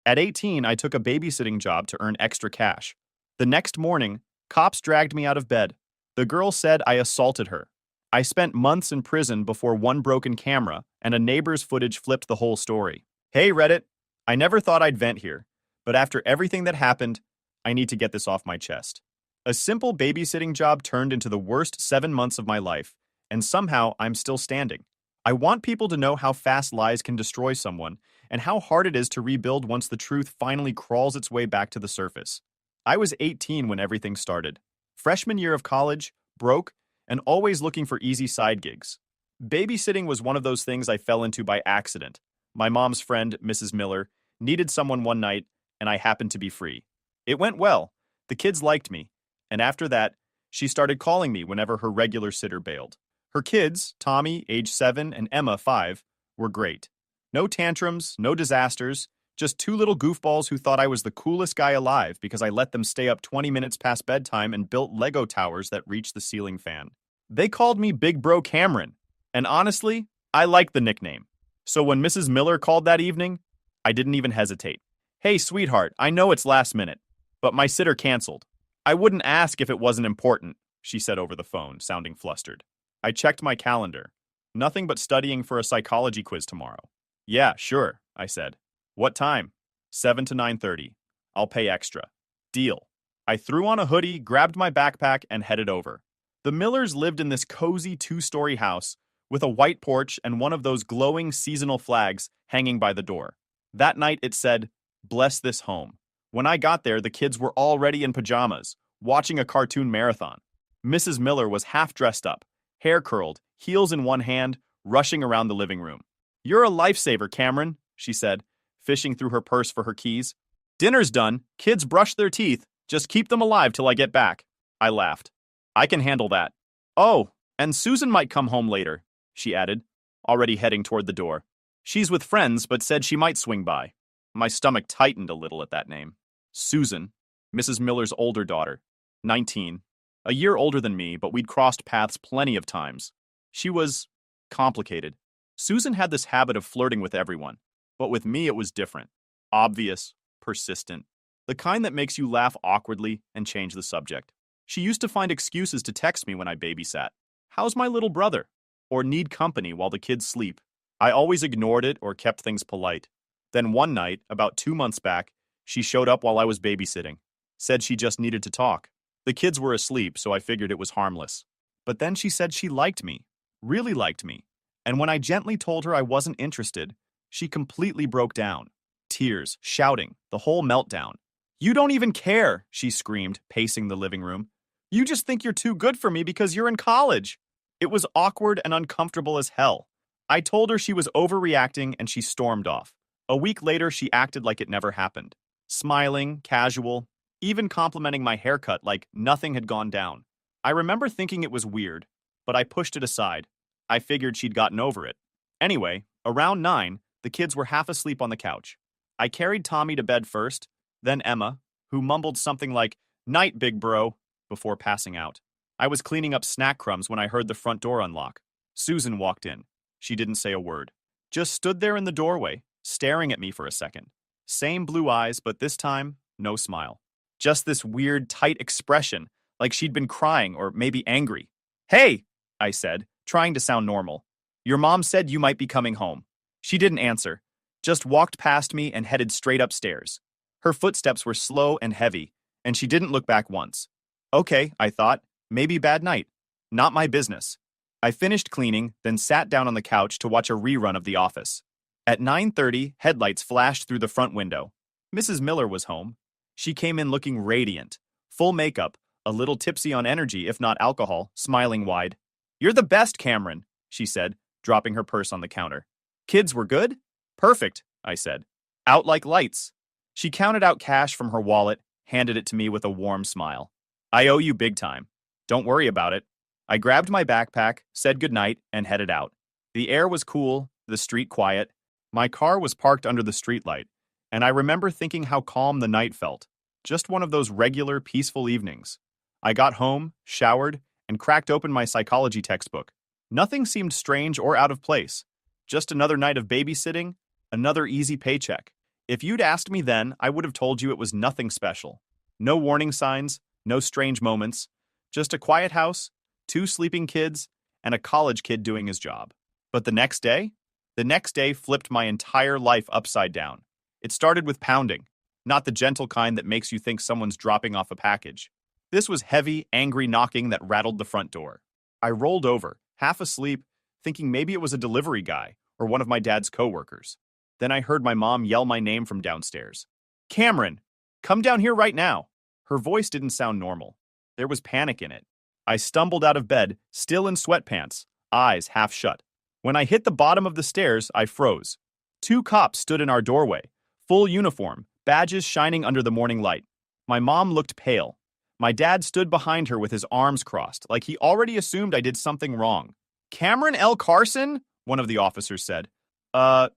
At 18, I took a babysitting job to earn extra cash. The next morning, cops dragged me out of bed. The girl said I assaulted her. I spent months in prison before one broken camera and a neighbor's footage flipped the whole story. Hey, Reddit. I never thought I'd vent here, but after everything that happened, I need to get this off my chest. A simple babysitting job turned into the worst 7 months of my life, and somehow I'm still standing. I want people to know how fast lies can destroy someone and how hard it is to rebuild once the truth finally crawls its way back to the surface. I was 18 when everything started. Freshman year of college, broke, and always looking for easy side gigs. Babysitting was one of those things I fell into by accident. My mom's friend, Mrs. Miller, needed someone one night, and I happened to be free. It went well. The kids liked me, and after that, she started calling me whenever her regular sitter bailed. Her kids, Tommy, age 7, and Emma, 5, were great. No tantrums, no disasters, just two little goofballs who thought I was the coolest guy alive because I let them stay up 20 minutes past bedtime and built Lego towers that reached the ceiling fan. They called me Big Bro Cameron, and honestly, I liked the nickname. So when Mrs. Miller called that evening, I didn't even hesitate. Hey, sweetheart, I know it's last minute, but my sitter canceled. I wouldn't ask if it wasn't important, she said over the phone, sounding flustered. I checked my calendar. Nothing but studying for a psychology quiz tomorrow. Yeah, sure, I said. What time? 7 to 9:30. I'll pay extra. Deal. I threw on a hoodie, grabbed my backpack, and headed over. The Millers lived in this cozy 2-story house with a white porch and one of those glowing seasonal flags hanging by the door. That night it said, "Bless this home." When I got there, the kids were already in pajamas, watching a cartoon marathon. Mrs. Miller was half dressed up, hair curled, heels in one hand, rushing around the living room. "You're a lifesaver, Cameron," she said, fishing through her purse for her keys. "Dinner's done. Kids brush their teeth. Just keep them alive till I get back." I laughed. "I can handle that." "Oh, and Susan might come home later," she added, already heading toward the door. "She's with friends, but said she might swing by." My stomach tightened a little at that name. Susan, Mrs. Miller's older daughter, 19, a year older than me, but we'd crossed paths plenty of times. She was complicated. Susan had this habit of flirting with everyone, but with me it was different. Obvious, persistent, the kind that makes you laugh awkwardly and change the subject. She used to find excuses to text me when I babysat. "How's my little brother?" Or "need company while the kids sleep." I always ignored it or kept things polite. Then one night, about 2 months back, she showed up while I was babysitting. Said she just needed to talk. The kids were asleep, so I figured it was harmless. But then she said she liked me, really liked me. And when I gently told her I wasn't interested, she completely broke down. Tears, shouting, the whole meltdown. "You don't even care," she screamed, pacing the living room. "You just think you're too good for me because you're in college." It was awkward and uncomfortable as hell. I told her she was overreacting and she stormed off. A week later, she acted like it never happened. Smiling, casual, even complimenting my haircut like nothing had gone down. I remember thinking it was weird, but I pushed it aside. I figured she'd gotten over it. Anyway, around 9, the kids were half asleep on the couch. I carried Tommy to bed first, then Emma, who mumbled something like, "Night, big bro," before passing out. I was cleaning up snack crumbs when I heard the front door unlock. Susan walked in. She didn't say a word. Just stood there in the doorway, staring at me for a second. Same blue eyes, but this time, no smile. Just this weird, tight expression, like she'd been crying or maybe angry. "Hey," I said, trying to sound normal. "Your mom said you might be coming home." She didn't answer, just walked past me and headed straight upstairs. Her footsteps were slow and heavy, and she didn't look back once. Okay, I thought, maybe bad night. Not my business. I finished cleaning, then sat down on the couch to watch a rerun of The Office. At 9:30, headlights flashed through the front window. Mrs. Miller was home. She came in looking radiant, full makeup, a little tipsy on energy if not alcohol, smiling wide. "You're the best, Cameron," she said, dropping her purse on the counter. "Kids were good?" "Perfect," I said. "Out like lights." She counted out cash from her wallet, handed it to me with a warm smile. "I owe you big time. Don't worry about it." I grabbed my backpack, said goodnight, and headed out. The air was cool, the street quiet. My car was parked under the streetlight, and I remember thinking how calm the night felt. Just one of those regular, peaceful evenings. I got home, showered, and cracked open my psychology textbook. Nothing seemed strange or out of place. Just another night of babysitting, another easy paycheck. If you'd asked me then, I would have told you it was nothing special. No warning signs, no strange moments, just a quiet house, two sleeping kids, and a college kid doing his job. But the next day? The next day flipped my entire life upside down. It started with pounding, not the gentle kind that makes you think someone's dropping off a package. This was heavy, angry knocking that rattled the front door. I rolled over, half asleep, thinking maybe it was a delivery guy or one of my dad's coworkers. Then I heard my mom yell my name from downstairs. "Cameron, come down here right now." Her voice didn't sound normal. There was panic in it. I stumbled out of bed, still in sweatpants, eyes half shut. When I hit the bottom of the stairs, I froze. Two cops stood in our doorway, full uniform, badges shining under the morning light. My mom looked pale. My dad stood behind her with his arms crossed, like he already assumed I did something wrong. "Cameron L. Carson?" one of the officers said.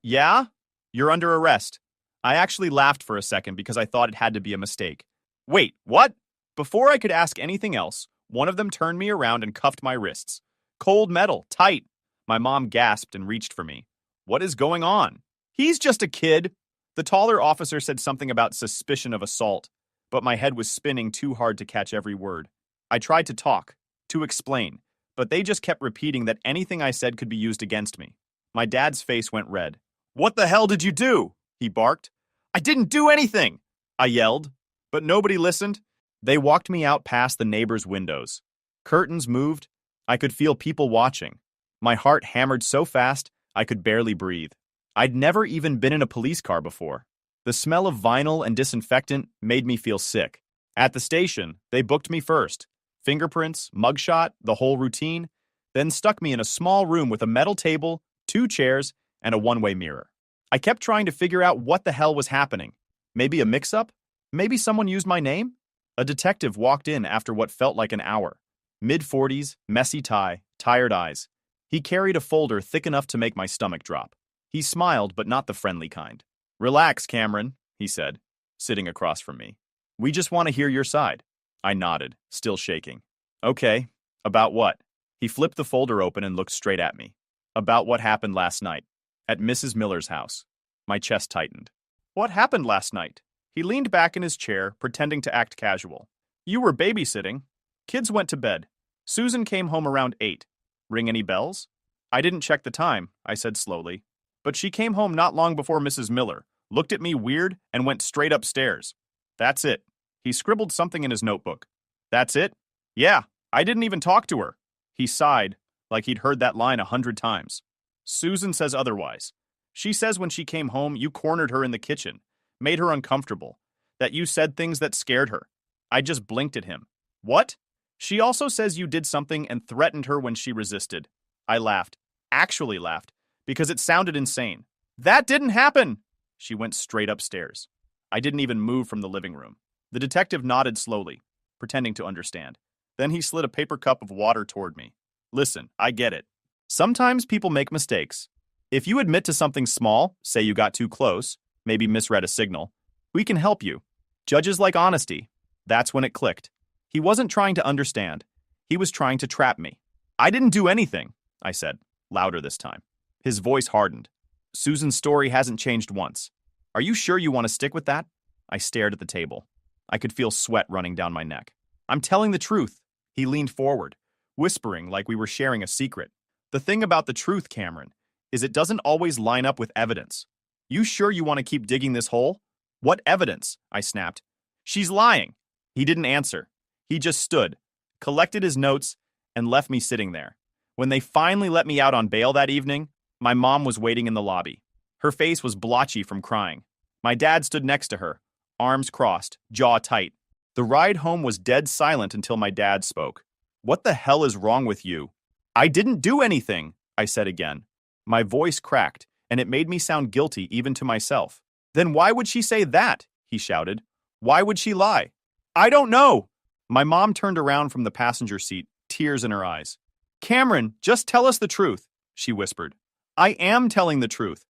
Yeah? You're under arrest." I actually laughed for a second because I thought it had to be a mistake. "Wait, what?" Before I could ask anything else, one of them turned me around and cuffed my wrists. Cold metal, tight. My mom gasped and reached for me. "What is going on?" "He's just a kid." The taller officer said something about suspicion of assault, but my head was spinning too hard to catch every word. I tried to talk, to explain, but they just kept repeating that anything I said could be used against me. My dad's face went red. "What the hell did you do?" he barked. "I didn't do anything," I yelled, but nobody listened. They walked me out past the neighbors' windows. Curtains moved. I could feel people watching. My heart hammered so fast, I could barely breathe. I'd never even been in a police car before. The smell of vinyl and disinfectant made me feel sick. At the station, they booked me first. Fingerprints, mugshot, the whole routine, then stuck me in a small room with a metal table, two chairs, and a one-way mirror. I kept trying to figure out what the hell was happening. Maybe a mix-up? Maybe someone used my name? A detective walked in after what felt like an hour. Mid-40s, messy tie, tired eyes. He carried a folder thick enough to make my stomach drop. He smiled, but not the friendly kind. "Relax, Cameron," he said, sitting across from me. "We just want to hear your side." I nodded, still shaking. "Okay, about what?" He flipped the folder open and looked straight at me. "About what happened last night, at Mrs. Miller's house." My chest tightened. "What happened last night?" He leaned back in his chair, pretending to act casual. "You were babysitting. Kids went to bed. Susan came home around 8. Ring any bells?" "I didn't check the time," I said slowly. "But she came home not long before Mrs. Miller, looked at me weird, and went straight upstairs." "That's it." He scribbled something in his notebook. "That's it?" "Yeah, I didn't even talk to her." He sighed, like he'd heard that line 100 times. "Susan says otherwise. She says when she came home, you cornered her in the kitchen, made her uncomfortable, that you said things that scared her." I just blinked at him. "What?" "She also says you did something and threatened her when she resisted." I laughed, actually laughed, because it sounded insane. "That didn't happen!" She went straight upstairs. I didn't even move from the living room. The detective nodded slowly, pretending to understand. Then he slid a paper cup of water toward me. "Listen, I get it. Sometimes people make mistakes. If you admit to something small, say you got too close, maybe misread a signal, we can help you. Judges like honesty." That's when it clicked. He wasn't trying to understand. He was trying to trap me. "I didn't do anything," I said, louder this time. His voice hardened. "Susan's story hasn't changed once. Are you sure you want to stick with that?" I stared at the table. I could feel sweat running down my neck. "I'm telling the truth." He leaned forward, whispering like we were sharing a secret. "The thing about the truth, Cameron, is it doesn't always line up with evidence. You sure you want to keep digging this hole?" "What evidence?" I snapped. "She's lying." He didn't answer. He just stood, collected his notes, and left me sitting there. When they finally let me out on bail that evening, my mom was waiting in the lobby. Her face was blotchy from crying. My dad stood next to her, arms crossed, jaw tight. The ride home was dead silent until my dad spoke. "What the hell is wrong with you?" "I didn't do anything," I said again. My voice cracked, and it made me sound guilty even to myself. "Then why would she say that?" he shouted. "Why would she lie?" "I don't know." My mom turned around from the passenger seat, tears in her eyes. "Cameron, just tell us the truth," she whispered. "I am telling the truth."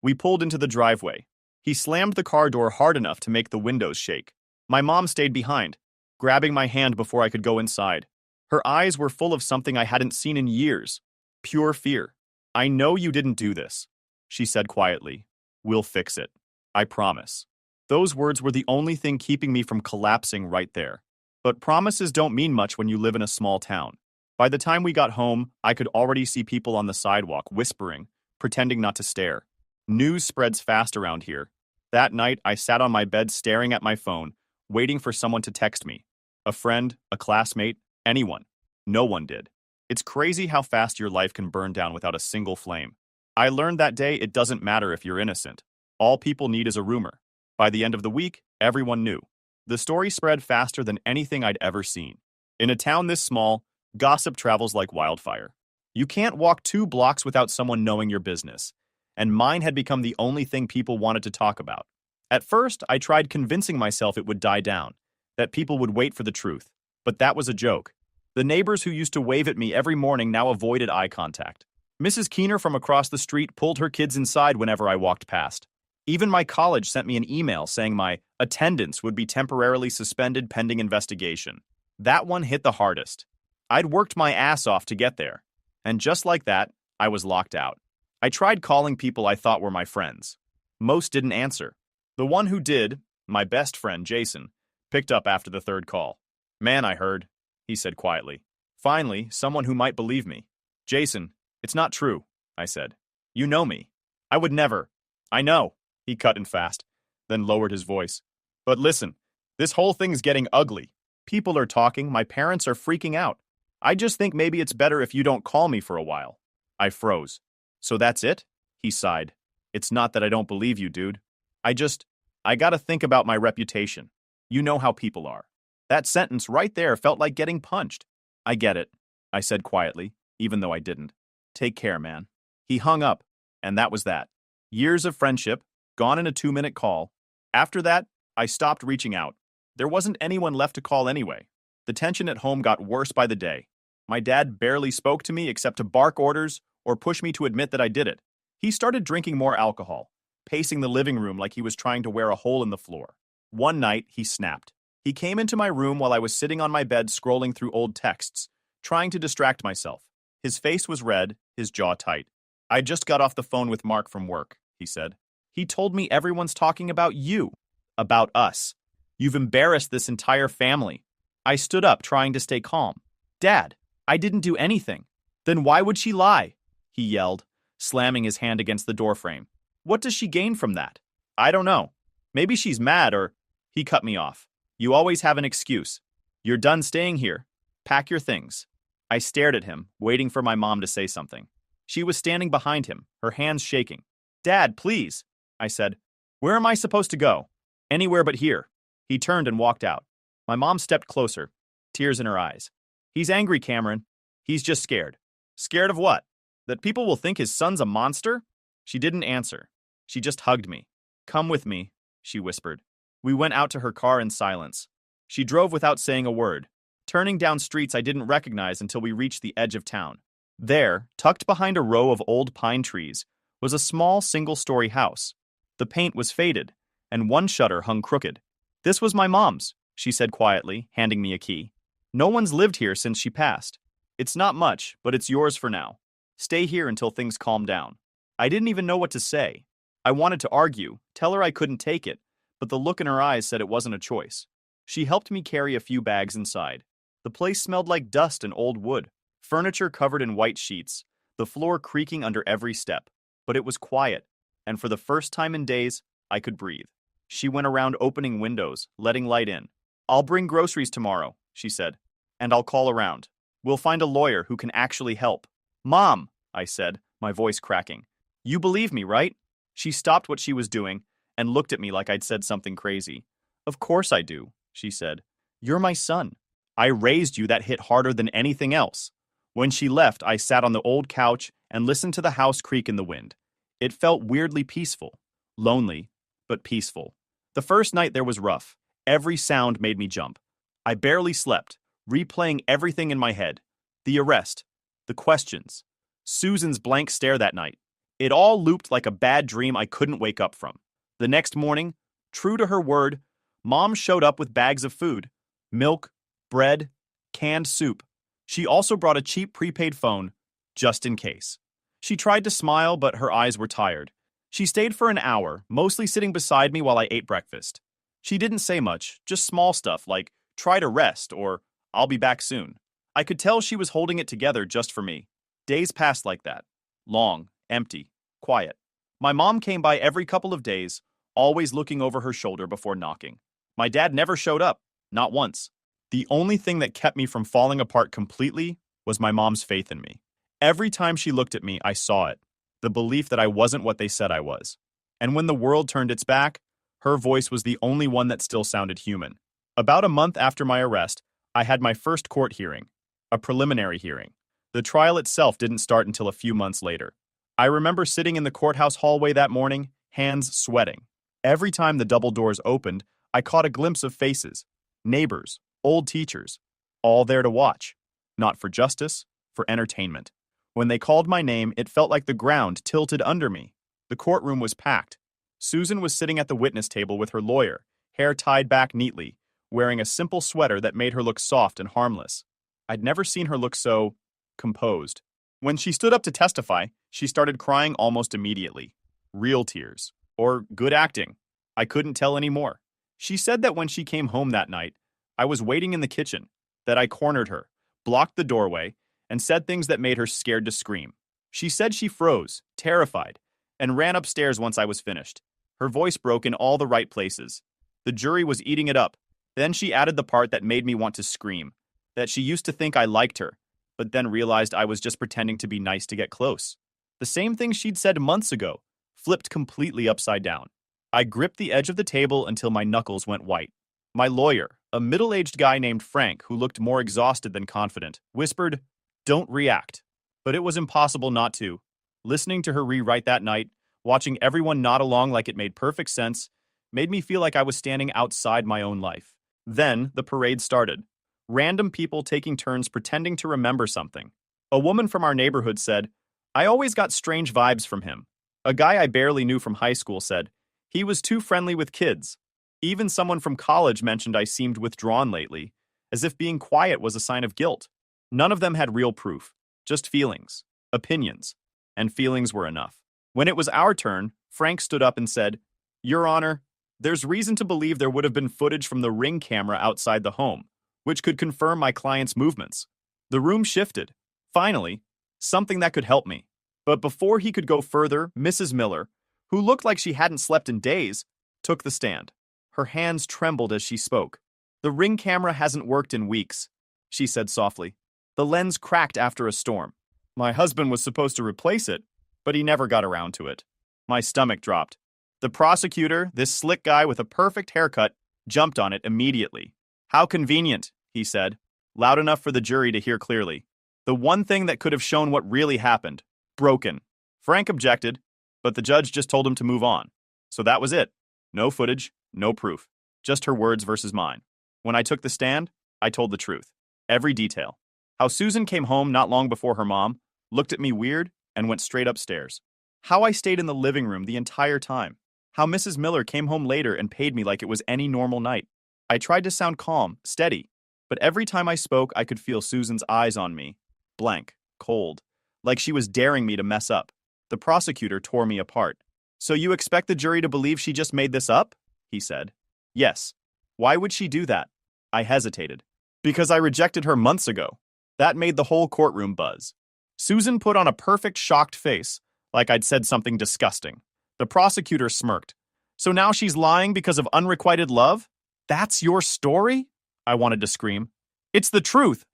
We pulled into the driveway. He slammed the car door hard enough to make the windows shake. My mom stayed behind, grabbing my hand before I could go inside. Her eyes were full of something I hadn't seen in years. Pure fear. "I know you didn't do this," she said quietly. "We'll fix it." I promise. Those words were the only thing keeping me from collapsing right there. But promises don't mean much when you live in a small town. By the time we got home, I could already see people on the sidewalk whispering, pretending not to stare. News spreads fast around here. That night, I sat on my bed staring at my phone, waiting for someone to text me. A friend, a classmate, anyone. No one did. It's crazy how fast your life can burn down without a single flame. I learned that day it doesn't matter if you're innocent. All people need is a rumor. By the end of the week, everyone knew. The story spread faster than anything I'd ever seen. In a town this small, gossip travels like wildfire. You can't walk 2 blocks without someone knowing your business. And mine had become the only thing people wanted to talk about. At first, I tried convincing myself it would die down, that people would wait for the truth. But that was a joke. The neighbors who used to wave at me every morning now avoided eye contact. Mrs. Keener from across the street pulled her kids inside whenever I walked past. Even my college sent me an email saying my attendance would be temporarily suspended pending investigation. That one hit the hardest. I'd worked my ass off to get there. And just like that, I was locked out. I tried calling people I thought were my friends. Most didn't answer. The one who did, my best friend Jason, picked up after the 3rd call. "Man, I heard," he said quietly. Finally, someone who might believe me. "Jason, it's not true," I said. "You know me. I would never." "I know," he cut in fast, then lowered his voice. "But listen, this whole thing's getting ugly. People are talking, my parents are freaking out. I just think maybe it's better if you don't call me for a while." I froze. "So that's it?" He sighed. "It's not that I don't believe you, dude. I gotta think about my reputation. You know how people are." That sentence right there felt like getting punched. "I get it," I said quietly, even though I didn't. "Take care, man." He hung up, and that was that. Years of friendship, gone in a 2-minute call. After that, I stopped reaching out. There wasn't anyone left to call anyway. The tension at home got worse by the day. My dad barely spoke to me except to bark orders or push me to admit that I did it. He started drinking more alcohol, pacing the living room like he was trying to wear a hole in the floor. One night, he snapped. He came into my room while I was sitting on my bed scrolling through old texts, trying to distract myself. His face was red, his jaw tight. "I just got off the phone with Mark from work," he said. "He told me everyone's talking about you. About us. You've embarrassed this entire family." I stood up, trying to stay calm. "Dad, I didn't do anything." "Then why would she lie?" he yelled, slamming his hand against the doorframe. "What does she gain from that?" "I don't know. Maybe she's mad or—" He cut me off. "You always have an excuse. You're done staying here. Pack your things." I stared at him, waiting for my mom to say something. She was standing behind him, her hands shaking. "Dad, please," I said. "Where am I supposed to go?" "Anywhere but here." He turned and walked out. My mom stepped closer, tears in her eyes. "He's angry, Cameron. He's just scared." "Scared of what? That people will think his son's a monster?" She didn't answer. She just hugged me. "Come with me," she whispered. We went out to her car in silence. She drove without saying a word, turning down streets I didn't recognize until we reached the edge of town. There, tucked behind a row of old pine trees, was a small single-story house. The paint was faded, and one shutter hung crooked. "This was my mom's," she said quietly, handing me a key. "No one's lived here since she passed. It's not much, but it's yours for now. Stay here until things calm down." I didn't even know what to say. I wanted to argue, tell her I couldn't take it, but the look in her eyes said it wasn't a choice. She helped me carry a few bags inside. The place smelled like dust and old wood, furniture covered in white sheets, the floor creaking under every step. But it was quiet, and for the first time in days, I could breathe. She went around opening windows, letting light in. "I'll bring groceries tomorrow," she said, "and I'll call around. We'll find a lawyer who can actually help." "Mom," I said, my voice cracking. "You believe me, right?" She stopped what she was doing and looked at me like I'd said something crazy. "Of course I do," she said. "You're my son. I raised you. That hit harder than anything else." When she left, I sat on the old couch and listened to the house creak in the wind. It felt weirdly peaceful. Lonely, but peaceful. The first night there was rough. Every sound made me jump. I barely slept, replaying everything in my head. The arrest. The questions. Susan's blank stare that night. It all looped like a bad dream I couldn't wake up from. The next morning, true to her word, Mom showed up with bags of food. Milk, bread, canned soup. She also brought a cheap prepaid phone, just in case. She tried to smile, but her eyes were tired. She stayed for an hour, mostly sitting beside me while I ate breakfast. She didn't say much, just small stuff like, try to rest or I'll be back soon. I could tell she was holding it together just for me. Days passed like that. Long, empty, quiet. My mom came by every couple of days, always looking over her shoulder before knocking. My dad never showed up, not once. The only thing that kept me from falling apart completely was my mom's faith in me. Every time she looked at me, I saw it, the belief that I wasn't what they said I was. And when the world turned its back, her voice was the only one that still sounded human. About a month after my arrest, I had my first court hearing, a preliminary hearing. The trial itself didn't start until a few months later. I remember sitting in the courthouse hallway that morning, hands sweating. Every time the double doors opened, I caught a glimpse of faces, neighbors, old teachers, all there to watch. Not for justice, for entertainment. When they called my name, it felt like the ground tilted under me. The courtroom was packed. Susan was sitting at the witness table with her lawyer, hair tied back neatly, wearing a simple sweater that made her look soft and harmless. I'd never seen her look so composed. When she stood up to testify, she started crying almost immediately. Real tears. Or good acting. I couldn't tell anymore. She said that when she came home that night, I was waiting in the kitchen, that I cornered her, blocked the doorway, and said things that made her scared to scream. She said she froze, terrified, and ran upstairs once I was finished. Her voice broke in all the right places. The jury was eating it up. Then she added the part that made me want to scream, that she used to think I liked her, but then realized I was just pretending to be nice to get close. The same thing she'd said months ago, flipped completely upside down. I gripped the edge of the table until my knuckles went white. My lawyer, a middle-aged guy named Frank who looked more exhausted than confident, whispered, "Don't react." But it was impossible not to. Listening to her rewrite that night, watching everyone nod along like it made perfect sense, made me feel like I was standing outside my own life. Then the parade started. Random people taking turns pretending to remember something. A woman from our neighborhood said, "I always got strange vibes from him." A guy I barely knew from high school said, "He was too friendly with kids." Even someone from college mentioned I seemed withdrawn lately, as if being quiet was a sign of guilt. None of them had real proof, just feelings, opinions, and feelings were enough. When it was our turn, Frank stood up and said, "Your Honor, there's reason to believe there would have been footage from the Ring camera outside the home, which could confirm my client's movements." The room shifted. Finally, something that could help me. But before he could go further, Mrs. Miller, who looked like she hadn't slept in days, took the stand. Her hands trembled as she spoke. "The Ring camera hasn't worked in weeks," she said softly. "The lens cracked after a storm. My husband was supposed to replace it, but he never got around to it." My stomach dropped. The prosecutor, this slick guy with a perfect haircut, jumped on it immediately. "How convenient," he said, loud enough for the jury to hear clearly. "The one thing that could have shown what really happened. Broken." Frank objected, but the judge just told him to move on. So that was it. No footage, no proof. Just her words versus mine. When I took the stand, I told the truth. Every detail. How Susan came home not long before her mom, looked at me weird, and went straight upstairs. How I stayed in the living room the entire time. How Mrs. Miller came home later and paid me like it was any normal night. I tried to sound calm, steady, but every time I spoke, I could feel Susan's eyes on me. Blank, cold, like she was daring me to mess up. The prosecutor tore me apart. "So you expect the jury to believe she just made this up?" he said. "Yes. Why would she do that?" I hesitated. "Because I rejected her months ago." That made the whole courtroom buzz. Susan put on a perfect shocked face, like I'd said something disgusting. The prosecutor smirked. "So now she's lying because of unrequited love? That's your story?" I wanted to scream. "It's the truth."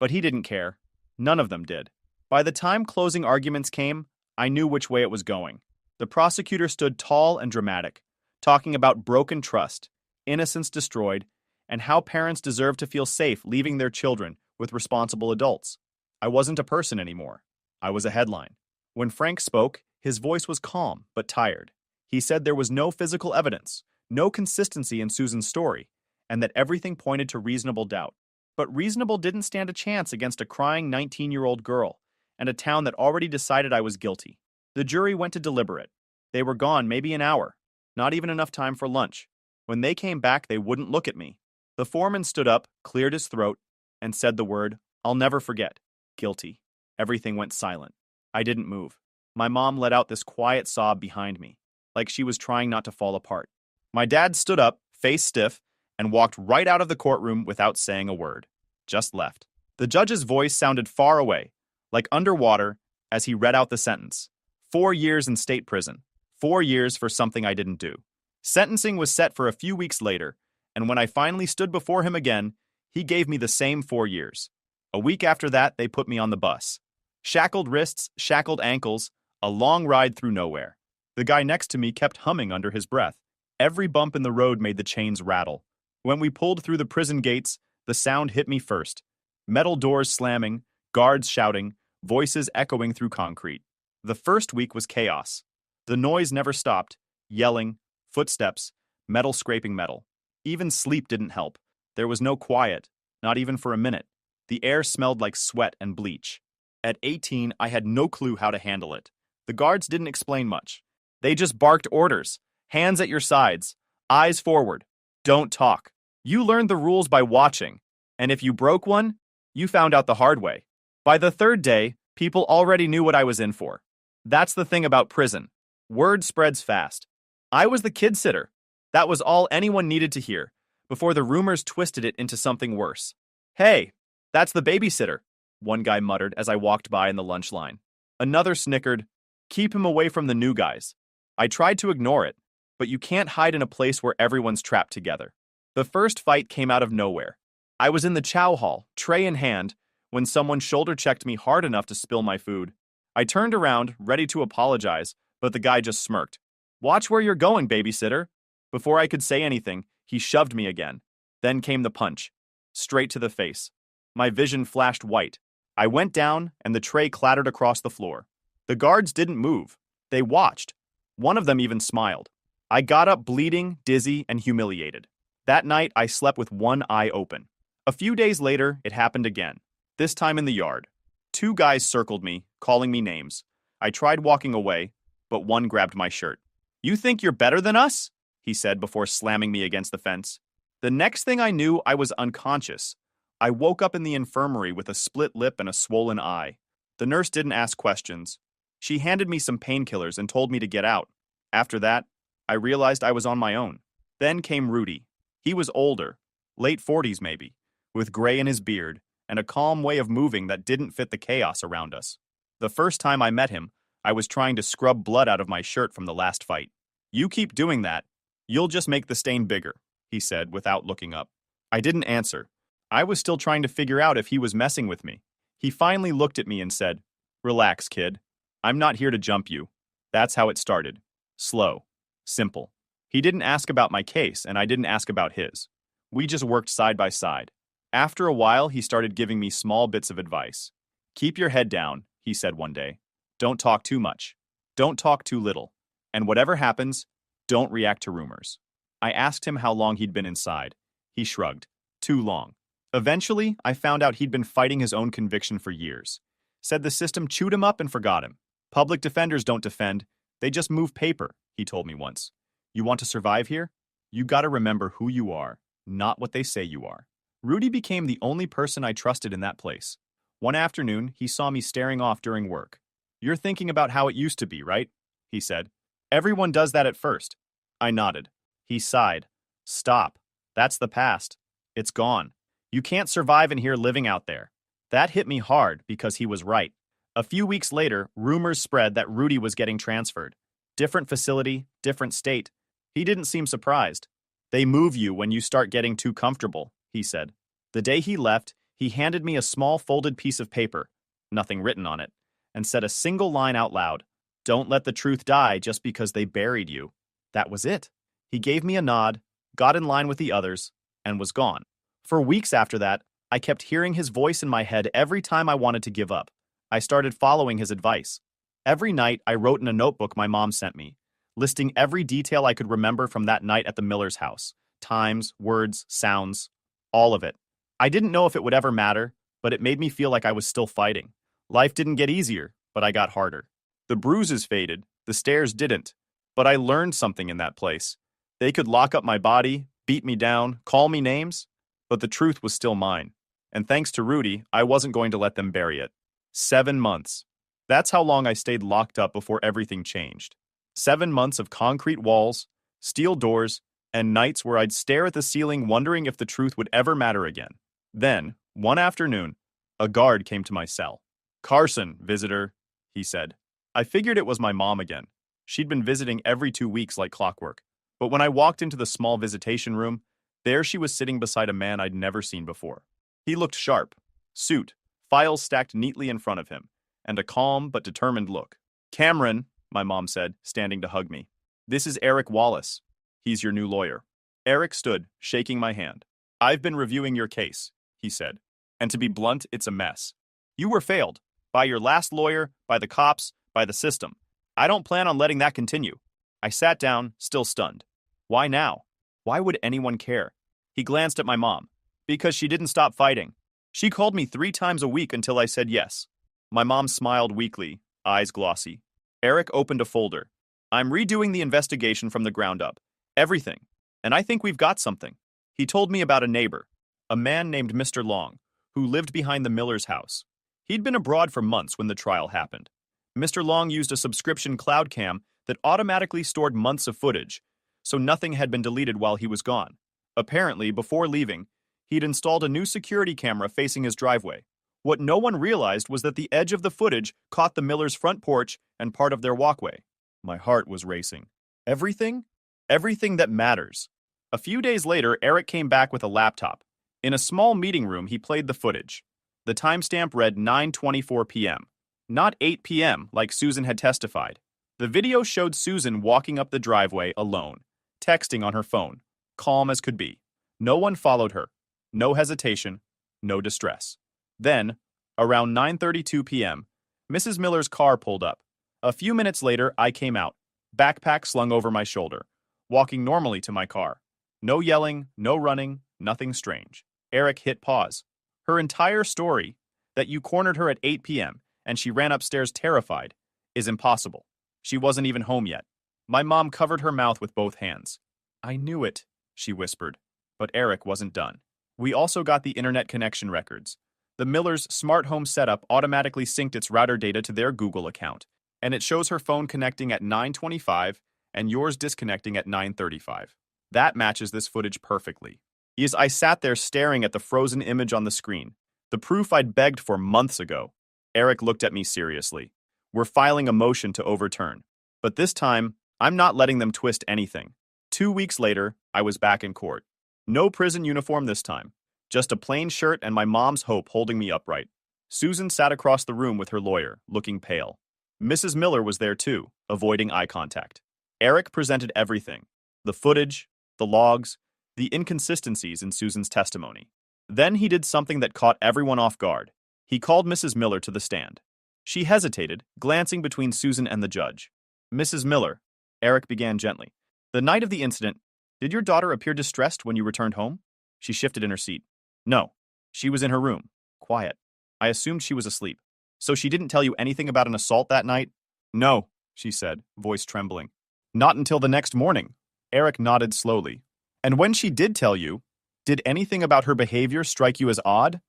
But he didn't care. None of them did. By the time closing arguments came, I knew which way it was going. The prosecutor stood tall and dramatic, talking about broken trust, innocence destroyed, and how parents deserve to feel safe leaving their children with responsible adults. I wasn't a person anymore. I was a headline. When Frank spoke, his voice was calm but tired. He said there was no physical evidence, no consistency in Susan's story, and that everything pointed to reasonable doubt. But reasonable didn't stand a chance against a crying 19-year-old girl and a town that already decided I was guilty. The jury went to deliberate. They were gone maybe an hour, not even enough time for lunch. When they came back, they wouldn't look at me. The foreman stood up, cleared his throat, and said the word, "I'll never forget, guilty." Everything went silent. I didn't move. My mom let out this quiet sob behind me. like she was trying not to fall apart. My dad stood up, face stiff, and walked right out of the courtroom without saying a word. Just left. The judge's voice sounded far away, like underwater, as he read out the sentence. 4 years in state prison. 4 years for something I didn't do. Sentencing was set for a few weeks later, and when I finally stood before him again, he gave me the same 4 years. A week after that, they put me on the bus. Shackled wrists, shackled ankles, a long ride through nowhere. The guy next to me kept humming under his breath. Every bump in the road made the chains rattle. When we pulled through the prison gates, the sound hit me first. Metal doors slamming, guards shouting, voices echoing through concrete. The first week was chaos. The noise never stopped. Yelling, footsteps, metal scraping metal. Even sleep didn't help. There was no quiet, not even for a minute. The air smelled like sweat and bleach. At 18, I had no clue how to handle it. The guards didn't explain much. They just barked orders. Hands at your sides. Eyes forward. Don't talk. You learned the rules by watching. And if you broke one, you found out the hard way. By the third day, people already knew what I was in for. That's the thing about prison. Word spreads fast. I was the kid sitter. That was all anyone needed to hear, before the rumors twisted it into something worse. Hey, that's the babysitter, one guy muttered as I walked by in the lunch line. Another snickered, keep him away from the new guys. I tried to ignore it, but you can't hide in a place where everyone's trapped together. The first fight came out of nowhere. I was in the chow hall, tray in hand, when someone shoulder-checked me hard enough to spill my food. I turned around, ready to apologize, but the guy just smirked. Watch where you're going, babysitter. Before I could say anything, he shoved me again. Then came the punch. Straight to the face. My vision flashed white. I went down, and the tray clattered across the floor. The guards didn't move. They watched. One of them even smiled. I got up bleeding, dizzy, and humiliated. That night, I slept with one eye open. A few days later, it happened again. This time in the yard. 2 guys circled me, calling me names. I tried walking away, but one grabbed my shirt. You think you're better than us? He said before slamming me against the fence. The next thing I knew, I was unconscious. I woke up in the infirmary with a split lip and a swollen eye. The nurse didn't ask questions. She handed me some painkillers and told me to get out. After that, I realized I was on my own. Then came Rudy. He was older, late 40s maybe, with gray in his beard and a calm way of moving that didn't fit the chaos around us. The first time I met him, I was trying to scrub blood out of my shirt from the last fight. You keep doing that, you'll just make the stain bigger, he said without looking up. I didn't answer. I was still trying to figure out if he was messing with me. He finally looked at me and said, Relax, kid. I'm not here to jump you. That's how it started. Slow. Simple. He didn't ask about my case, and I didn't ask about his. We just worked side by side. After a while, he started giving me small bits of advice. Keep your head down, he said one day. Don't talk too much. Don't talk too little. And whatever happens, don't react to rumors. I asked him how long he'd been inside. He shrugged. Too long. Eventually, I found out he'd been fighting his own conviction for years. Said the system chewed him up and forgot him. Public defenders don't defend. They just move paper, he told me once. You want to survive here? You gotta remember who you are, not what they say you are. Rudy became the only person I trusted in that place. One afternoon, he saw me staring off during work. You're thinking about how it used to be, right? He said. Everyone does that at first. I nodded. He sighed. Stop. That's the past. It's gone. You can't survive in here living out there. That hit me hard because he was right. A few weeks later, rumors spread that Rudy was getting transferred. Different facility, different state. He didn't seem surprised. They move you when you start getting too comfortable, he said. The day he left, he handed me a small folded piece of paper, nothing written on it, and said a single line out loud. Don't let the truth die just because they buried you. That was it. He gave me a nod, got in line with the others, and was gone. For weeks after that, I kept hearing his voice in my head every time I wanted to give up. I started following his advice. Every night, I wrote in a notebook my mom sent me, listing every detail I could remember from that night at the Miller's house. Times, words, sounds, all of it. I didn't know if it would ever matter, but it made me feel like I was still fighting. Life didn't get easier, but I got harder. The bruises faded, the stares didn't. But I learned something in that place. They could lock up my body, beat me down, call me names, but the truth was still mine. And thanks to Rudy, I wasn't going to let them bury it. 7 months. That's how long I stayed locked up before everything changed. 7 months of concrete walls, steel doors, and nights where I'd stare at the ceiling wondering if the truth would ever matter again. Then, one afternoon, a guard came to my cell. "Carson, visitor," he said. I figured it was my mom again. She'd been visiting every 2 weeks like clockwork. But when I walked into the small visitation room, there she was sitting beside a man I'd never seen before. He looked sharp, suit, files stacked neatly in front of him, and a calm but determined look. "Cameron," my mom said, standing to hug me. "This is Eric Wallace. He's your new lawyer." Eric stood, shaking my hand. "I've been reviewing your case," he said. "And to be blunt, it's a mess. You were failed. By your last lawyer, by the cops, by the system. I don't plan on letting that continue." I sat down, still stunned. Why now? Why would anyone care? He glanced at my mom. "Because she didn't stop fighting. She called me 3 times a week until I said yes." My mom smiled weakly, eyes glossy. Eric opened a folder. "I'm redoing the investigation from the ground up. Everything. And I think we've got something." He told me about a neighbor, a man named Mr. Long, who lived behind the Miller's house. He'd been abroad for months when the trial happened. Mr. Long used a subscription cloud cam that automatically stored months of footage, so nothing had been deleted while he was gone. Apparently, before leaving, he'd installed a new security camera facing his driveway. What no one realized was that the edge of the footage caught the Millers' front porch and part of their walkway. My heart was racing. Everything? Everything that matters. A few days later, Eric came back with a laptop. In a small meeting room, he played the footage. The timestamp read 9:24 p.m., not 8 p.m. like Susan had testified. The video showed Susan walking up the driveway alone, texting on her phone, calm as could be. No one followed her. No hesitation, no distress. Then, around 9:32 p.m., Mrs. Miller's car pulled up. A few minutes later, I came out, backpack slung over my shoulder, walking normally to my car. No yelling, no running, nothing strange. Eric hit pause. Her entire story, that you cornered her at 8 p.m. and she ran upstairs terrified, is impossible. She wasn't even home yet. My mom covered her mouth with both hands. "I knew it," she whispered. But Eric wasn't done. We also got the internet connection records. The Millers' smart home setup automatically synced its router data to their Google account, and it shows her phone connecting at 9:25 and yours disconnecting at 9:35. That matches this footage perfectly. As I sat there staring at the frozen image on the screen, the proof I'd begged for months ago, Eric looked at me seriously. "We're filing a motion to overturn. But this time, I'm not letting them twist anything." 2 weeks later, I was back in court. No prison uniform this time. Just a plain shirt and my mom's hope holding me upright. Susan sat across the room with her lawyer, looking pale. Mrs. Miller was there too, avoiding eye contact. Eric presented everything. The footage, the logs, the inconsistencies in Susan's testimony. Then he did something that caught everyone off guard. He called Mrs. Miller to the stand. She hesitated, glancing between Susan and the judge. "Mrs. Miller," Eric began gently. "The night of the incident, did your daughter appear distressed when you returned home?" She shifted in her seat. "No. She was in her room, quiet. I assumed she was asleep." "So she didn't tell you anything about an assault that night?" "No," she said, voice trembling. "Not until the next morning." Eric nodded slowly. "And when she did tell you, did anything about her behavior strike you as odd?"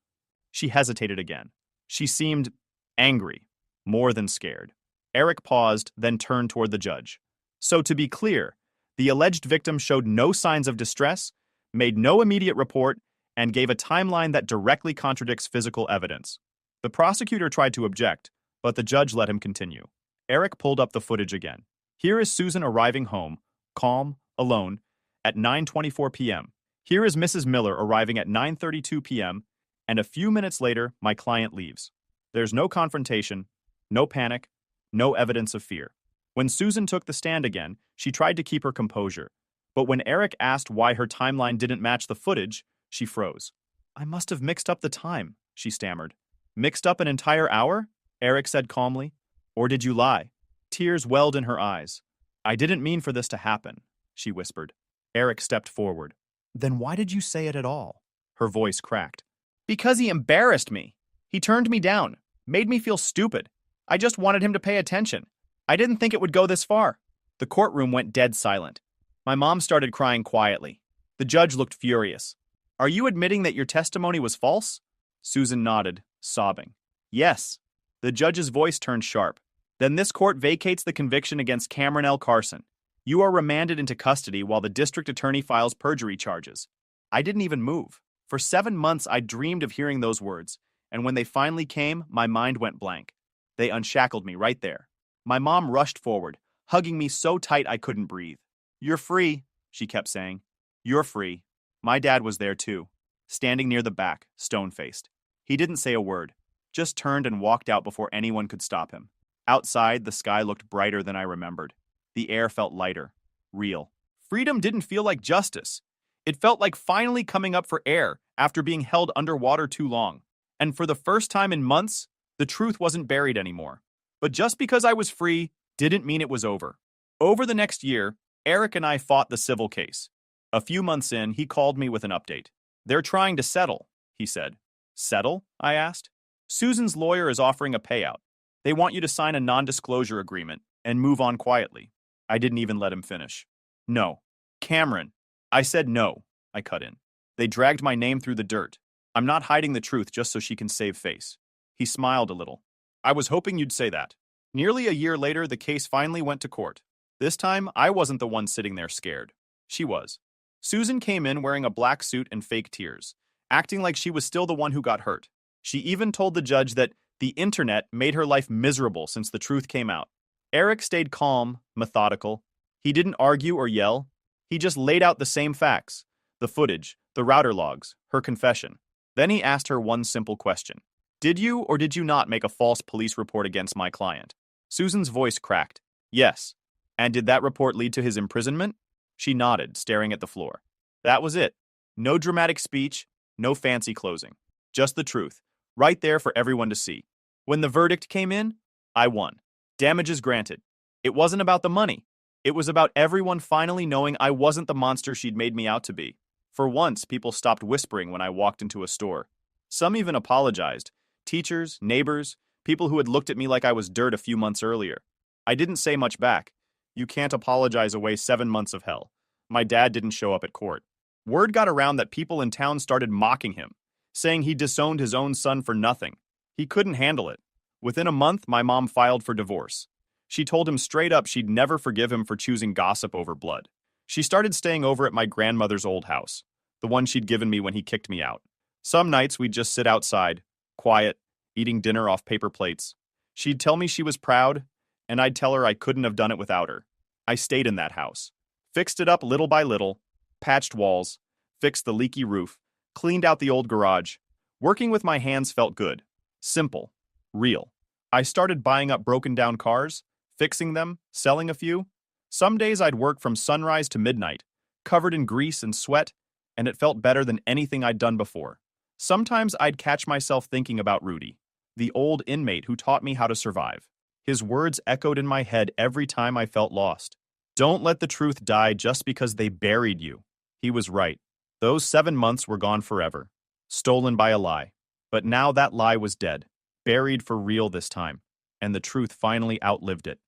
She hesitated again. She seemed angry, more than scared. Eric paused, then turned toward the judge. "So to be clear, the alleged victim showed no signs of distress, made no immediate report, and gave a timeline that directly contradicts physical evidence." The prosecutor tried to object, but the judge let him continue. Eric pulled up the footage again. Here is Susan arriving home, calm, alone, at 9:24 p.m. Here is Mrs. Miller arriving at 9:32 p.m., and a few minutes later, my client leaves. There's no confrontation, no panic, no evidence of fear. When Susan took the stand again, she tried to keep her composure. But when Eric asked why her timeline didn't match the footage, she froze. "I must have mixed up the time," she stammered. "Mixed up an entire hour?" Eric said calmly. "Or did you lie?" Tears welled in her eyes. "I didn't mean for this to happen," she whispered. Eric stepped forward. "Then why did you say it at all?" Her voice cracked. "Because he embarrassed me. He turned me down, made me feel stupid. I just wanted him to pay attention. I didn't think it would go this far." The courtroom went dead silent. My mom started crying quietly. The judge looked furious. "Are you admitting that your testimony was false?" Susan nodded, sobbing. "Yes." The judge's voice turned sharp. Then this court vacates the conviction against Cameron L. Carson. You are remanded into custody while the district attorney files perjury charges. I didn't even move. For 7 months, I dreamed of hearing those words, and when they finally came, my mind went blank. They unshackled me right there. My mom rushed forward, hugging me so tight I couldn't breathe. "You're free," she kept saying. "You're free." My dad was there too, standing near the back, stone-faced. He didn't say a word, just turned and walked out before anyone could stop him. Outside, the sky looked brighter than I remembered. The air felt lighter, real. Freedom didn't feel like justice. It felt like finally coming up for air after being held underwater too long. And for the first time in months, the truth wasn't buried anymore. But just because I was free didn't mean it was over. Over the next year, Eric and I fought the civil case. A few months in, he called me with an update. "They're trying to settle," he said. "Settle?" I asked. "Susan's lawyer is offering a payout. They want you to sign a non-disclosure agreement and move on quietly." I didn't even let him finish. "No. Cameron." I said no, I cut in. "They dragged my name through the dirt. I'm not hiding the truth just so she can save face." He smiled a little. "I was hoping you'd say that." Nearly a year later, the case finally went to court. This time, I wasn't the one sitting there scared. She was. Susan came in wearing a black suit and fake tears, acting like she was still the one who got hurt. She even told the judge that the internet made her life miserable since the truth came out. Eric stayed calm, methodical. He didn't argue or yell. He just laid out the same facts, the footage, the router logs, her confession. Then he asked her one simple question. "Did you or did you not make a false police report against my client?" Susan's voice cracked. "Yes." "And did that report lead to his imprisonment?" She nodded, staring at the floor. That was it. No dramatic speech, no fancy closing. Just the truth, right there for everyone to see. When the verdict came in, I won. Damages granted. It wasn't about the money. It was about everyone finally knowing I wasn't the monster she'd made me out to be. For once, people stopped whispering when I walked into a store. Some even apologized. Teachers, neighbors, people who had looked at me like I was dirt a few months earlier. I didn't say much back. You can't apologize away 7 months of hell. My dad didn't show up at court. Word got around that people in town started mocking him, saying he disowned his own son for nothing. He couldn't handle it. Within a month, my mom filed for divorce. She told him straight up she'd never forgive him for choosing gossip over blood. She started staying over at my grandmother's old house, the one she'd given me when he kicked me out. Some nights we'd just sit outside, quiet, eating dinner off paper plates. She'd tell me she was proud, and I'd tell her I couldn't have done it without her. I stayed in that house, fixed it up little by little, patched walls, fixed the leaky roof, cleaned out the old garage. Working with my hands felt good, simple, real. I started buying up broken down cars, fixing them, selling a few. Some days I'd work from sunrise to midnight, covered in grease and sweat, and it felt better than anything I'd done before. Sometimes I'd catch myself thinking about Rudy, the old inmate who taught me how to survive. His words echoed in my head every time I felt lost. Don't let the truth die just because they buried you. He was right. Those 7 months were gone forever, stolen by a lie. But now that lie was dead, buried for real this time, and the truth finally outlived it.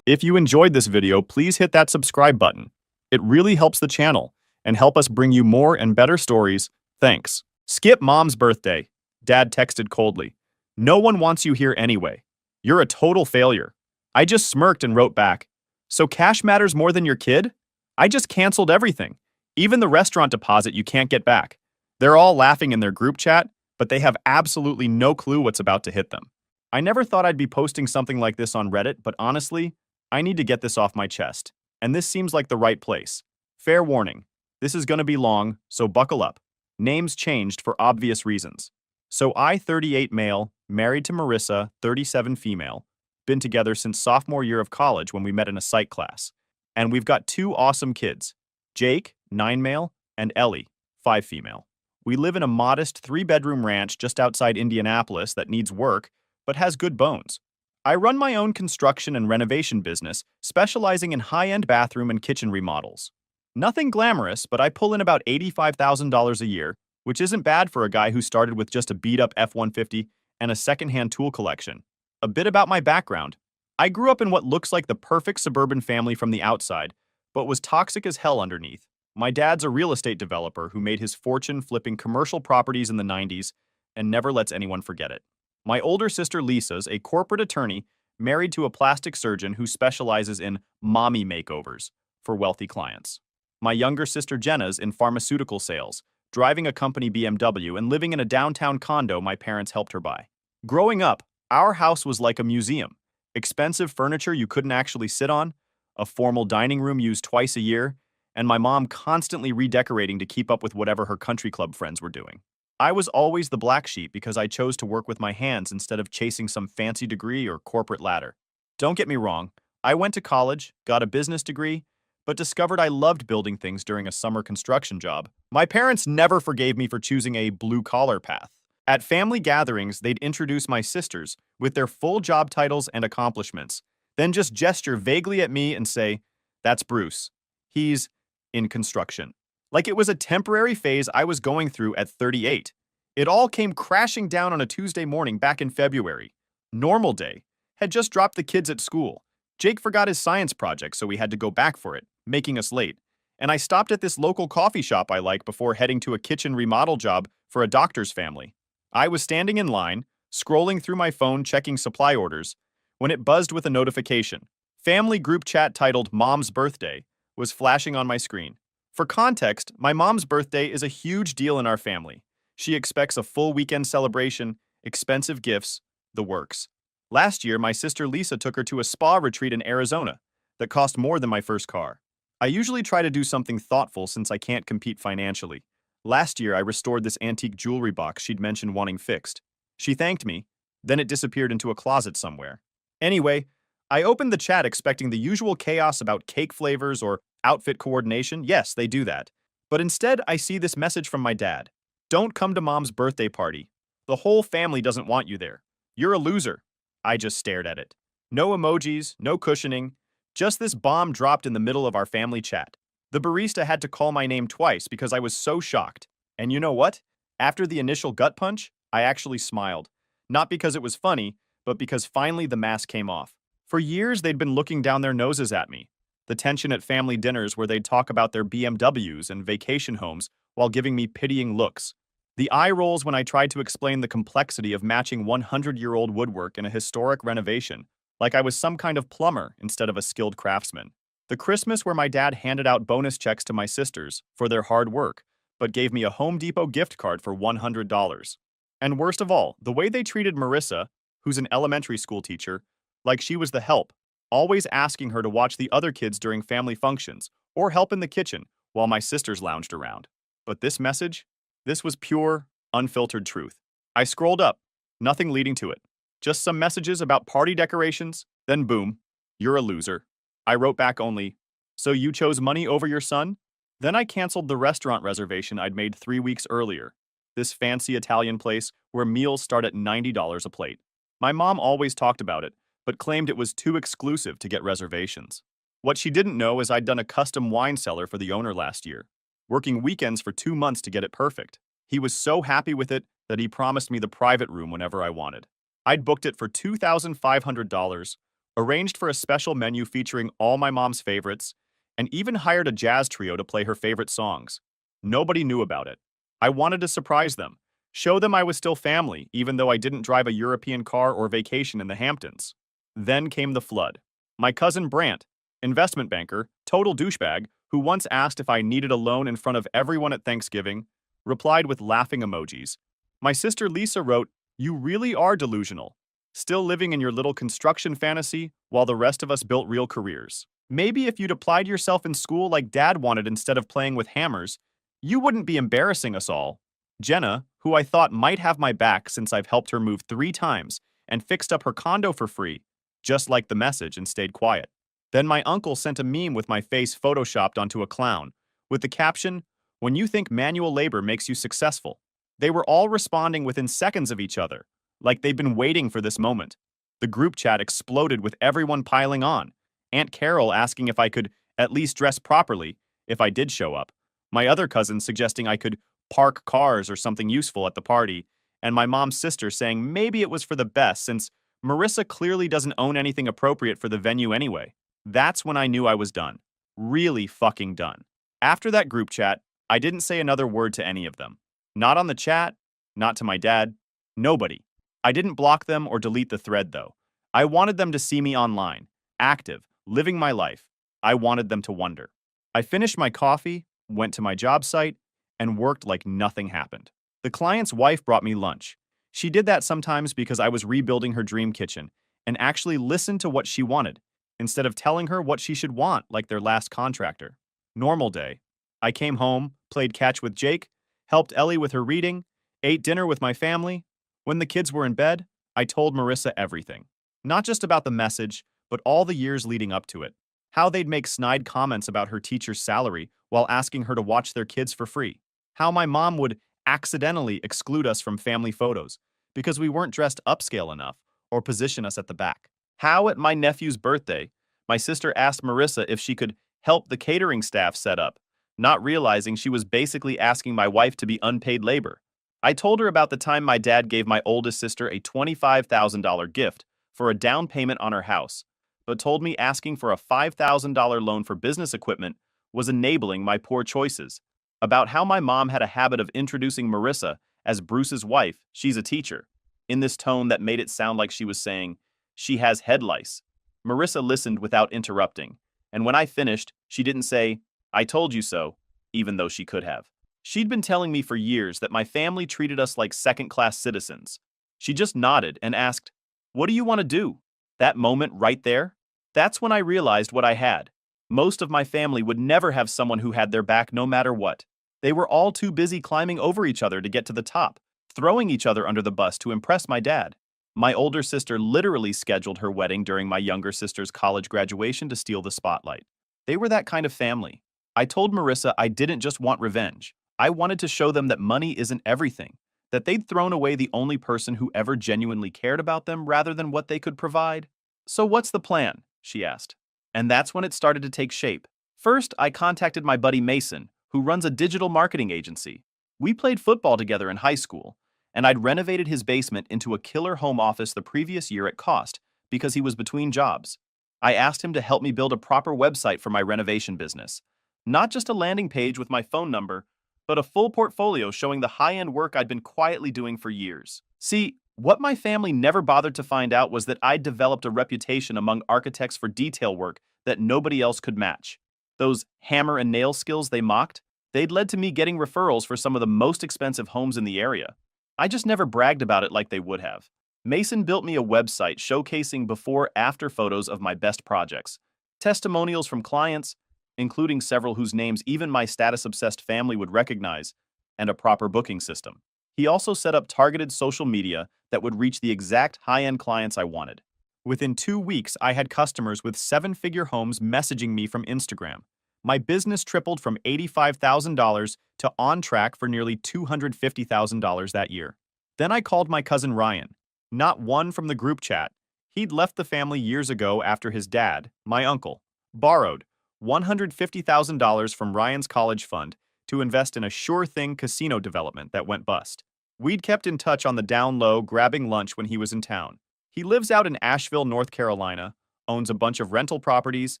If you enjoyed this video, please hit that subscribe button. It really helps the channel and help us bring you more and better stories. Thanks. Skip Mom's birthday. Dad texted coldly. No one wants you here anyway. You're a total failure. I just smirked and wrote back. So cash matters more than your kid? I just canceled everything. Even the restaurant deposit you can't get back. They're all laughing in their group chat, but they have absolutely no clue what's about to hit them. I never thought I'd be posting something like this on Reddit, but honestly, I need to get this off my chest. And this seems like the right place. Fair warning. This is going to be long, so buckle up. Names changed for obvious reasons. So I, 38 male, married to Marissa, 37 female, been together since sophomore year of college when we met in a psych class. And we've got 2 awesome kids, Jake, 9 male, and Ellie, 5 female. We live in a modest 3-bedroom ranch just outside Indianapolis that needs work, but has good bones. I run my own construction and renovation business, specializing in high-end bathroom and kitchen remodels. Nothing glamorous, but I pull in about $85,000 a year, which isn't bad for a guy who started with just a beat-up F-150 and a secondhand tool collection. A bit about my background. I grew up in what looks like the perfect suburban family from the outside, but was toxic as hell underneath. My dad's a real estate developer who made his fortune flipping commercial properties in the 90s and never lets anyone forget it. My older sister Lisa's a corporate attorney married to a plastic surgeon who specializes in mommy makeovers for wealthy clients. My younger sister Jenna's in pharmaceutical sales, driving a company BMW and living in a downtown condo my parents helped her buy. Growing up, our house was like a museum. Expensive furniture you couldn't actually sit on, a formal dining room used twice a year, and my mom constantly redecorating to keep up with whatever her country club friends were doing. I was always the black sheep because I chose to work with my hands instead of chasing some fancy degree or corporate ladder. Don't get me wrong, I went to college, got a business degree, but discovered I loved building things during a summer construction job. My parents never forgave me for choosing a blue-collar path. At family gatherings, they'd introduce my sisters with their full job titles and accomplishments, then just gesture vaguely at me and say, "That's Bruce. He's in construction." Like it was a temporary phase I was going through at 38. It all came crashing down on a Tuesday morning back in February. Normal day. Had just dropped the kids at school. Jake forgot his science project, so we had to go back for it, making us late. And I stopped at this local coffee shop I like before heading to a kitchen remodel job for a doctor's family. I was standing in line, scrolling through my phone checking supply orders, when it buzzed with a notification. Family group chat titled Mom's Birthday was flashing on my screen. For context, my mom's birthday is a huge deal in our family. She expects a full weekend celebration, expensive gifts, the works. Last year, my sister Lisa took her to a spa retreat in Arizona that cost more than my first car. I usually try to do something thoughtful since I can't compete financially. Last year, I restored this antique jewelry box she'd mentioned wanting fixed. She thanked me, then it disappeared into a closet somewhere. Anyway, I opened the chat expecting the usual chaos about cake flavors or outfit coordination. Yes, they do that. But instead, I see this message from my dad. "Don't come to mom's birthday party. The whole family doesn't want you there. You're a loser." I just stared at it. No emojis, no cushioning, just this bomb dropped in the middle of our family chat. The barista had to call my name twice because I was so shocked. And you know what? After the initial gut punch, I actually smiled. Not because it was funny, but because finally the mask came off. For years, they'd been looking down their noses at me. The tension at family dinners where they'd talk about their BMWs and vacation homes while giving me pitying looks. The eye rolls when I tried to explain the complexity of matching 100-year-old woodwork in a historic renovation, like I was some kind of plumber instead of a skilled craftsman. The Christmas where my dad handed out bonus checks to my sisters for their hard work, but gave me a Home Depot gift card for $100. And worst of all, the way they treated Marissa, who's an elementary school teacher, like she was the help, always asking her to watch the other kids during family functions or help in the kitchen while my sisters lounged around. But this message? This was pure, unfiltered truth. I scrolled up, nothing leading to it. Just some messages about party decorations, then boom, "You're a loser." I wrote back only, "So you chose money over your son?" Then I canceled the restaurant reservation I'd made 3 weeks earlier. This fancy Italian place where meals start at $90 a plate. My mom always talked about it, but claimed it was too exclusive to get reservations. What she didn't know is I'd done a custom wine cellar for the owner last year, working weekends for 2 months to get it perfect. He was so happy with it that he promised me the private room whenever I wanted. I'd booked it for $2,500, arranged for a special menu featuring all my mom's favorites, and even hired a jazz trio to play her favorite songs. Nobody knew about it. I wanted to surprise them, show them I was still family, even though I didn't drive a European car or vacation in the Hamptons. Then came the flood. My cousin Brant, investment banker, total douchebag, who once asked if I needed a loan in front of everyone at Thanksgiving, replied with laughing emojis. My sister Lisa wrote, "You really are delusional. Still living in your little construction fantasy while the rest of us built real careers. Maybe if you'd applied yourself in school like Dad wanted instead of playing with hammers, you wouldn't be embarrassing us all." Jenna, who I thought might have my back since I've helped her move 3 times and fixed up her condo for free, just liked the message and stayed quiet. Then my uncle sent a meme with my face photoshopped onto a clown, with the caption, "When you think manual labor makes you successful." They were all responding within seconds of each other, like they'd been waiting for this moment. The group chat exploded with everyone piling on. Aunt Carol asking if I could at least dress properly if I did show up. My other cousin suggesting I could park cars or something useful at the party, and my mom's sister saying maybe it was for the best since Marissa clearly doesn't own anything appropriate for the venue anyway. That's when I knew I was done. Really fucking done. After that group chat, I didn't say another word to any of them. Not on the chat, not to my dad, nobody. I didn't block them or delete the thread though. I wanted them to see me online, active, living my life. I wanted them to wonder. I finished my coffee, went to my job site, and worked like nothing happened. The client's wife brought me lunch. She did that sometimes because I was rebuilding her dream kitchen and actually listened to what she wanted, instead of telling her what she should want like their last contractor. Normal day. I came home, played catch with Jake, helped Ellie with her reading, ate dinner with my family. When the kids were in bed, I told Marissa everything. Not just about the message, but all the years leading up to it. How they'd make snide comments about her teacher's salary while asking her to watch their kids for free. How my mom would accidentally exclude us from family photos because we weren't dressed upscale enough or position us at the back. How at my nephew's birthday, my sister asked Marissa if she could help the catering staff set up, not realizing she was basically asking my wife to be unpaid labor. I told her about the time my dad gave my oldest sister a $25,000 gift for a down payment on her house, but told me asking for a $5,000 loan for business equipment was enabling my poor choices. About how my mom had a habit of introducing Marissa as Bruce's wife, she's a teacher, in this tone that made it sound like she was saying, she has head lice. Marissa listened without interrupting, and when I finished, she didn't say, I told you so, even though she could have. She'd been telling me for years that my family treated us like second-class citizens. She just nodded and asked, what do you want to do? That moment right there? That's when I realized what I had. Most of my family would never have someone who had their back no matter what. They were all too busy climbing over each other to get to the top, throwing each other under the bus to impress my dad. My older sister literally scheduled her wedding during my younger sister's college graduation to steal the spotlight. They were that kind of family. I told Marissa I didn't just want revenge. I wanted to show them that money isn't everything, that they'd thrown away the only person who ever genuinely cared about them rather than what they could provide. So what's the plan? She asked. And that's when it started to take shape. First, I contacted my buddy Mason, who runs a digital marketing agency. We played football together in high school, and I'd renovated his basement into a killer home office the previous year at cost because he was between jobs. I asked him to help me build a proper website for my renovation business. Not just a landing page with my phone number, but a full portfolio showing the high-end work I'd been quietly doing for years. See, what my family never bothered to find out was that I'd developed a reputation among architects for detail work that nobody else could match. Those hammer and nail skills they mocked, they'd led to me getting referrals for some of the most expensive homes in the area. I just never bragged about it like they would have. Mason built me a website showcasing before-after photos of my best projects, testimonials from clients, including several whose names even my status-obsessed family would recognize, and a proper booking system. He also set up targeted social media that would reach the exact high-end clients I wanted. Within 2 weeks, I had customers with seven-figure homes messaging me from Instagram. My business tripled from $85,000 to on track for nearly $250,000 that year. Then I called my cousin Ryan, not one from the group chat. He'd left the family years ago after his dad, my uncle, borrowed $150,000 from Ryan's college fund to invest in a sure-thing casino development that went bust. We'd kept in touch on the down low, grabbing lunch when he was in town. He lives out in Asheville, North Carolina, owns a bunch of rental properties,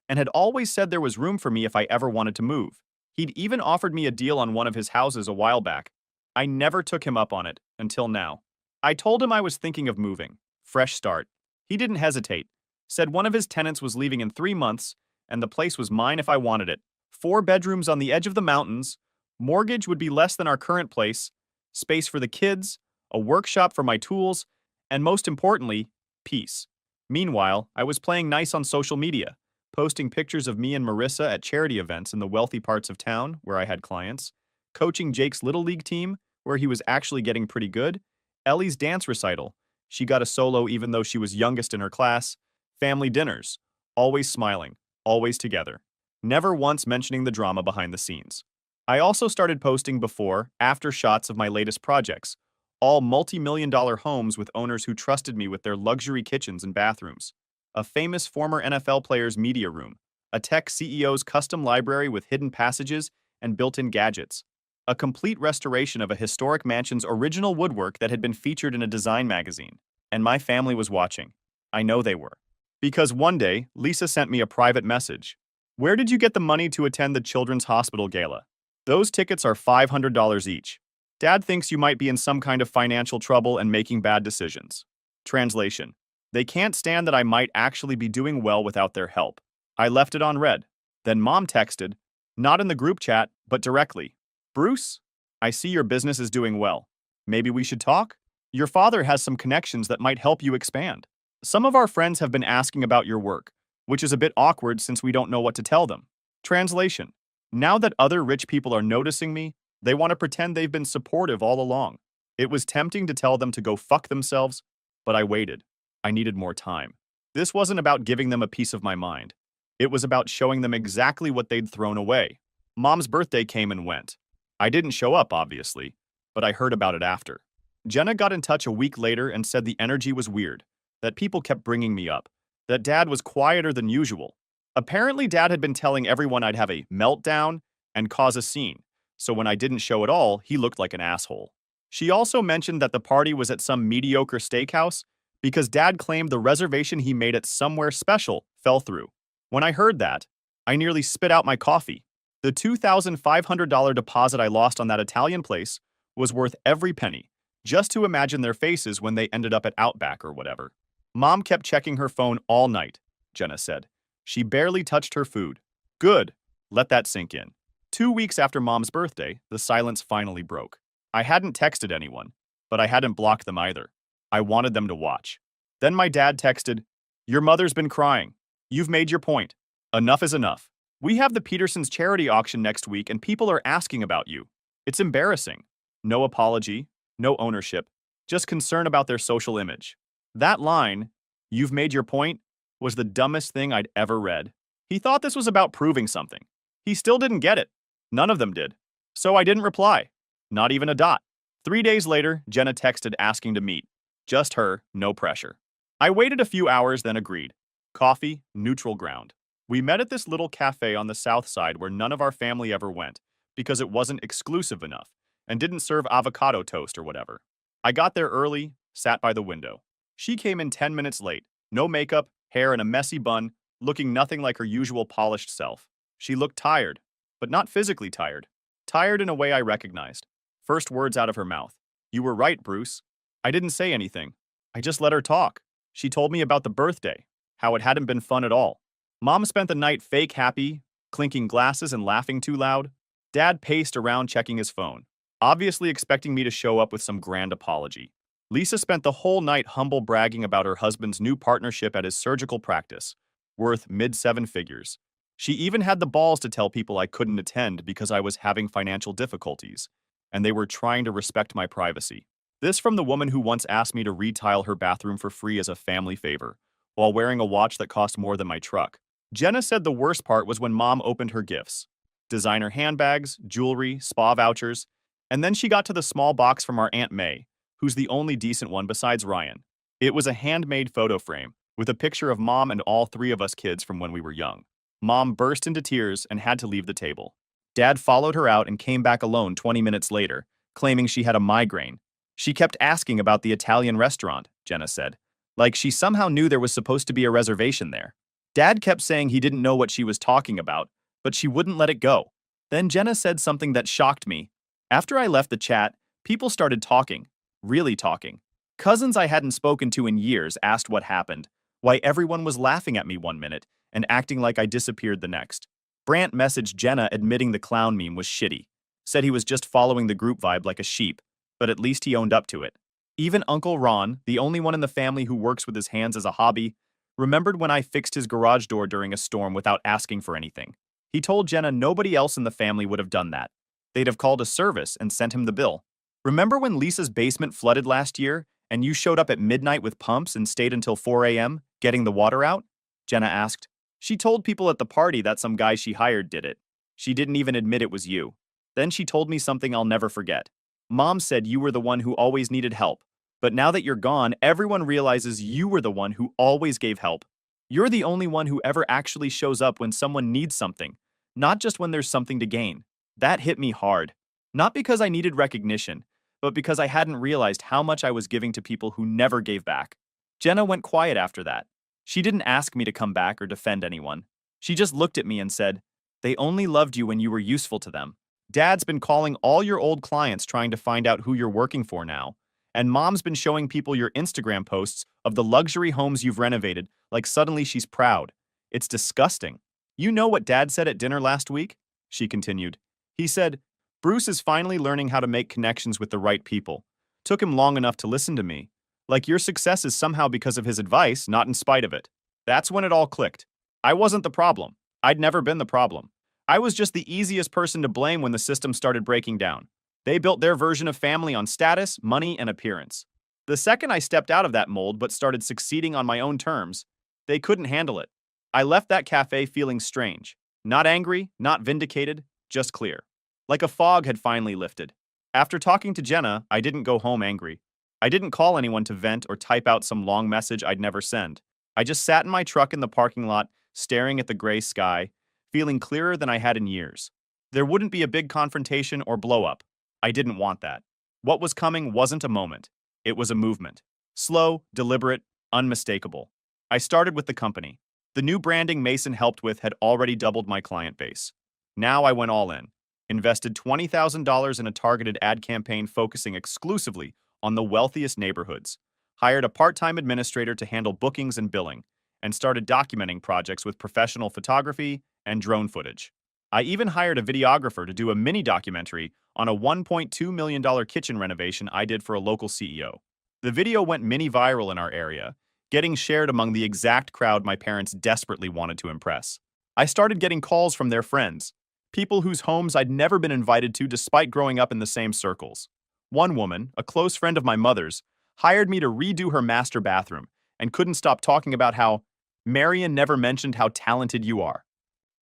and had always said there was room for me if I ever wanted to move. He'd even offered me a deal on one of his houses a while back. I never took him up on it, until now. I told him I was thinking of moving. Fresh start. He didn't hesitate. Said one of his tenants was leaving in 3 months, and the place was mine if I wanted it. 4 bedrooms on the edge of the mountains, mortgage would be less than our current place, space for the kids, a workshop for my tools, and most importantly, peace. Meanwhile, I was playing nice on social media, posting pictures of me and Marissa at charity events in the wealthy parts of town where I had clients, coaching Jake's Little League team, where he was actually getting pretty good, Ellie's dance recital, she got a solo even though she was youngest in her class, family dinners, always smiling, always together, never once mentioning the drama behind the scenes. I also started posting before, after shots of my latest projects, all multi-million-dollar homes with owners who trusted me with their luxury kitchens and bathrooms, a famous former NFL player's media room, a tech CEO's custom library with hidden passages and built-in gadgets, a complete restoration of a historic mansion's original woodwork that had been featured in a design magazine. And my family was watching. I know they were. Because one day, Lisa sent me a private message. Where did you get the money to attend the Children's Hospital Gala? Those tickets are $500 each. Dad thinks you might be in some kind of financial trouble and making bad decisions. Translation. They can't stand that I might actually be doing well without their help. I left it on read. Then Mom texted, not in the group chat, but directly. Bruce, I see your business is doing well. Maybe we should talk? Your father has some connections that might help you expand. Some of our friends have been asking about your work, which is a bit awkward since we don't know what to tell them. Translation. Now that other rich people are noticing me, they want to pretend they've been supportive all along. It was tempting to tell them to go fuck themselves, but I waited. I needed more time. This wasn't about giving them a piece of my mind. It was about showing them exactly what they'd thrown away. Mom's birthday came and went. I didn't show up, obviously, but I heard about it after. Jenna got in touch a week later and said the energy was weird, that people kept bringing me up, that Dad was quieter than usual. Apparently, Dad had been telling everyone I'd have a meltdown and cause a scene, so when I didn't show at all, he looked like an asshole. She also mentioned that the party was at some mediocre steakhouse because Dad claimed the reservation he made at somewhere special fell through. When I heard that, I nearly spit out my coffee. The $2,500 deposit I lost on that Italian place was worth every penny, just to imagine their faces when they ended up at Outback or whatever. Mom kept checking her phone all night, Jenna said. She barely touched her food. Good. Let that sink in. 2 weeks after Mom's birthday, the silence finally broke. I hadn't texted anyone, but I hadn't blocked them either. I wanted them to watch. Then my dad texted, "Your mother's been crying. You've made your point. Enough is enough. We have the Petersons charity auction next week and people are asking about you. It's embarrassing. No apology, no ownership, just concern about their social image." That line, "You've made your point," was the dumbest thing I'd ever read. He thought this was about proving something. He still didn't get it. None of them did. So I didn't reply. Not even a dot. 3 days later, Jenna texted asking to meet. Just her, no pressure. I waited a few hours, then agreed. Coffee, neutral ground. We met at this little cafe on the south side where none of our family ever went, because it wasn't exclusive enough, and didn't serve avocado toast or whatever. I got there early, sat by the window. She came in 10 minutes late, no makeup, hair in a messy bun, looking nothing like her usual polished self. She looked tired, but not physically tired. Tired in a way I recognized. First words out of her mouth. "You were right, Bruce." I didn't say anything. I just let her talk. She told me about the birthday, how it hadn't been fun at all. Mom spent the night fake happy, clinking glasses and laughing too loud. Dad paced around checking his phone, obviously expecting me to show up with some grand apology. Lisa spent the whole night humble bragging about her husband's new partnership at his surgical practice, worth mid-seven figures. She even had the balls to tell people I couldn't attend because I was having financial difficulties, and they were trying to respect my privacy. This from the woman who once asked me to retile her bathroom for free as a family favor, while wearing a watch that cost more than my truck. Jenna said the worst part was when Mom opened her gifts. Designer handbags, jewelry, spa vouchers, and then she got to the small box from our Aunt May, who's the only decent one besides Ryan. It was a handmade photo frame, with a picture of Mom and all three of us kids from when we were young. Mom burst into tears and had to leave the table. Dad followed her out and came back alone 20 minutes later, claiming she had a migraine. She kept asking about the Italian restaurant, Jenna said, like she somehow knew there was supposed to be a reservation there. Dad kept saying he didn't know what she was talking about, but she wouldn't let it go. Then Jenna said something that shocked me. After I left the chat, people started talking, really talking. Cousins I hadn't spoken to in years asked what happened, why everyone was laughing at me one minute and acting like I disappeared the next. Brant messaged Jenna admitting the clown meme was shitty, said he was just following the group vibe like a sheep, but at least he owned up to it. Even Uncle Ron, the only one in the family who works with his hands as a hobby, remembered when I fixed his garage door during a storm without asking for anything. He told Jenna nobody else in the family would have done that. They'd have called a service and sent him the bill. Remember when Lisa's basement flooded last year and you showed up at midnight with pumps and stayed until 4 a.m. getting the water out? Jenna asked. She told people at the party that some guy she hired did it. She didn't even admit it was you. Then she told me something I'll never forget. Mom said you were the one who always needed help, but now that you're gone, everyone realizes you were the one who always gave help. You're the only one who ever actually shows up when someone needs something, not just when there's something to gain. That hit me hard. Not because I needed recognition, but because I hadn't realized how much I was giving to people who never gave back. Jenna went quiet after that. She didn't ask me to come back or defend anyone. She just looked at me and said, "They only loved you when you were useful to them. Dad's been calling all your old clients trying to find out who you're working for now, And mom's been showing people your Instagram posts of the luxury homes you've renovated, like suddenly she's proud. It's disgusting. You know what dad said at dinner last week? She continued. He said, Bruce is finally learning how to make connections with the right people. Took him long enough to listen to me. Like your success is somehow because of his advice, not in spite of it. That's when it all clicked. I wasn't the problem. I'd never been the problem. I was just the easiest person to blame when the system started breaking down. They built their version of family on status, money, and appearance. The second I stepped out of that mold but started succeeding on my own terms, they couldn't handle it. I left that cafe feeling strange. Not angry, not vindicated, just clear. Like a fog had finally lifted. After talking to Jenna, I didn't go home angry. I didn't call anyone to vent or type out some long message I'd never send. I just sat in my truck in the parking lot, staring at the gray sky, feeling clearer than I had in years. There wouldn't be a big confrontation or blow-up. I didn't want that. What was coming wasn't a moment. It was a movement. Slow, deliberate, unmistakable. I started with the company. The new branding Mason helped with had already doubled my client base. Now I went all in. Invested $20,000 in a targeted ad campaign focusing exclusively on the wealthiest neighborhoods. Hired a part-time administrator to handle bookings and billing, and started documenting projects with professional photography and drone footage. I even hired a videographer to do a mini documentary on a $1.2 million kitchen renovation I did for a local CEO. The video went mini viral in our area, getting shared among the exact crowd my parents desperately wanted to impress. I started getting calls from their friends, people whose homes I'd never been invited to despite growing up in the same circles. One woman, a close friend of my mother's, hired me to redo her master bathroom and couldn't stop talking about how Marion never mentioned how talented you are.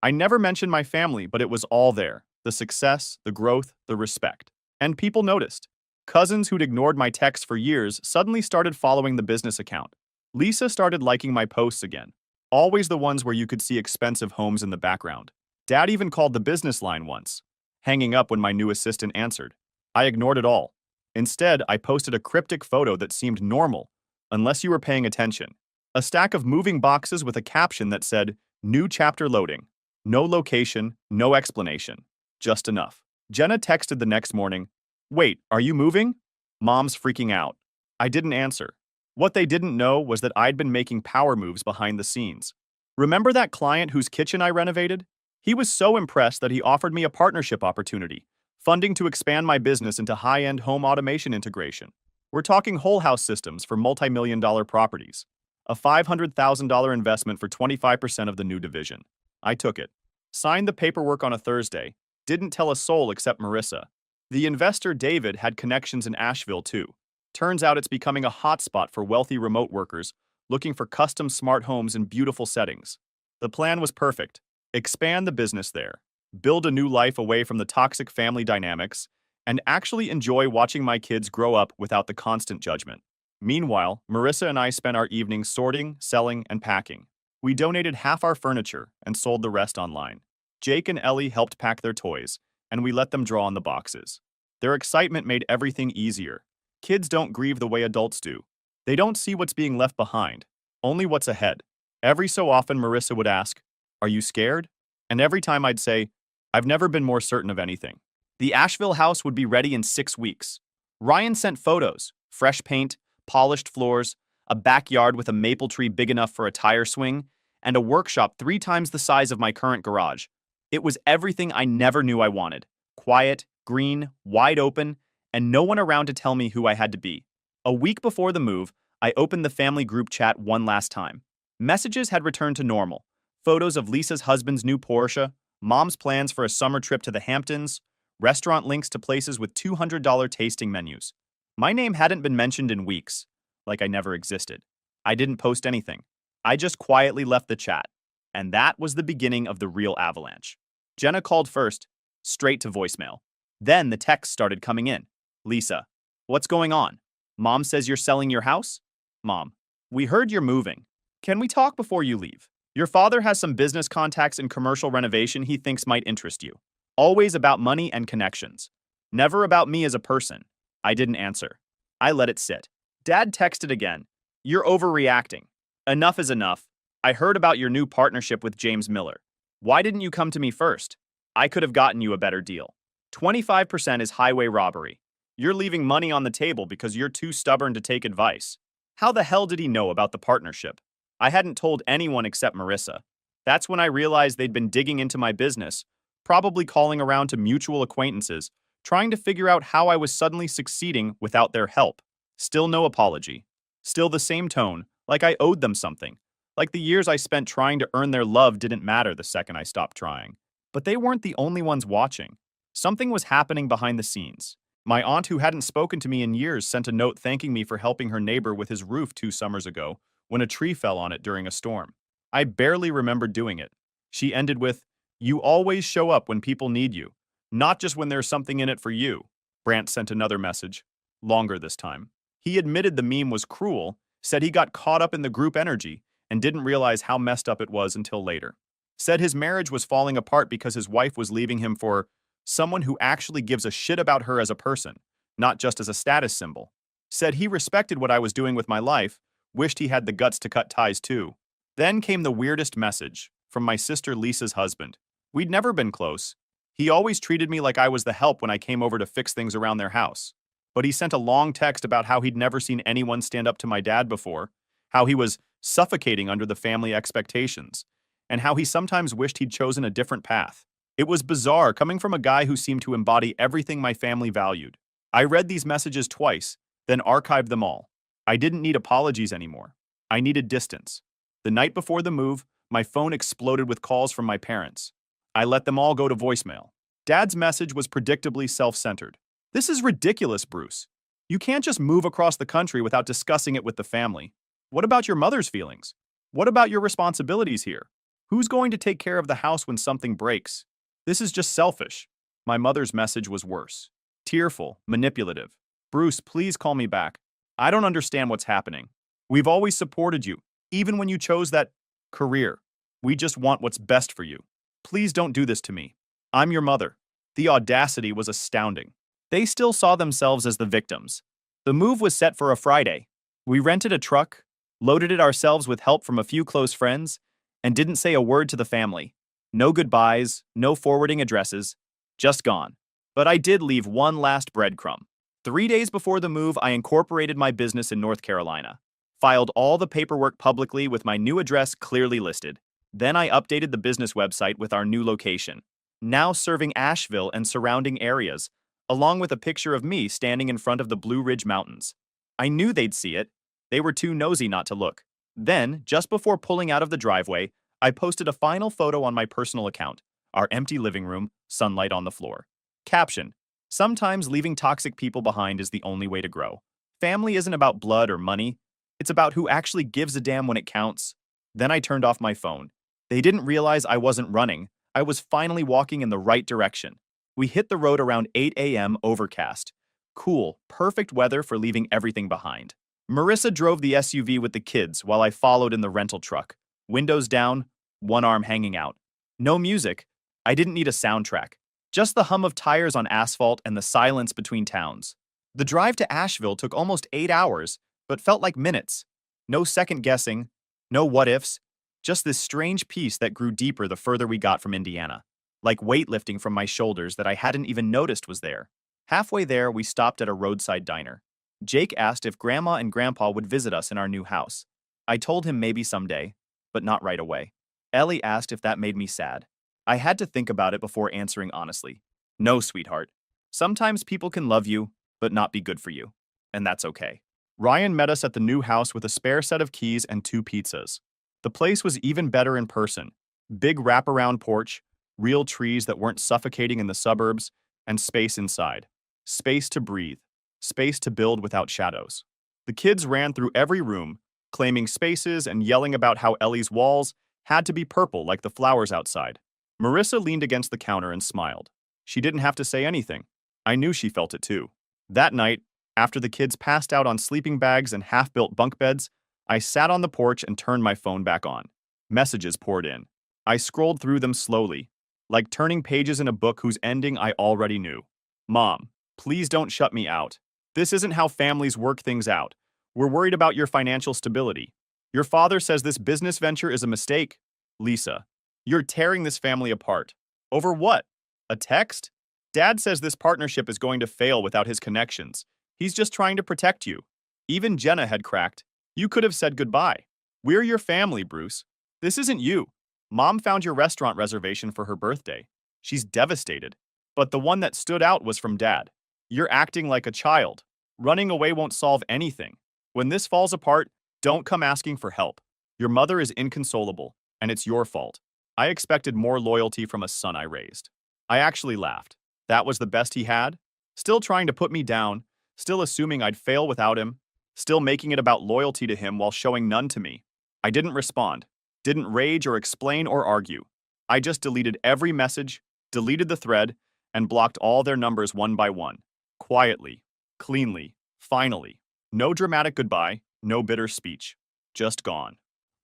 I never mentioned my family, but it was all there. The success, the growth, the respect. And people noticed. Cousins who'd ignored my texts for years suddenly started following the business account. Lisa started liking my posts again. Always the ones where you could see expensive homes in the background. Dad even called the business line once, hanging up when my new assistant answered. I ignored it all. Instead, I posted a cryptic photo that seemed normal, unless you were paying attention. A stack of moving boxes with a caption that said, New chapter loading. No location, no explanation. Just enough. Jenna texted the next morning, Wait, are you moving? Mom's freaking out. I didn't answer. What they didn't know was that I'd been making power moves behind the scenes. Remember that client whose kitchen I renovated? He was so impressed that he offered me a partnership opportunity, funding to expand my business into high-end home automation integration. We're talking whole house systems for multi-million-dollar properties. A $500,000 investment for 25% of the new division. I took it. Signed the paperwork on a Thursday. Didn't tell a soul except Marissa. The investor, David, had connections in Asheville, too. Turns out it's becoming a hotspot for wealthy remote workers looking for custom smart homes in beautiful settings. The plan was perfect. Expand the business there. Build a new life away from the toxic family dynamics, and actually enjoy watching my kids grow up without the constant judgment. Meanwhile, Marissa and I spent our evenings sorting, selling, and packing. We donated half our furniture and sold the rest online. Jake and Ellie helped pack their toys, and we let them draw on the boxes. Their excitement made everything easier. Kids don't grieve the way adults do. They don't see what's being left behind, only what's ahead. Every so often, Marissa would ask, Are you scared? And every time I'd say, I've never been more certain of anything. The Asheville house would be ready in 6 weeks. Ryan sent photos, fresh paint, polished floors, a backyard with a maple tree big enough for a tire swing, and a workshop 3 times the size of my current garage. It was everything I never knew I wanted. Quiet, green, wide open, and no one around to tell me who I had to be. A week before the move, I opened the family group chat one last time. Messages had returned to normal. Photos of Lisa's husband's new Porsche, mom's plans for a summer trip to the Hamptons, restaurant links to places with $200 tasting menus. My name hadn't been mentioned in weeks, like I never existed. I didn't post anything. I just quietly left the chat. And that was the beginning of the real avalanche. Jenna called first, straight to voicemail. Then the texts started coming in. Lisa, what's going on? Mom says you're selling your house? Mom, we heard you're moving. Can we talk before you leave? Your father has some business contacts in commercial renovation he thinks might interest you. Always about money and connections. Never about me as a person. I didn't answer. I let it sit. Dad texted again. You're overreacting. Enough is enough. I heard about your new partnership with James Miller. Why didn't you come to me first? I could have gotten you a better deal. 25% is highway robbery. You're leaving money on the table because you're too stubborn to take advice. How the hell did he know about the partnership? I hadn't told anyone except Marissa. That's when I realized they'd been digging into my business, probably calling around to mutual acquaintances, trying to figure out how I was suddenly succeeding without their help. Still no apology. Still the same tone, like I owed them something. Like the years I spent trying to earn their love didn't matter the second I stopped trying. But they weren't the only ones watching. Something was happening behind the scenes. My aunt, who hadn't spoken to me in years, sent a note thanking me for helping her neighbor with his roof 2 summers ago when a tree fell on it during a storm. I barely remembered doing it. She ended with, "You always show up when people need you, not just when there's something in it for you." Brant sent another message, longer this time. He admitted the meme was cruel, said he got caught up in the group energy, and didn't realize how messed up it was until later. Said his marriage was falling apart because his wife was leaving him for someone who actually gives a shit about her as a person, not just as a status symbol. Said he respected what I was doing with my life, wished he had the guts to cut ties too. Then came the weirdest message, from my sister Lisa's husband. We'd never been close. He always treated me like I was the help when I came over to fix things around their house. But he sent a long text about how he'd never seen anyone stand up to my dad before, how he was suffocating under the family expectations, and how he sometimes wished he'd chosen a different path. It was bizarre coming from a guy who seemed to embody everything my family valued. I read these messages twice, then archived them all. I didn't need apologies anymore. I needed distance. The night before the move, my phone exploded with calls from my parents. I let them all go to voicemail. Dad's message was predictably self-centered. "This is ridiculous, Bruce. You can't just move across the country without discussing it with the family. What about your mother's feelings? What about your responsibilities here? Who's going to take care of the house when something breaks? This is just selfish." My mother's message was worse. Tearful, manipulative. "Bruce, please call me back. I don't understand what's happening. We've always supported you, even when you chose that career. We just want what's best for you. Please don't do this to me. I'm your mother." The audacity was astounding. They still saw themselves as the victims. The move was set for a Friday. We rented a truck, loaded it ourselves with help from a few close friends, and didn't say a word to the family. No goodbyes, no forwarding addresses, just gone. But I did leave one last breadcrumb. 3 days before the move, I incorporated my business in North Carolina, filed all the paperwork publicly with my new address clearly listed. Then I updated the business website with our new location, now serving Asheville and surrounding areas, along with a picture of me standing in front of the Blue Ridge Mountains. I knew they'd see it. They were too nosy not to look. Then, just before pulling out of the driveway, I posted a final photo on my personal account, our empty living room, sunlight on the floor. Caption: "Sometimes leaving toxic people behind is the only way to grow. Family isn't about blood or money. It's about who actually gives a damn when it counts." Then I turned off my phone. They didn't realize I wasn't running. I was finally walking in the right direction. We hit the road around 8 a.m. overcast. Cool, perfect weather for leaving everything behind. Marissa drove the SUV with the kids while I followed in the rental truck. Windows down, one arm hanging out. No music. I didn't need a soundtrack. Just the hum of tires on asphalt and the silence between towns. The drive to Asheville took almost 8 hours, but felt like minutes. No second guessing, no what-ifs, just this strange peace that grew deeper the further we got from Indiana. Like weightlifting from my shoulders that I hadn't even noticed was there. Halfway there, we stopped at a roadside diner. Jake asked if Grandma and Grandpa would visit us in our new house. I told him maybe someday, but not right away. Ellie asked if that made me sad. I had to think about it before answering honestly. No, sweetheart. Sometimes people can love you, but not be good for you. And that's okay. Ryan met us at the new house with a spare set of keys and 2 pizzas. The place was even better in person. Big wraparound porch, real trees that weren't suffocating in the suburbs, and space inside. Space to breathe. Space to build without shadows. The kids ran through every room, claiming spaces and yelling about how Ellie's walls had to be purple like the flowers outside. Marissa leaned against the counter and smiled. She didn't have to say anything. I knew she felt it too. That night, after the kids passed out on sleeping bags and half-built bunk beds, I sat on the porch and turned my phone back on. Messages poured in. I scrolled through them slowly, like turning pages in a book whose ending I already knew. "Mom, please don't shut me out. This isn't how families work things out. We're worried about your financial stability. Your father says this business venture is a mistake. Lisa, you're tearing this family apart. Over what? A text? Dad says this partnership is going to fail without his connections. He's just trying to protect you. Even Jenna had cracked. You could have said goodbye. We're your family, Bruce. This isn't you. Mom found your restaurant reservation for her birthday. She's devastated. But the one that stood out was from Dad. You're acting like a child. Running away won't solve anything. When this falls apart, don't come asking for help. Your mother is inconsolable, and it's your fault. I expected more loyalty from a son I raised. I actually laughed. That was the best he had? Still trying to put me down, still assuming I'd fail without him, still making it about loyalty to him while showing none to me. I didn't respond, didn't rage or explain or argue. I just deleted every message, deleted the thread, and blocked all their numbers one by one. Quietly, cleanly, finally. No dramatic goodbye, no bitter speech. Just gone.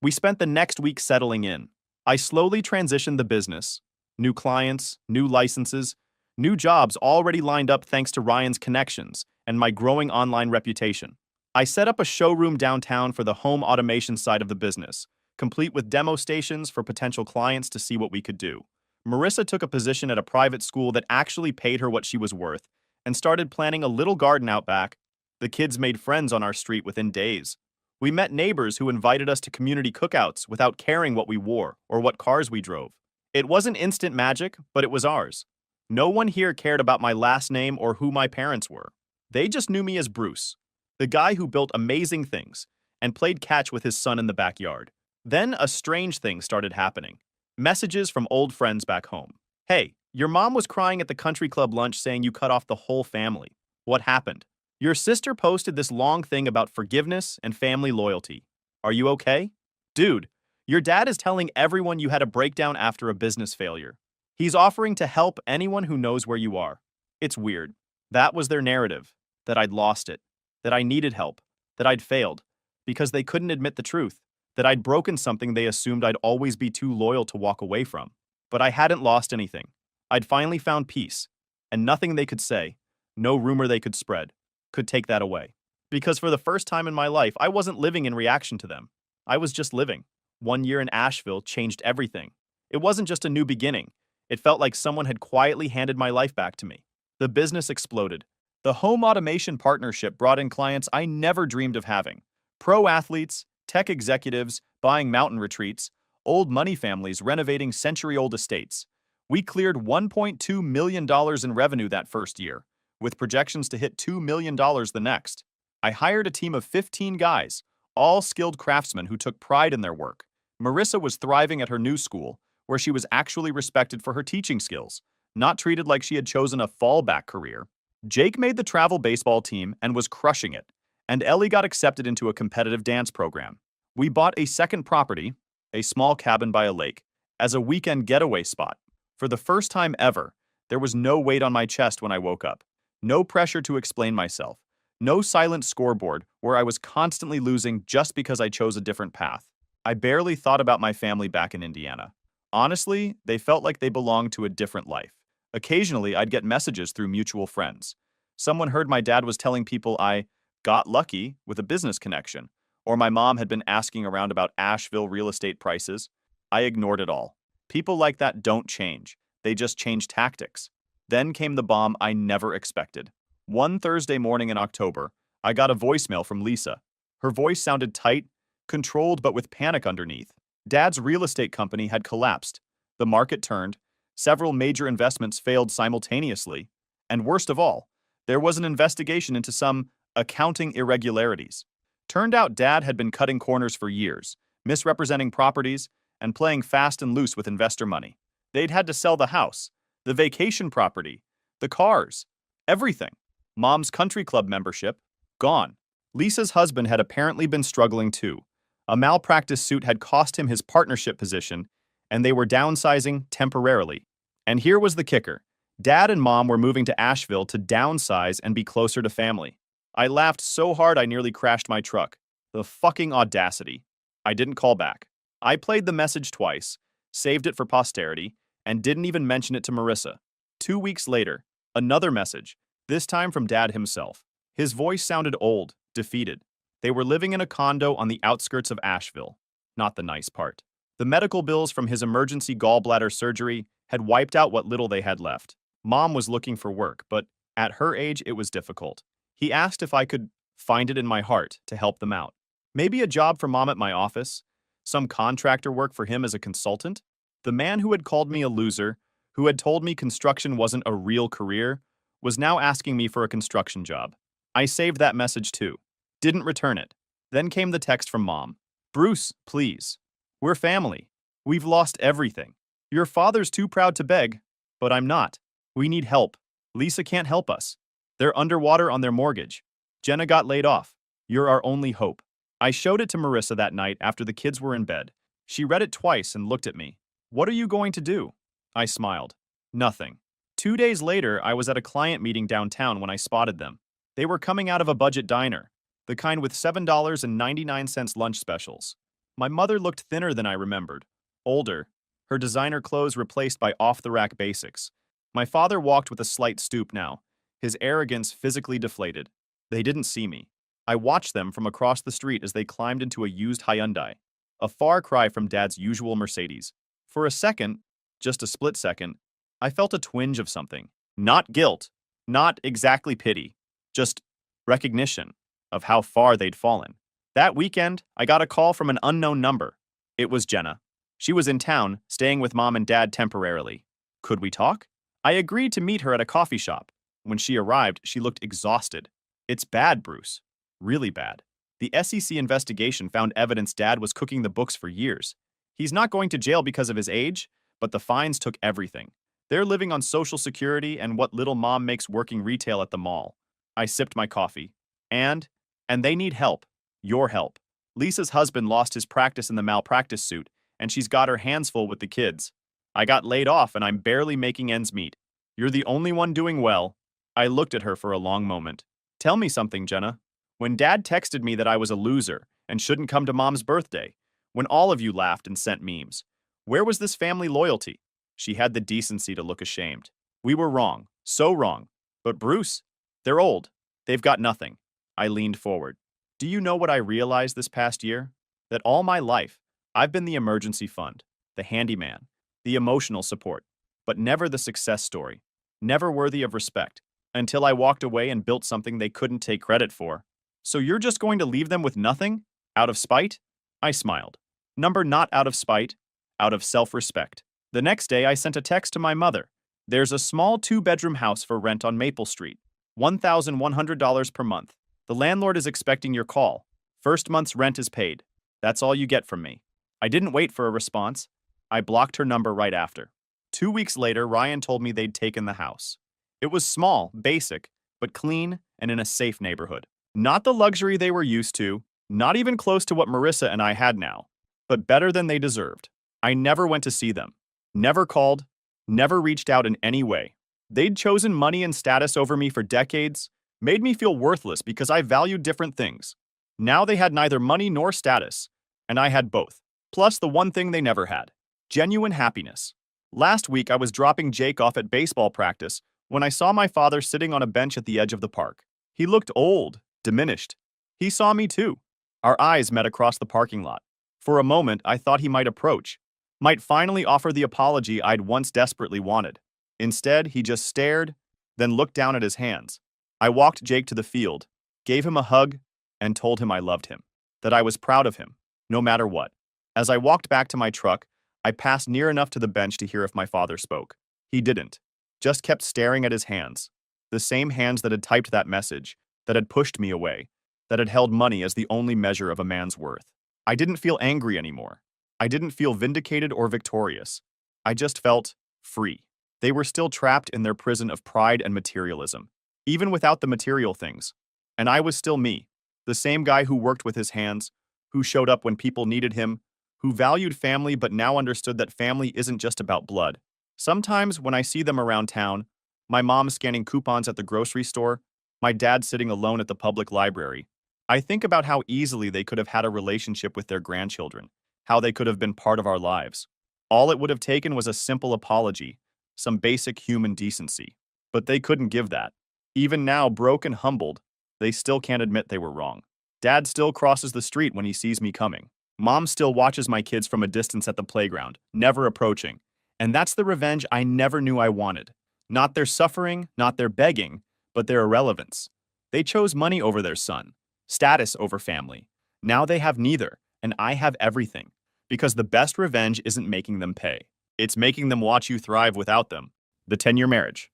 We spent the next week settling in. I slowly transitioned the business. New clients, new licenses, new jobs already lined up thanks to Ryan's connections and my growing online reputation. I set up a showroom downtown for the home automation side of the business, complete with demo stations for potential clients to see what we could do. Marissa took a position at a private school that actually paid her what she was worth and started planning a little garden out back. The kids made friends on our street within days. We met neighbors who invited us to community cookouts without caring what we wore or what cars we drove. It wasn't instant magic, but it was ours. No one here cared about my last name or who my parents were. They just knew me as Bruce, the guy who built amazing things and played catch with his son in the backyard. Then a strange thing started happening. Messages from old friends back home. Hey, your mom was crying at the country club lunch saying you cut off the whole family. What happened? Your sister posted this long thing about forgiveness and family loyalty. Are you okay? Dude, your dad is telling everyone you had a breakdown after a business failure. He's offering to help anyone who knows where you are. It's weird. That was their narrative, that I'd lost it, that I needed help, that I'd failed, because they couldn't admit the truth, that I'd broken something they assumed I'd always be too loyal to walk away from. But I hadn't lost anything. I'd finally found peace, and nothing they could say, no rumor they could spread, could take that away. Because for the first time in my life, I wasn't living in reaction to them. I was just living. 1 year in Asheville changed everything. It wasn't just a new beginning. It felt like someone had quietly handed my life back to me. The business exploded. The home automation partnership brought in clients I never dreamed of having. Pro athletes, tech executives buying mountain retreats, old money families renovating century-old estates. We cleared $1.2 million in revenue that first year, with projections to hit $2 million the next. I hired a team of 15 guys, all skilled craftsmen who took pride in their work. Marissa was thriving at her new school, where she was actually respected for her teaching skills, not treated like she had chosen a fallback career. Jake made the travel baseball team and was crushing it, and Ellie got accepted into a competitive dance program. We bought a second property, a small cabin by a lake, as a weekend getaway spot. For the first time ever, there was no weight on my chest when I woke up. No pressure to explain myself. No silent scoreboard where I was constantly losing just because I chose a different path. I barely thought about my family back in Indiana. Honestly, they felt like they belonged to a different life. Occasionally, I'd get messages through mutual friends. Someone heard my dad was telling people I got lucky with a business connection, or my mom had been asking around about Asheville real estate prices. I ignored it all. People like that don't change. They just change tactics. Then came the bomb I never expected. One Thursday morning in October, I got a voicemail from Lisa. Her voice sounded tight, controlled but with panic underneath. Dad's real estate company had collapsed. The market turned. Several major investments failed simultaneously. And worst of all, there was an investigation into some accounting irregularities. Turned out Dad had been cutting corners for years, misrepresenting properties, and playing fast and loose with investor money. They'd had to sell the house, the vacation property, the cars, everything. Mom's country club membership, gone. Lisa's husband had apparently been struggling too. A malpractice suit had cost him his partnership position, and they were downsizing temporarily. And here was the kicker. Dad and Mom were moving to Asheville to downsize and be closer to family. I laughed so hard I nearly crashed my truck. The fucking audacity. I didn't call back. I played the message twice, saved it for posterity, and didn't even mention it to Marissa. 2 weeks later, another message, this time from Dad himself. His voice sounded old, defeated. They were living in a condo on the outskirts of Asheville. Not the nice part. The medical bills from his emergency gallbladder surgery had wiped out what little they had left. Mom was looking for work, but at her age, it was difficult. He asked if I could find it in my heart to help them out. Maybe a job for Mom at my office, some contractor work for him as a consultant. The man who had called me a loser, who had told me construction wasn't a real career, was now asking me for a construction job. I saved that message too. Didn't return it. Then came the text from Mom. Bruce, please. We're family. We've lost everything. Your father's too proud to beg, but I'm not. We need help. Lisa can't help us. They're underwater on their mortgage. Jenna got laid off. You're our only hope. I showed it to Marissa that night after the kids were in bed. She read it twice and looked at me. What are you going to do? I smiled. Nothing. 2 days later, I was at a client meeting downtown when I spotted them. They were coming out of a budget diner, the kind with $7.99 lunch specials. My mother looked thinner than I remembered, older, her designer clothes replaced by off-the-rack basics. My father walked with a slight stoop now, his arrogance physically deflated. They didn't see me. I watched them from across the street as they climbed into a used Hyundai, a far cry from Dad's usual Mercedes. For a second, just a split second, I felt a twinge of something. Not guilt, not exactly pity, just recognition of how far they'd fallen. That weekend, I got a call from an unknown number. It was Jenna. She was in town, staying with Mom and Dad temporarily. Could we talk? I agreed to meet her at a coffee shop. When she arrived, she looked exhausted. It's bad, Bruce. Really bad. The SEC investigation found evidence Dad was cooking the books for years. He's not going to jail because of his age, but the fines took everything. They're living on Social Security and what little Mom makes working retail at the mall. I sipped my coffee. And they need help. Your help. Lisa's husband lost his practice in the malpractice suit, and she's got her hands full with the kids. I got laid off and I'm barely making ends meet. You're the only one doing well. I looked at her for a long moment. Tell me something, Jenna. When Dad texted me that I was a loser and shouldn't come to Mom's birthday, when all of you laughed and sent memes, where was this family loyalty? She had the decency to look ashamed. We were wrong, so wrong. But Bruce, they're old. They've got nothing. I leaned forward. Do you know what I realized this past year? That all my life, I've been the emergency fund, the handyman, the emotional support, but never the success story, never worthy of respect, until I walked away and built something they couldn't take credit for. So you're just going to leave them with nothing? Out of spite? I smiled. Number not out of spite, out of self-respect. The next day, I sent a text to my mother. There's a small 2-bedroom house for rent on Maple Street, $1,100 per month. The landlord is expecting your call. First month's rent is paid. That's all you get from me. I didn't wait for a response. I blocked her number right after. 2 weeks later, Ryan told me they'd taken the house. It was small, basic, but clean and in a safe neighborhood. Not the luxury they were used to, not even close to what Marissa and I had now, but better than they deserved. I never went to see them. Never called. Never reached out in any way. They'd chosen money and status over me for decades, made me feel worthless because I valued different things. Now they had neither money nor status, and I had both. Plus the one thing they never had. Genuine happiness. Last week I was dropping Jake off at baseball practice when I saw my father sitting on a bench at the edge of the park. He looked old, diminished. He saw me too. Our eyes met across the parking lot. For a moment I thought he might approach, might finally offer the apology I'd once desperately wanted. Instead, he just stared, then looked down at his hands. I walked Jake to the field, gave him a hug, and told him I loved him, that I was proud of him, no matter what. As I walked back to my truck, I passed near enough to the bench to hear if my father spoke. He didn't, just kept staring at his hands, the same hands that had typed that message, that had pushed me away, that had held money as the only measure of a man's worth. I didn't feel angry anymore. I didn't feel vindicated or victorious. I just felt free. They were still trapped in their prison of pride and materialism, even without the material things. And I was still me, the same guy who worked with his hands, who showed up when people needed him, who valued family but now understood that family isn't just about blood. Sometimes when I see them around town, my mom scanning coupons at the grocery store, my dad sitting alone at the public library, I think about how easily they could have had a relationship with their grandchildren, how they could have been part of our lives. All it would have taken was a simple apology, some basic human decency. But they couldn't give that. Even now, broke and humbled, they still can't admit they were wrong. Dad still crosses the street when he sees me coming. Mom still watches my kids from a distance at the playground, never approaching. And that's the revenge I never knew I wanted. Not their suffering, not their begging, but their irrelevance. They chose money over their son, status over family. Now they have neither, and I have everything. Because the best revenge isn't making them pay. It's making them watch you thrive without them. The 10-year marriage.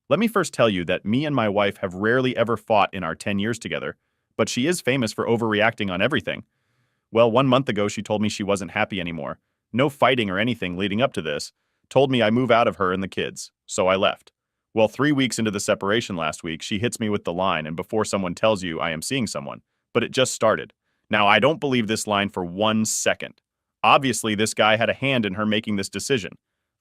Let me first tell you that me and my wife have rarely ever fought in our 10 years together, but she is famous for overreacting on everything. Well, 1 month ago she told me she wasn't happy anymore. No fighting or anything leading up to this. Told me I move out of her and the kids, so I left. Well, 3 weeks into the separation last week, she hits me with the line, and before someone tells you I am seeing someone. But it just started. Now, I don't believe this line for 1 second. Obviously, this guy had a hand in her making this decision.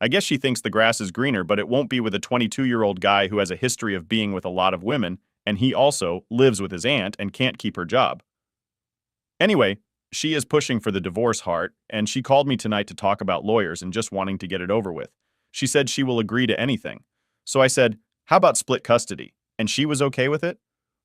I guess she thinks the grass is greener, but it won't be with a 22-year-old guy who has a history of being with a lot of women, and he also lives with his aunt and can't keep her job. Anyway, she is pushing for the divorce hard, and she called me tonight to talk about lawyers and just wanting to get it over with. She said she will agree to anything. So I said, how about split custody? And she was okay with it?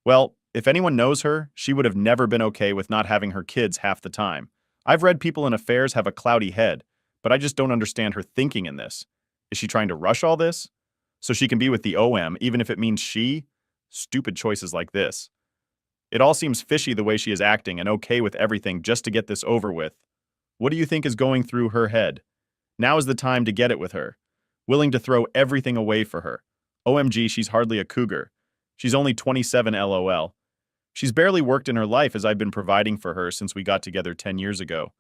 Well, if anyone knows her, she would have never been okay with not having her kids half the time. I've read people in affairs have a cloudy head, but I just don't understand her thinking in this. Is she trying to rush all this? So she can be with the OM, even if it means she? Stupid choices like this. It all seems fishy the way she is acting and okay with everything just to get this over with. What do you think is going through her head? Now is the time to get it with her. Willing to throw everything away for her. OMG, she's hardly a cougar. She's only 27 LOL. She's barely worked in her life as I've been providing for her since we got together 10 years ago.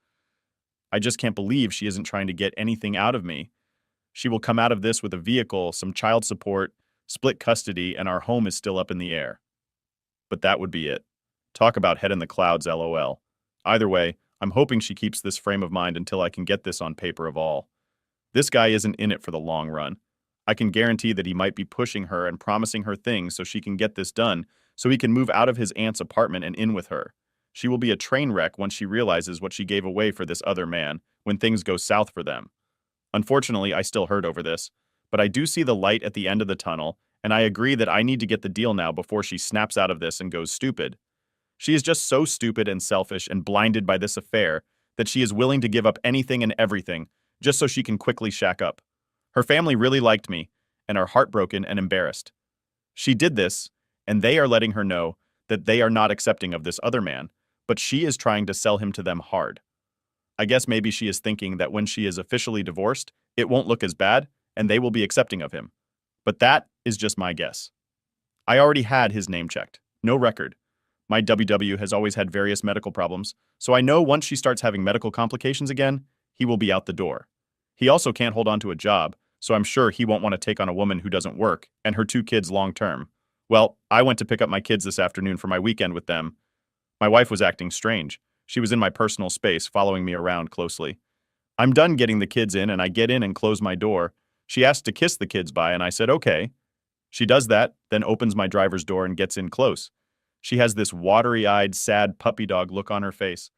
I just can't believe she isn't trying to get anything out of me. She will come out of this with a vehicle, some child support, split custody, and our home is still up in the air. But that would be it. Talk about head in the clouds, LOL. Either way, I'm hoping she keeps this frame of mind until I can get this on paper of all. This guy isn't in it for the long run. I can guarantee that he might be pushing her and promising her things so she can get this done, so he can move out of his aunt's apartment and in with her. She will be a train wreck once she realizes what she gave away for this other man when things go south for them. Unfortunately, I still hurt over this, but I do see the light at the end of the tunnel, and I agree that I need to get the deal now before she snaps out of this and goes stupid. She is just so stupid and selfish and blinded by this affair that she is willing to give up anything and everything just so she can quickly shack up. Her family really liked me and are heartbroken and embarrassed. She did this, and they are letting her know that they are not accepting of this other man, but she is trying to sell him to them hard. I guess maybe she is thinking that when she is officially divorced, it won't look as bad, and they will be accepting of him. But that is just my guess. I already had his name checked. No record. My WW has always had various medical problems, so I know once she starts having medical complications again, he will be out the door. He also can't hold on to a job, so I'm sure he won't want to take on a woman who doesn't work, and her 2 kids long term. Well, I went to pick up my kids this afternoon for my weekend with them. My wife was acting strange. She was in my personal space, following me around closely. I'm done getting the kids in, and I get in and close my door. She asked to kiss the kids by, and I said, okay. She does that, then opens my driver's door and gets in close. She has this watery-eyed, sad puppy dog look on her face.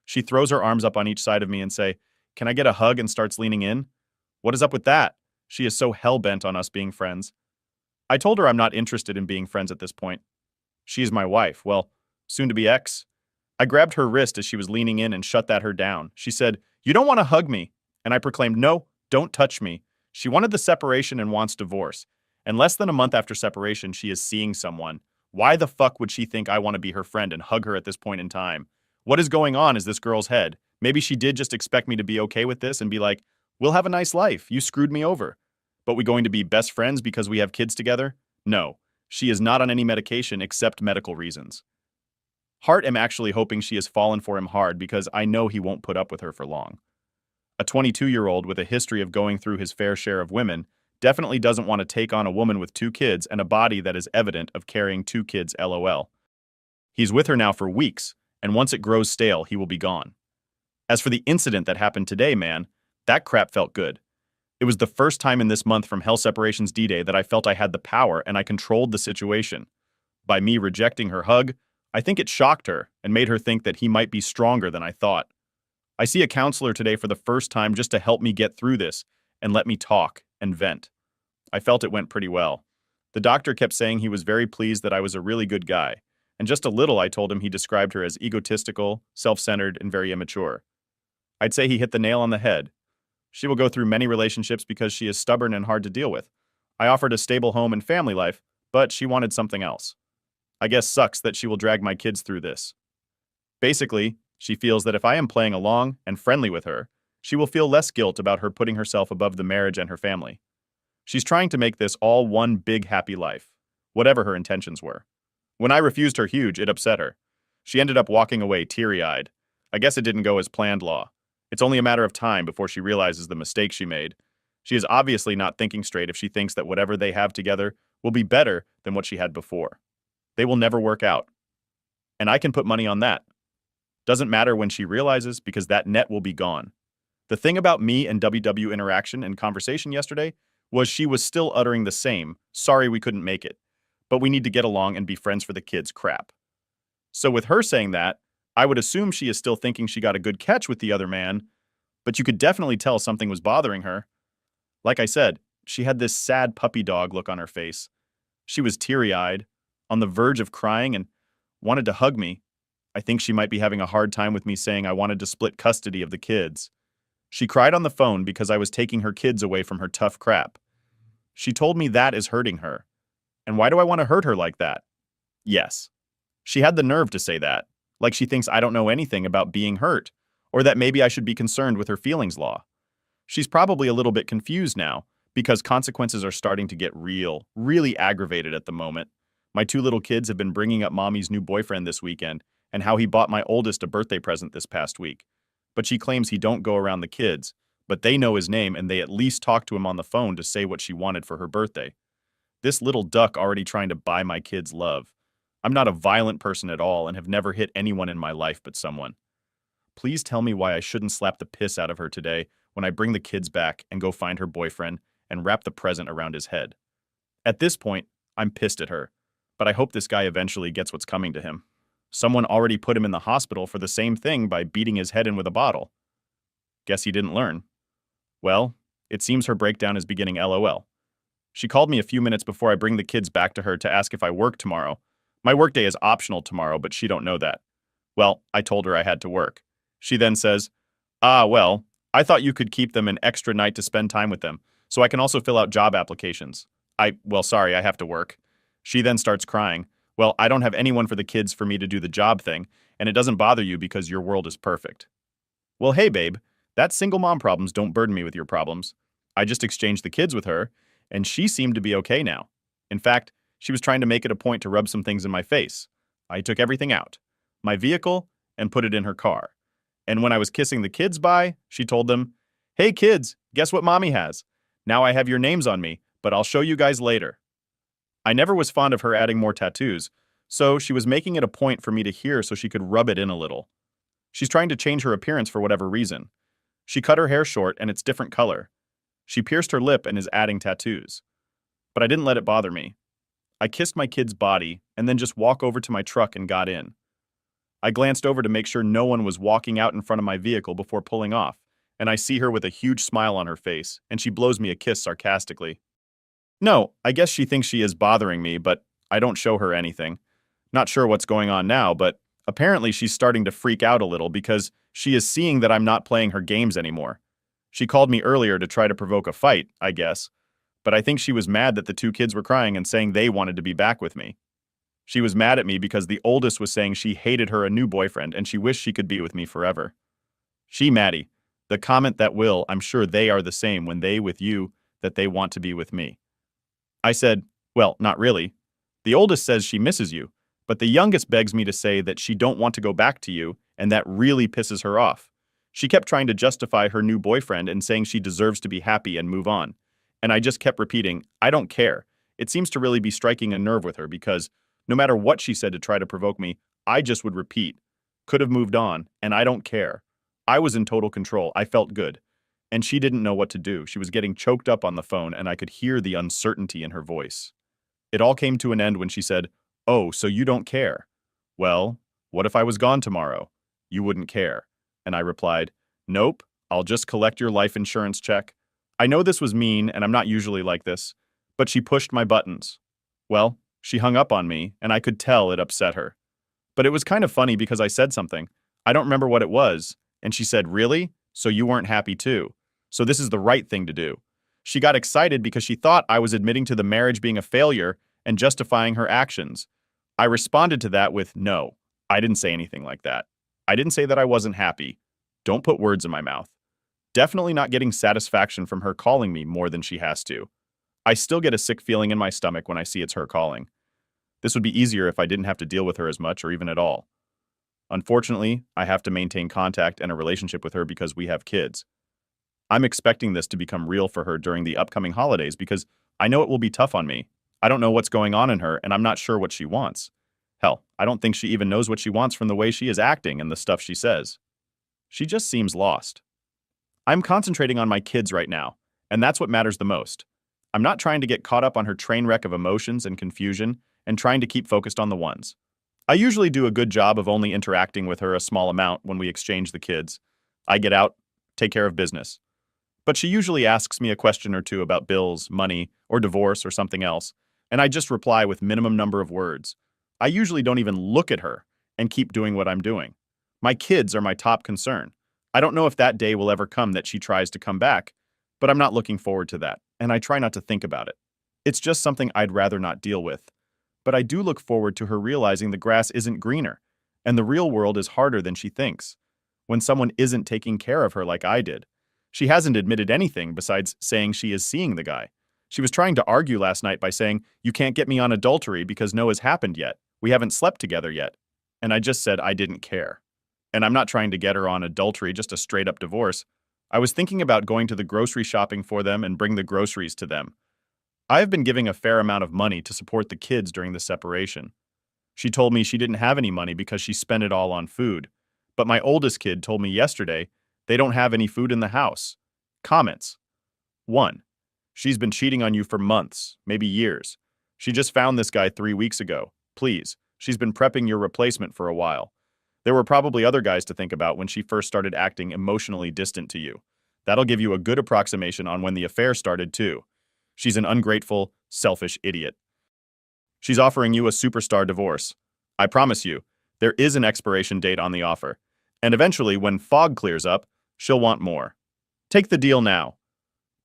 She throws her arms up on each side of me and say, can I get a hug, and starts leaning in? What is up with that? She is so hell-bent on us being friends. I told her I'm not interested in being friends at this point. She is my wife, well, soon-to-be ex. I grabbed her wrist as she was leaning in and shut her down. She said, you don't want to hug me. And I proclaimed, no, don't touch me. She wanted the separation and wants divorce. And less than a month after separation, she is seeing someone. Why the fuck would she think I want to be her friend and hug her at this point in time? What is going on is this girl's head? Maybe she did just expect me to be okay with this and be like, we'll have a nice life. You screwed me over. But we going to be best friends because we have kids together? No. She is not on any medication except medical reasons. Heart am actually hoping she has fallen for him hard because I know he won't put up with her for long. A 22-year-old with a history of going through his fair share of women definitely doesn't want to take on a woman with 2 kids and a body that is evident of carrying 2 kids LOL. He's with her now for weeks, and once it grows stale, he will be gone. As for the incident that happened today, man, that crap felt good. It was the first time in this month from Hell Separations D-Day that I felt I had the power and I controlled the situation. By me rejecting her hug, I think it shocked her and made her think that he might be stronger than I thought. I see a counselor today for the first time just to help me get through this and let me talk and vent. I felt it went pretty well. The doctor kept saying he was very pleased that I was a really good guy, and just a little I told him he described her as egotistical, self-centered, and very immature. I'd say he hit the nail on the head. She will go through many relationships because she is stubborn and hard to deal with. I offered a stable home and family life, but she wanted something else. I guess sucks that she will drag my kids through this. Basically, she feels that if I am playing along and friendly with her, she will feel less guilt about her putting herself above the marriage and her family. She's trying to make this all one big happy life, whatever her intentions were. When I refused her huge, it upset her. She ended up walking away teary-eyed. I guess it didn't go as planned, Law. It's only a matter of time before she realizes the mistake she made. She is obviously not thinking straight if she thinks that whatever they have together will be better than what she had before. They will never work out. And I can put money on that. Doesn't matter when she realizes because that net will be gone. The thing about me and WW interaction and conversation yesterday was she was still uttering the same, sorry we couldn't make it, but we need to get along and be friends for the kids crap. So with her saying that, I would assume she is still thinking she got a good catch with the other man, but you could definitely tell something was bothering her. Like I said, she had this sad puppy dog look on her face. She was teary-eyed, on the verge of crying, and wanted to hug me. I think she might be having a hard time with me saying I wanted to split custody of the kids. She cried on the phone because I was taking her kids away from her tough crap. She told me that is hurting her. And why do I want to hurt her like that? Yes. She had the nerve to say that, like she thinks I don't know anything about being hurt, or that maybe I should be concerned with her feelings, Law. She's probably a little bit confused now, because consequences are starting to get really aggravated at the moment. My two little kids have been bringing up mommy's new boyfriend this weekend, and how he bought my oldest a birthday present this past week. But she claims he don't go around the kids, but they know his name and they at least talk to him on the phone to say what she wanted for her birthday. This little duck already trying to buy my kids love. I'm not a violent person at all and have never hit anyone in my life but someone. Please tell me why I shouldn't slap the piss out of her today when I bring the kids back and go find her boyfriend and wrap the present around his head. At this point, I'm pissed at her, but I hope this guy eventually gets what's coming to him. Someone already put him in the hospital for the same thing by beating his head in with a bottle. Guess he didn't learn. Well, it seems her breakdown is beginning LOL. She called me a few minutes before I bring the kids back to her to ask if I work tomorrow. My workday is optional tomorrow, but she don't know that. Well, I told her I had to work. She then says, well, I thought you could keep them an extra night to spend time with them, so I can also fill out job applications. Sorry, I have to work. She then starts crying. Well, I don't have anyone for the kids for me to do the job thing, and it doesn't bother you because your world is perfect. Well, hey, babe, that single mom problems don't burden me with your problems. I just exchanged the kids with her, and she seemed to be okay now. In fact, she was trying to make it a point to rub some things in my face. I took everything out, my vehicle, and put it in her car. And when I was kissing the kids bye, she told them, hey kids, guess what mommy has? Now I have your names on me, but I'll show you guys later. I never was fond of her adding more tattoos, so she was making it a point for me to hear so she could rub it in a little. She's trying to change her appearance for whatever reason. She cut her hair short and it's different color. She pierced her lip and is adding tattoos. But I didn't let it bother me. I kissed my kid's body and then just walked over to my truck and got in. I glanced over to make sure no one was walking out in front of my vehicle before pulling off, and I see her with a huge smile on her face, and she blows me a kiss sarcastically. No, I guess she thinks she is bothering me, but I don't show her anything. Not sure what's going on now, but apparently she's starting to freak out a little because she is seeing that I'm not playing her games anymore. She called me earlier to try to provoke a fight, I guess, but I think she was mad that the two kids were crying and saying they wanted to be back with me. She was mad at me because the oldest was saying she hated her a new boyfriend and she wished she could be with me forever. She Maddie, the comment that will, I'm sure they are the same when they with you, that they want to be with me. I said, well, not really. The oldest says she misses you, but the youngest begs me to say that she don't want to go back to you, and that really pisses her off. She kept trying to justify her new boyfriend and saying she deserves to be happy and move on. And I just kept repeating, I don't care. It seems to really be striking a nerve with her because no matter what she said to try to provoke me, I just would repeat, could have moved on, and I don't care. I was in total control. I felt good. And she didn't know what to do. She was getting choked up on the phone, and I could hear the uncertainty in her voice. It all came to an end when she said, oh, so you don't care? Well, what if I was gone tomorrow? You wouldn't care. And I replied, nope, I'll just collect your life insurance check. I know this was mean, and I'm not usually like this, but she pushed my buttons. Well, she hung up on me, and I could tell it upset her. But it was kind of funny because I said something. I don't remember what it was, and she said, really? So you weren't happy too? So this is the right thing to do. She got excited because she thought I was admitting to the marriage being a failure and justifying her actions. I responded to that with, no, I didn't say anything like that. I didn't say that I wasn't happy. Don't put words in my mouth. Definitely not getting satisfaction from her calling me more than she has to. I still get a sick feeling in my stomach when I see it's her calling. This would be easier if I didn't have to deal with her as much or even at all. Unfortunately, I have to maintain contact and a relationship with her because we have kids. I'm expecting this to become real for her during the upcoming holidays because I know it will be tough on me. I don't know what's going on in her, and I'm not sure what she wants. Hell, I don't think she even knows what she wants from the way she is acting and the stuff she says. She just seems lost. I'm concentrating on my kids right now, and that's what matters the most. I'm not trying to get caught up on her train wreck of emotions and confusion and trying to keep focused on the ones. I usually do a good job of only interacting with her a small amount when we exchange the kids. I get out, take care of business. But she usually asks me a question or two about bills, money, or divorce or something else, and I just reply with minimum number of words. I usually don't even look at her and keep doing what I'm doing. My kids are my top concern. I don't know if that day will ever come that she tries to come back, but I'm not looking forward to that, and I try not to think about it. It's just something I'd rather not deal with. But I do look forward to her realizing the grass isn't greener, and the real world is harder than she thinks. When someone isn't taking care of her like I did. She hasn't admitted anything besides saying she is seeing the guy. She was trying to argue last night by saying, "You can't get me on adultery because no has happened yet. We haven't slept together yet." And I just said I didn't care. And I'm not trying to get her on adultery, just a straight-up divorce. I was thinking about going to the grocery shopping for them and bring the groceries to them. I have been giving a fair amount of money to support the kids during the separation. She told me she didn't have any money because she spent it all on food. But my oldest kid told me yesterday they don't have any food in the house. Comments. 1. She's been cheating on you for months, maybe years. She just found this guy 3 weeks ago. Please, she's been prepping your replacement for a while. There were probably other guys to think about when she first started acting emotionally distant to you. That'll give you a good approximation on when the affair started, too. She's an ungrateful, selfish idiot. She's offering you a superstar divorce. I promise you, there is an expiration date on the offer. And eventually, when fog clears up, she'll want more. Take the deal now.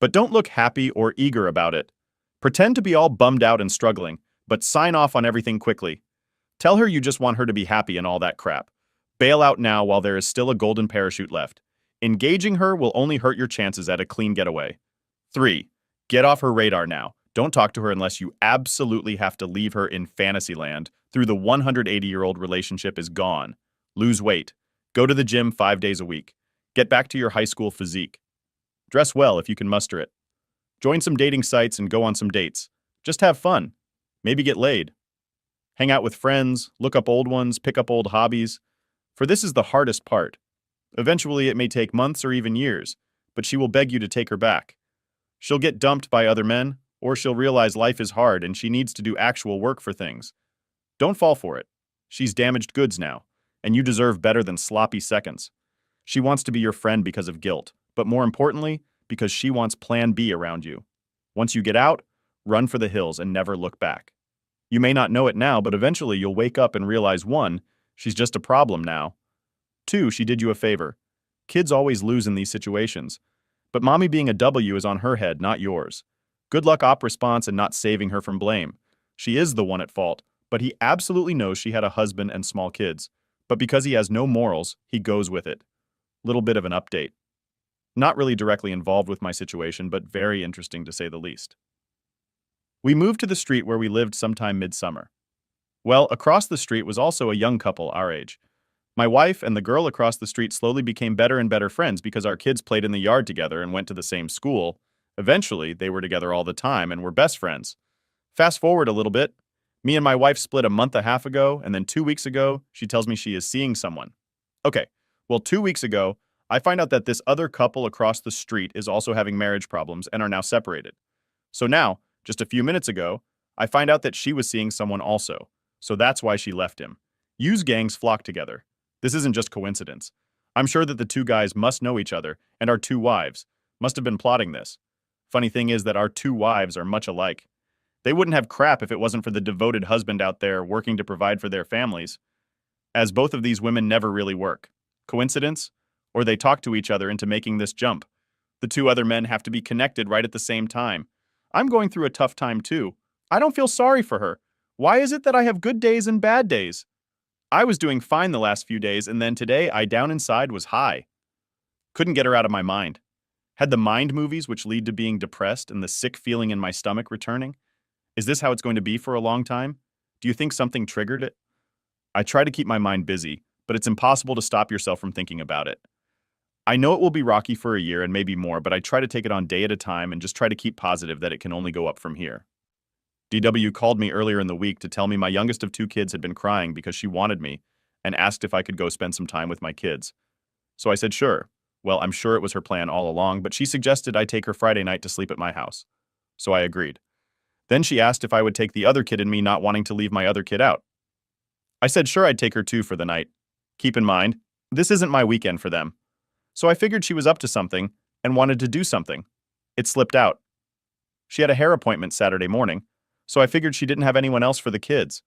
But don't look happy or eager about it. Pretend to be all bummed out and struggling, but sign off on everything quickly. Tell her you just want her to be happy and all that crap. Bail out now while there is still a golden parachute left. Engaging her will only hurt your chances at a clean getaway. 3. Get off her radar now. Don't talk to her unless you absolutely have to leave her in Fantasyland through the 180-year-old relationship is gone. Lose weight. Go to the gym 5 days a week. Get back to your high school physique. Dress well if you can muster it. Join some dating sites and go on some dates. Just have fun. Maybe get laid. Hang out with friends, look up old ones, pick up old hobbies. For this is the hardest part. Eventually it may take months or even years, but she will beg you to take her back. She'll get dumped by other men, or she'll realize life is hard and she needs to do actual work for things. Don't fall for it. She's damaged goods now, and you deserve better than sloppy seconds. She wants to be your friend because of guilt, but more importantly, because she wants Plan B around you. Once you get out, run for the hills and never look back. You may not know it now, but eventually you'll wake up and realize 1, she's just a problem now. 2, she did you a favor. Kids always lose in these situations. But mommy being a W is on her head, not yours. Good luck op response and not saving her from blame. She is the one at fault, but he absolutely knows she had a husband and small kids. But because he has no morals, he goes with it. Little bit of an update. Not really directly involved with my situation, but very interesting to say the least. We moved to the street where we lived sometime midsummer. Well, across the street was also a young couple our age. My wife and the girl across the street slowly became better and better friends because our kids played in the yard together and went to the same school. Eventually, they were together all the time and were best friends. Fast forward a little bit. Me and my wife split a month and a half ago, and then 2 weeks ago, she tells me she is seeing someone. Okay, well, 2 weeks ago, I find out that this other couple across the street is also having marriage problems and are now separated. So now, just a few minutes ago, I find out that she was seeing someone also. So that's why she left him. Use gangs flock together. This isn't just coincidence. I'm sure that the two guys must know each other, and our 2 wives must have been plotting this. Funny thing is that our 2 wives are much alike. They wouldn't have crap if it wasn't for the devoted husband out there working to provide for their families, as both of these women never really work. Coincidence? Or they talk to each other into making this jump. The two other men have to be connected right at the same time. I'm going through a tough time too. I don't feel sorry for her. Why is it that I have good days and bad days? I was doing fine the last few days, and then today I down inside was high. Couldn't get her out of my mind. Had the mind movies which lead to being depressed and the sick feeling in my stomach returning? Is this how it's going to be for a long time? Do you think something triggered it? I try to keep my mind busy, but it's impossible to stop yourself from thinking about it. I know it will be rocky for a year and maybe more, but I try to take it on day at a time and just try to keep positive that it can only go up from here. DW called me earlier in the week to tell me my youngest of two kids had been crying because she wanted me and asked if I could go spend some time with my kids. So I said sure. Well, I'm sure it was her plan all along, but she suggested I take her Friday night to sleep at my house. So I agreed. Then she asked if I would take the other kid and me not wanting to leave my other kid out. I said sure I'd take her too for the night. Keep in mind, this isn't my weekend for them. So I figured she was up to something and wanted to do something. It slipped out. She had a hair appointment Saturday morning, so I figured she didn't have anyone else for the kids.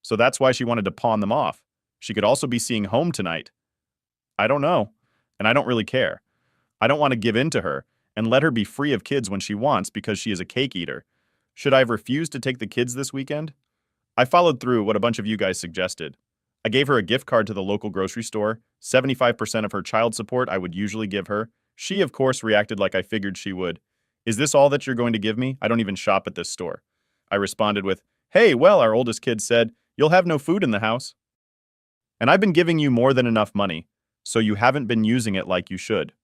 So that's why she wanted to pawn them off. She could also be seeing home tonight. I don't know, and I don't really care. I don't want to give in to her and let her be free of kids when she wants because she is a cake eater. Should I have refused to take the kids this weekend? I followed through what a bunch of you guys suggested. I gave her a gift card to the local grocery store, 75% of her child support I would usually give her. She, of course, reacted like I figured she would. Is this all that you're going to give me? I don't even shop at this store. I responded with, hey, well, our oldest kid said, you'll have no food in the house. And I've been giving you more than enough money, so you haven't been using it like you should.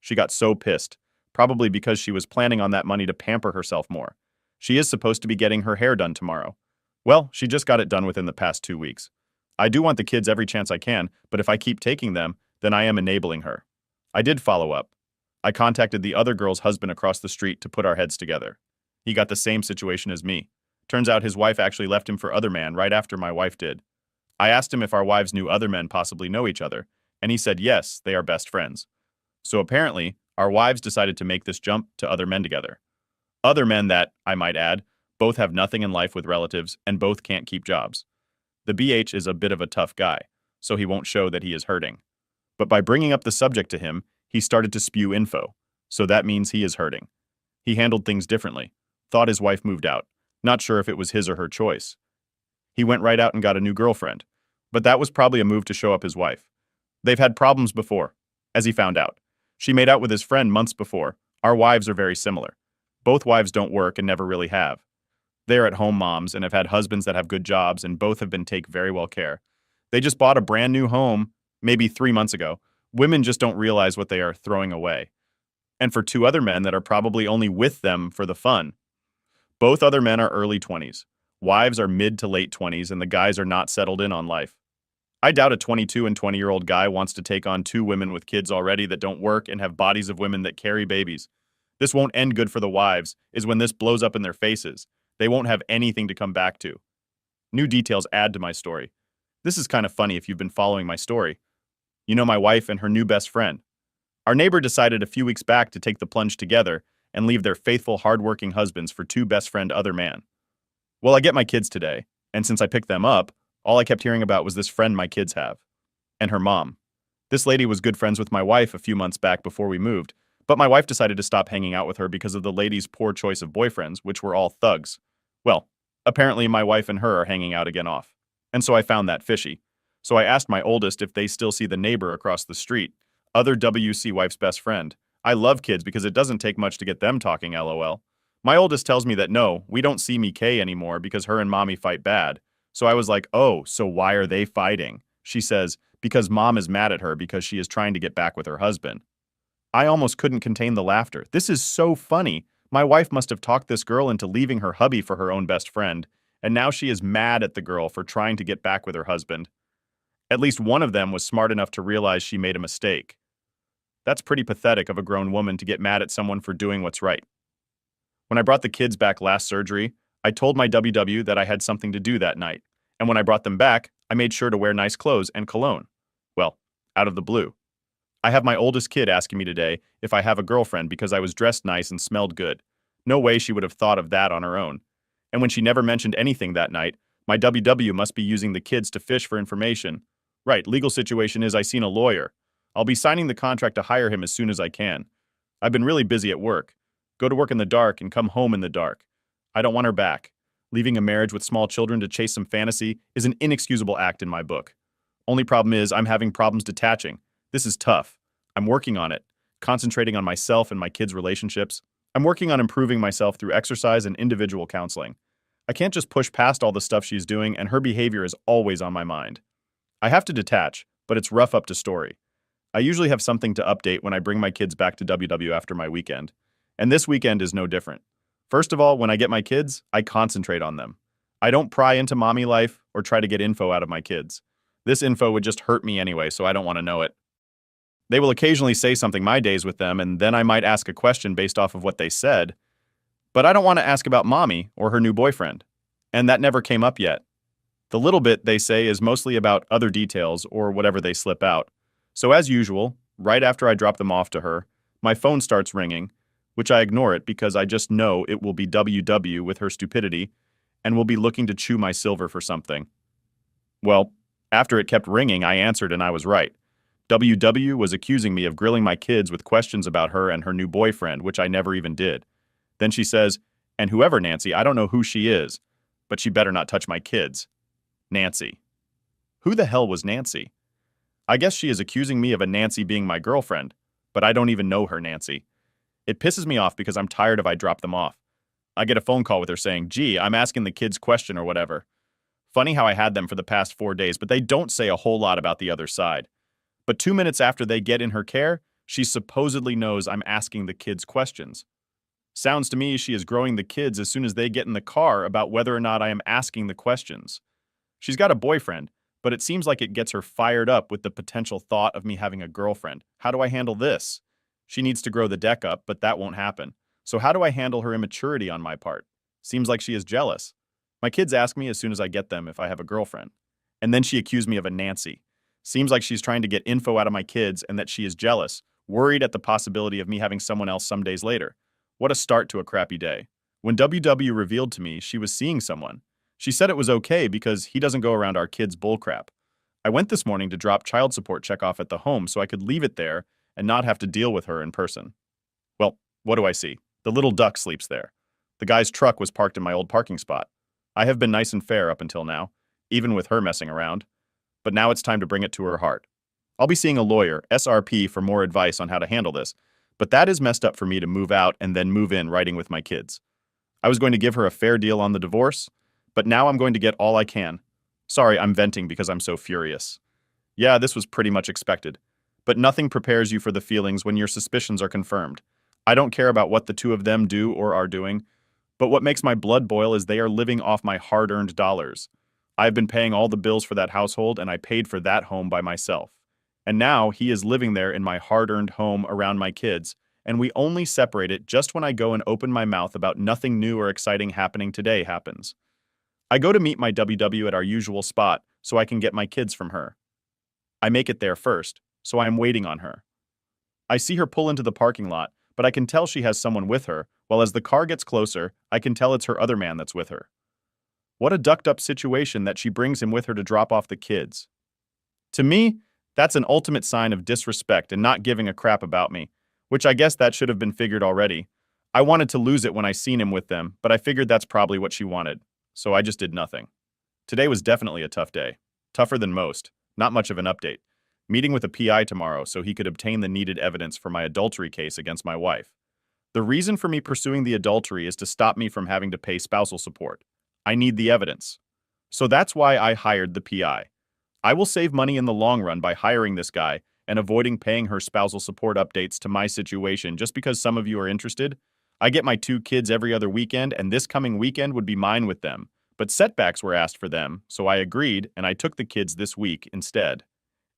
She got so pissed, probably because she was planning on that money to pamper herself more. She is supposed to be getting her hair done tomorrow. Well, she just got it done within the past 2 weeks. I do want the kids every chance I can, but if I keep taking them, then I am enabling her. I did follow up. I contacted the other girl's husband across the street to put our heads together. He got the same situation as me. Turns out his wife actually left him for other man right after my wife did. I asked him if our wives knew other men possibly know each other, and he said yes, they are best friends. So apparently, our wives decided to make this jump to other men together. Other men that, I might add, both have nothing in life with relatives and both can't keep jobs. The BH is a bit of a tough guy, so he won't show that he is hurting. But by bringing up the subject to him, he started to spew info, so that means he is hurting. He handled things differently, thought his wife moved out, not sure if it was his or her choice. He went right out and got a new girlfriend, but that was probably a move to show up his wife. They've had problems before, as he found out. She made out with his friend months before. Our wives are very similar. Both wives don't work and never really have. They are at-home moms and have had husbands that have good jobs and both have been take very well care. They just bought a brand new home, maybe 3 months ago. Women just don't realize what they are throwing away. And for two other men that are probably only with them for the fun. Both other men are early 20s. Wives are mid to late 20s and the guys are not settled in on life. I doubt a 22 and 20-year-old guy wants to take on two women with kids already that don't work and have bodies of women that carry babies. This won't end good for the wives, is when this blows up in their faces. They won't have anything to come back to. New details add to my story. This is kind of funny if you've been following my story. You know my wife and her new best friend. Our neighbor decided a few weeks back to take the plunge together and leave their faithful, hardworking husbands for two best friend other man. Well, I get my kids today, and since I picked them up, all I kept hearing about was this friend my kids have. And her mom. This lady was good friends with my wife a few months back before we moved, but my wife decided to stop hanging out with her because of the lady's poor choice of boyfriends, which were all thugs. Well, apparently my wife and her are hanging out again off. And so I found that fishy. So I asked my oldest if they still see the neighbor across the street, other WC wife's best friend. I love kids because it doesn't take much to get them talking, LOL. My oldest tells me that no, we don't see Mikay anymore because her and mommy fight bad. So I was like, oh, so why are they fighting? She says, because mom is mad at her because she is trying to get back with her husband. I almost couldn't contain the laughter. This is so funny. My wife must have talked this girl into leaving her hubby for her own best friend, and now she is mad at the girl for trying to get back with her husband. At least one of them was smart enough to realize she made a mistake. That's pretty pathetic of a grown woman to get mad at someone for doing what's right. When I brought the kids back last surgery, I told my WW that I had something to do that night, and when I brought them back, I made sure to wear nice clothes and cologne. Well, out of the blue. I have my oldest kid asking me today if I have a girlfriend because I was dressed nice and smelled good. No way she would have thought of that on her own. And when she never mentioned anything that night, my WW must be using the kids to fish for information. Right, legal situation is I seen a lawyer. I'll be signing the contract to hire him as soon as I can. I've been really busy at work. Go to work in the dark and come home in the dark. I don't want her back. Leaving a marriage with small children to chase some fantasy is an inexcusable act in my book. Only problem is I'm having problems detaching. This is tough. I'm working on it, concentrating on myself and my kids' relationships. I'm working on improving myself through exercise and individual counseling. I can't just push past all the stuff she's doing, and her behavior is always on my mind. I have to detach, but it's rough up to story. I usually have something to update when I bring my kids back to WW after my weekend. And this weekend is no different. First of all, when I get my kids, I concentrate on them. I don't pry into mommy life or try to get info out of my kids. This info would just hurt me anyway, so I don't want to know it. They will occasionally say something my days with them, and then I might ask a question based off of what they said. But I don't want to ask about mommy or her new boyfriend. And that never came up yet. The little bit they say is mostly about other details or whatever they slip out. So as usual, right after I drop them off to her, my phone starts ringing, which I ignore it because I just know it will be WW with her stupidity and will be looking to chew my silver for something. Well, after it kept ringing, I answered and I was right. WW was accusing me of grilling my kids with questions about her and her new boyfriend, which I never even did. Then she says, "And whoever Nancy, I don't know who she is, but she better not touch my kids." Nancy. Who the hell was Nancy? I guess she is accusing me of a Nancy being my girlfriend, but I don't even know her Nancy. It pisses me off because I'm tired of I drop them off. I get a phone call with her saying, "Gee, I'm asking the kids question or whatever." Funny how I had them for the past 4 days, but they don't say a whole lot about the other side. But 2 minutes after they get in her care, she supposedly knows I'm asking the kids questions. Sounds to me she is growing the kids as soon as they get in the car about whether or not I am asking the questions. She's got a boyfriend, but it seems like it gets her fired up with the potential thought of me having a girlfriend. How do I handle this? She needs to grow the deck up, but that won't happen. So how do I handle her immaturity on my part? Seems like she is jealous. My kids ask me as soon as I get them if I have a girlfriend. And then she accused me of a Nancy. Seems like she's trying to get info out of my kids and that she is jealous, worried at the possibility of me having someone else some days later. What a start to a crappy day. When WW revealed to me she was seeing someone, she said it was okay because he doesn't go around our kids' bullcrap. I went this morning to drop child support check off at the home so I could leave it there and not have to deal with her in person. Well, what do I see? The little duck sleeps there. The guy's truck was parked in my old parking spot. I have been nice and fair up until now, even with her messing around. But now it's time to bring it to her heart. I'll be seeing a lawyer, SRP, for more advice on how to handle this, but that is messed up for me to move out and then move in writing with my kids. I was going to give her a fair deal on the divorce, but now I'm going to get all I can. Sorry, I'm venting because I'm so furious. Yeah, this was pretty much expected. But nothing prepares you for the feelings when your suspicions are confirmed. I don't care about what the two of them do or are doing, but what makes my blood boil is they are living off my hard-earned dollars. I've been paying all the bills for that household and I paid for that home by myself. And now he is living there in my hard-earned home around my kids, and we only separate it just when I go and open my mouth about nothing new or exciting happening today happens. I go to meet my WW at our usual spot so I can get my kids from her. I make it there first, so I am waiting on her. I see her pull into the parking lot, but I can tell she has someone with her, while as the car gets closer, I can tell it's her other man that's with her. What a ducked-up situation that she brings him with her to drop off the kids. To me, that's an ultimate sign of disrespect and not giving a crap about me, which I guess that should have been figured already. I wanted to lose it when I seen him with them, but I figured that's probably what she wanted, so I just did nothing. Today was definitely a tough day. Tougher than most. Not much of an update. Meeting with a PI tomorrow so he could obtain the needed evidence for my adultery case against my wife. The reason for me pursuing the adultery is to stop me from having to pay spousal support. I need the evidence. So that's why I hired the PI. I will save money in the long run by hiring this guy and avoiding paying her spousal support updates to my situation just because some of you are interested. I get my 2 kids every other weekend, and this coming weekend would be mine with them. But setbacks were asked for them, so I agreed, and I took the kids this week instead.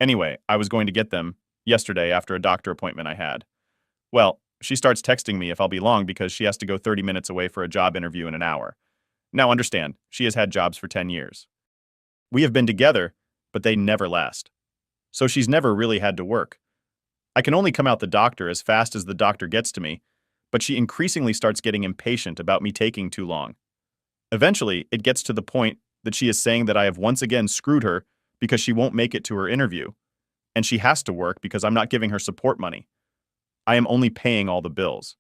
Anyway, I was going to get them yesterday after a doctor appointment I had. Well, she starts texting me if I'll be long because she has to go 30 minutes away for a job interview in an hour. Now understand, she has had jobs for 10 years. We have been together, but they never last. So she's never really had to work. I can only come out the doctor as fast as the doctor gets to me, but she increasingly starts getting impatient about me taking too long. Eventually, it gets to the point that she is saying that I have once again screwed her because she won't make it to her interview, and she has to work because I'm not giving her support money. I am only paying all the bills.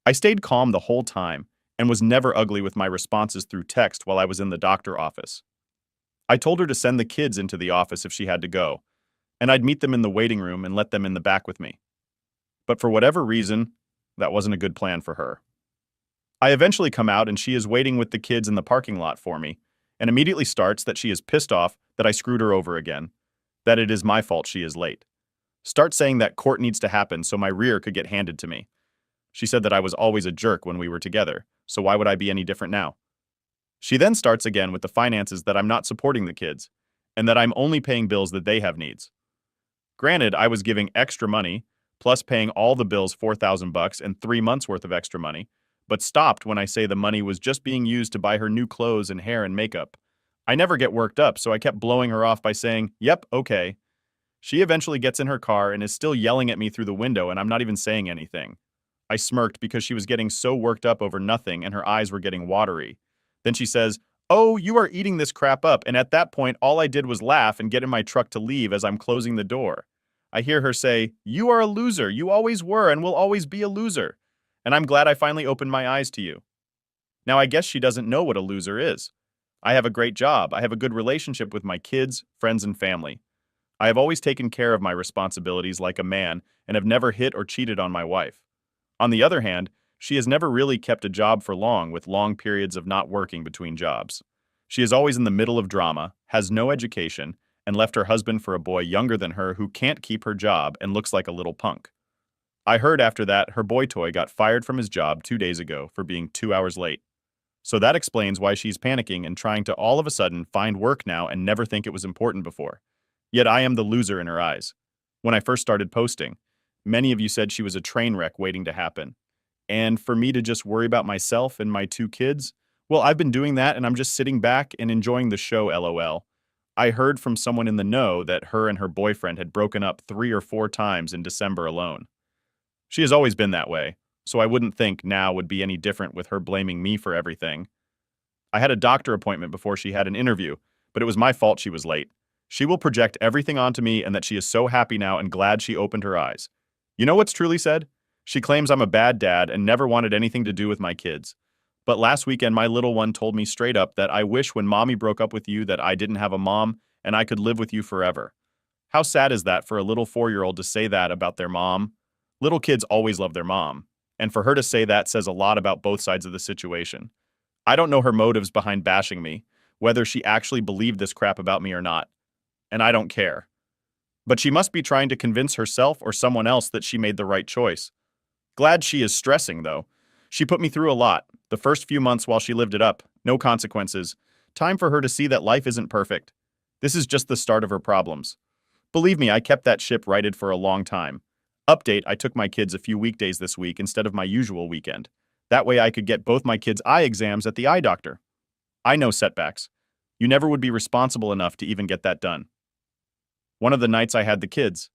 I stayed calm the whole time and was never ugly with my responses through text while I was in the doctor office. I told her to send the kids into the office if she had to go, and I'd meet them in the waiting room and let them in the back with me. But for whatever reason, that wasn't a good plan for her. I eventually come out and she is waiting with the kids in the parking lot for me, and immediately starts that she is pissed off that I screwed her over again, that it is my fault she is late. Start saying that court needs to happen so my rear could get handed to me. She said that I was always a jerk when we were together, so why would I be any different now? She then starts again with the finances that I'm not supporting the kids, and that I'm only paying bills that they have needs. Granted, I was giving extra money, plus paying all the bills $4,000 and 3 months worth of extra money, but stopped when I say the money was just being used to buy her new clothes and hair and makeup. I never get worked up, so I kept blowing her off by saying, "Yep, okay." She eventually gets in her car and is still yelling at me through the window, and I'm not even saying anything. I smirked because she was getting so worked up over nothing and her eyes were getting watery. Then she says, "Oh, you are eating this crap up," and at that point, all I did was laugh and get in my truck to leave as I'm closing the door. I hear her say, "You are a loser. You always were and will always be a loser. And I'm glad I finally opened my eyes to you." Now, I guess she doesn't know what a loser is. I have a great job. I have a good relationship with my kids, friends, and family. I have always taken care of my responsibilities like a man and have never hit or cheated on my wife. On the other hand, she has never really kept a job for long with long periods of not working between jobs. She is always in the middle of drama, has no education, and left her husband for a boy younger than her who can't keep her job and looks like a little punk. I heard after that her boy toy got fired from his job 2 days ago for being 2 hours late. So that explains why she's panicking and trying to all of a sudden find work now and never think it was important before. Yet I am the loser in her eyes. When I first started posting, many of you said she was a train wreck waiting to happen. And for me to just worry about myself and my 2 kids, well, I've been doing that and I'm just sitting back and enjoying the show, lol. I heard from someone in the know that her and her boyfriend had broken up 3 or 4 times in December alone. She has always been that way, so I wouldn't think now would be any different with her blaming me for everything. I had a doctor appointment before she had an interview, but it was my fault she was late. She will project everything onto me and that she is so happy now and glad she opened her eyes. You know what's truly said? She claims I'm a bad dad and never wanted anything to do with my kids. But last weekend, my little one told me straight up that I wish when mommy broke up with you that I didn't have a mom and I could live with you forever. How sad is that for a little 4-year-old to say that about their mom? Little kids always love their mom, and for her to say that says a lot about both sides of the situation. I don't know her motives behind bashing me, whether she actually believed this crap about me or not, and I don't care. But she must be trying to convince herself or someone else that she made the right choice. Glad she is stressing, though. She put me through a lot, the first few months while she lived it up, no consequences. Time for her to see that life isn't perfect. This is just the start of her problems. Believe me, I kept that ship righted for a long time. Update, I took my kids a few weekdays this week instead of my usual weekend. That way I could get both my kids' eye exams at the eye doctor. I know setbacks. You never would be responsible enough to even get that done. One of the nights I had the kids.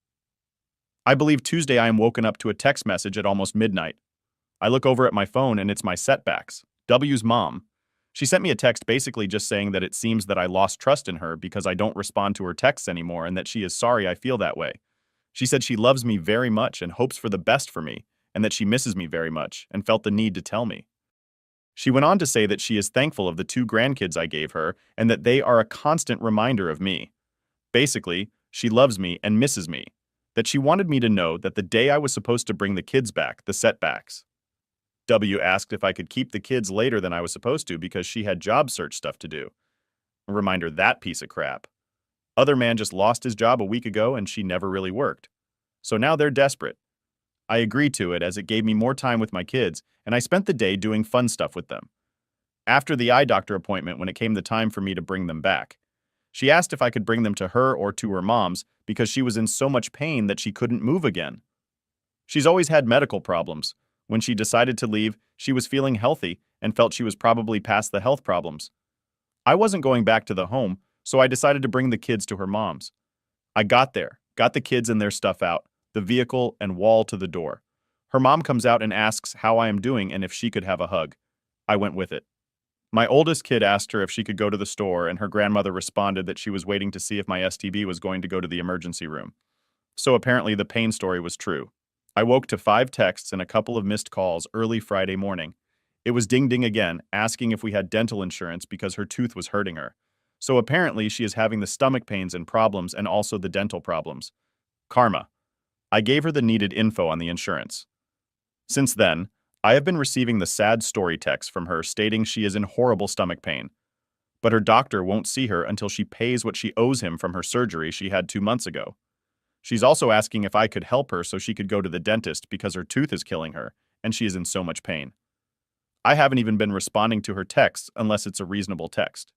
I believe Tuesday I am woken up to a text message at almost midnight. I look over at my phone and it's my setbacks. W's mom. She sent me a text basically just saying that it seems that I lost trust in her because I don't respond to her texts anymore and that she is sorry I feel that way. She said she loves me very much and hopes for the best for me, and that she misses me very much and felt the need to tell me. She went on to say that she is thankful of the 2 grandkids I gave her and that they are a constant reminder of me. Basically, she loves me and misses me. That she wanted me to know that the day I was supposed to bring the kids back, the setbacks. W asked if I could keep the kids later than I was supposed to because she had job search stuff to do. A reminder, that piece of crap. Other man just lost his job a week ago and she never really worked. So now they're desperate. I agreed to it as it gave me more time with my kids, and I spent the day doing fun stuff with them. After the eye doctor appointment, when it came the time for me to bring them back, she asked if I could bring them to her or to her mom's because she was in so much pain that she couldn't move again. She's always had medical problems. When she decided to leave, she was feeling healthy and felt she was probably past the health problems. I wasn't going back to the home, so I decided to bring the kids to her mom's. I got there, got the kids and their stuff out, the vehicle and wall to the door. Her mom comes out and asks how I am doing and if she could have a hug. I went with it. My oldest kid asked her if she could go to the store, and her grandmother responded that she was waiting to see if my STB was going to go to the emergency room. So apparently the pain story was true. I woke to 5 texts and a couple of missed calls early Friday morning. It was ding ding again, asking if we had dental insurance because her tooth was hurting her. So apparently she is having the stomach pains and problems and also the dental problems. Karma. I gave her the needed info on the insurance. Since then, I have been receiving the sad story text from her stating she is in horrible stomach pain. But her doctor won't see her until she pays what she owes him from her surgery she had 2 months ago. She's also asking if I could help her so she could go to the dentist because her tooth is killing her, and she is in so much pain. I haven't even been responding to her texts unless it's a reasonable text.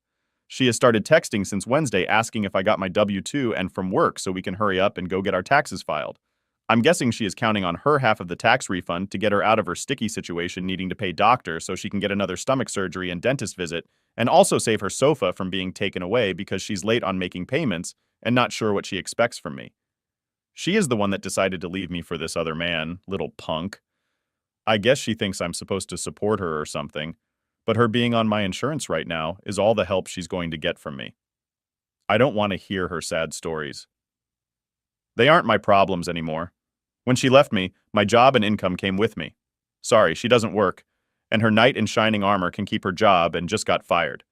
She has started texting since Wednesday asking if I got my W-2 and from work so we can hurry up and go get our taxes filed. I'm guessing she is counting on her half of the tax refund to get her out of her sticky situation needing to pay doctor so she can get another stomach surgery and dentist visit, and also save her sofa from being taken away because she's late on making payments and not sure what she expects from me. She is the one that decided to leave me for this other man, little punk. I guess she thinks I'm supposed to support her or something, but her being on my insurance right now is all the help she's going to get from me. I don't want to hear her sad stories. They aren't my problems anymore. When she left me, my job and income came with me. Sorry, she doesn't work, and her knight in shining armor can keep her job and just got fired.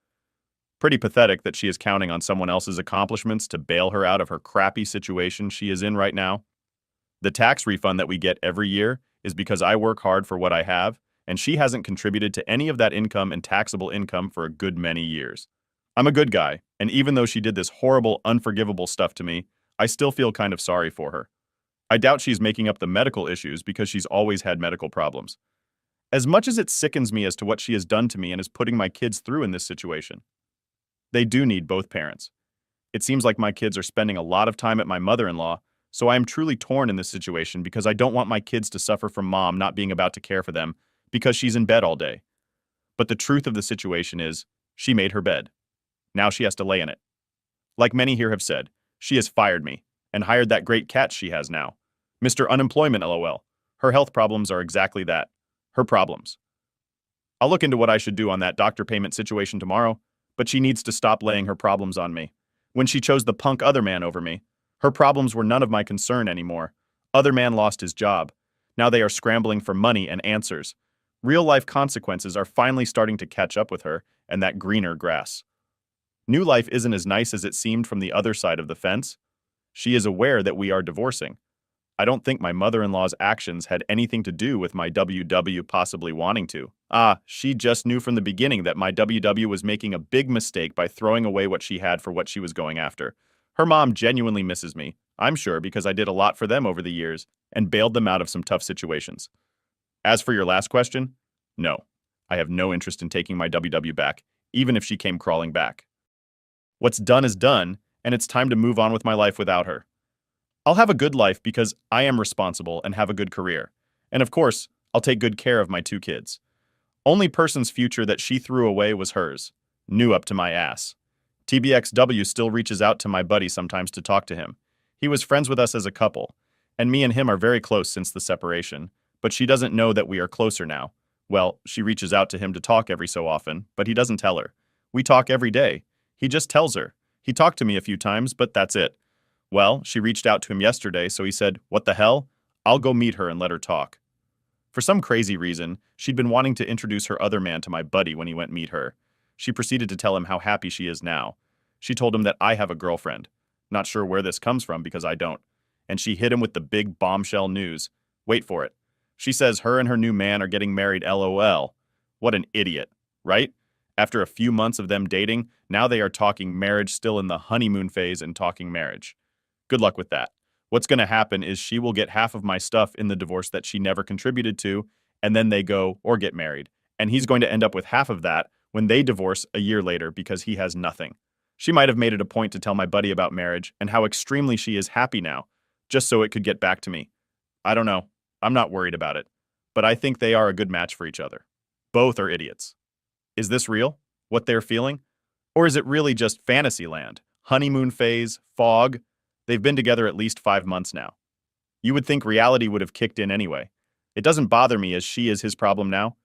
Pretty pathetic that she is counting on someone else's accomplishments to bail her out of her crappy situation she is in right now. The tax refund that we get every year is because I work hard for what I have, and she hasn't contributed to any of that income and taxable income for a good many years. I'm a good guy, and even though she did this horrible, unforgivable stuff to me, I still feel kind of sorry for her. I doubt she's making up the medical issues because she's always had medical problems. As much as it sickens me as to what she has done to me and is putting my kids through in this situation. They do need both parents. It seems like my kids are spending a lot of time at my mother-in-law, so I am truly torn in this situation because I don't want my kids to suffer from mom not being about to care for them because she's in bed all day. But the truth of the situation is, she made her bed. Now she has to lay in it. Like many here have said, she has fired me and hired that great cat she has now. Mr. Unemployment LOL. Her health problems are exactly that. Her problems. I'll look into what I should do on that doctor payment situation tomorrow, but she needs to stop laying her problems on me. When she chose the punk other man over me, her problems were none of my concern anymore. Other man lost his job. Now they are scrambling for money and answers. Real-life consequences are finally starting to catch up with her and that greener grass. New life isn't as nice as it seemed from the other side of the fence. She is aware that we are divorcing. I don't think my mother-in-law's actions had anything to do with my WW possibly wanting to. She just knew from the beginning that my WW was making a big mistake by throwing away what she had for what she was going after. Her mom genuinely misses me, I'm sure, because I did a lot for them over the years and bailed them out of some tough situations. As for your last question, no. I have no interest in taking my WW back, even if she came crawling back. What's done is done, and it's time to move on with my life without her. I'll have a good life because I am responsible and have a good career. And of course, I'll take good care of my 2 kids. Only person's future that she threw away was hers. New up to my ass. TBXW still reaches out to my buddy sometimes to talk to him. He was friends with us as a couple, and me and him are very close since the separation, but she doesn't know that we are closer now. Well, she reaches out to him to talk every so often, but he doesn't tell her. We talk every day. He just tells her. He talked to me a few times, but that's it. Well, she reached out to him yesterday, so he said, "What the hell? I'll go meet her and let her talk." For some crazy reason, she'd been wanting to introduce her other man to my buddy when he went meet her. She proceeded to tell him how happy she is now. She told him that I have a girlfriend. Not sure where this comes from because I don't. And she hit him with the big bombshell news. Wait for it. She says her and her new man are getting married LOL. What an idiot, right? After a few months of them dating, now they are talking marriage, still in the honeymoon phase and talking marriage. Good luck with that. What's going to happen is she will get half of my stuff in the divorce that she never contributed to, and then they go or get married. And he's going to end up with half of that when they divorce a year later because he has nothing. She might have made it a point to tell my buddy about marriage and how extremely she is happy now, just so it could get back to me. I don't know. I'm not worried about it. But I think they are a good match for each other. Both are idiots. Is this real? What they're feeling? Or is it really just fantasy land? Honeymoon phase? Fog? They've been together at least 5 months now. You would think reality would have kicked in anyway. It doesn't bother me as she is his problem now.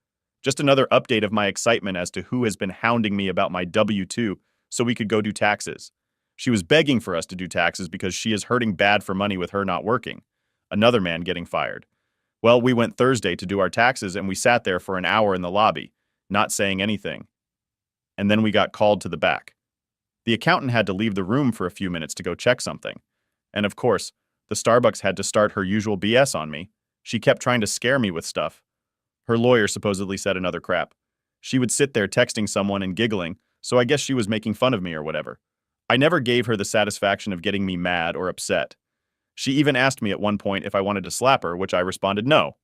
Just another update of my excitement as to who has been hounding me about my W-2 so we could go do taxes. She was begging for us to do taxes because she is hurting bad for money with her not working. Another man getting fired. Well, we went Thursday to do our taxes and we sat there for an hour in the lobby, not saying anything. And then we got called to the back. The accountant had to leave the room for a few minutes to go check something. And of course, the Starbucks had to start her usual BS on me. She kept trying to scare me with stuff. Her lawyer supposedly said another crap. She would sit there texting someone and giggling, so I guess she was making fun of me or whatever. I never gave her the satisfaction of getting me mad or upset. She even asked me at one point if I wanted to slap her, which I responded no.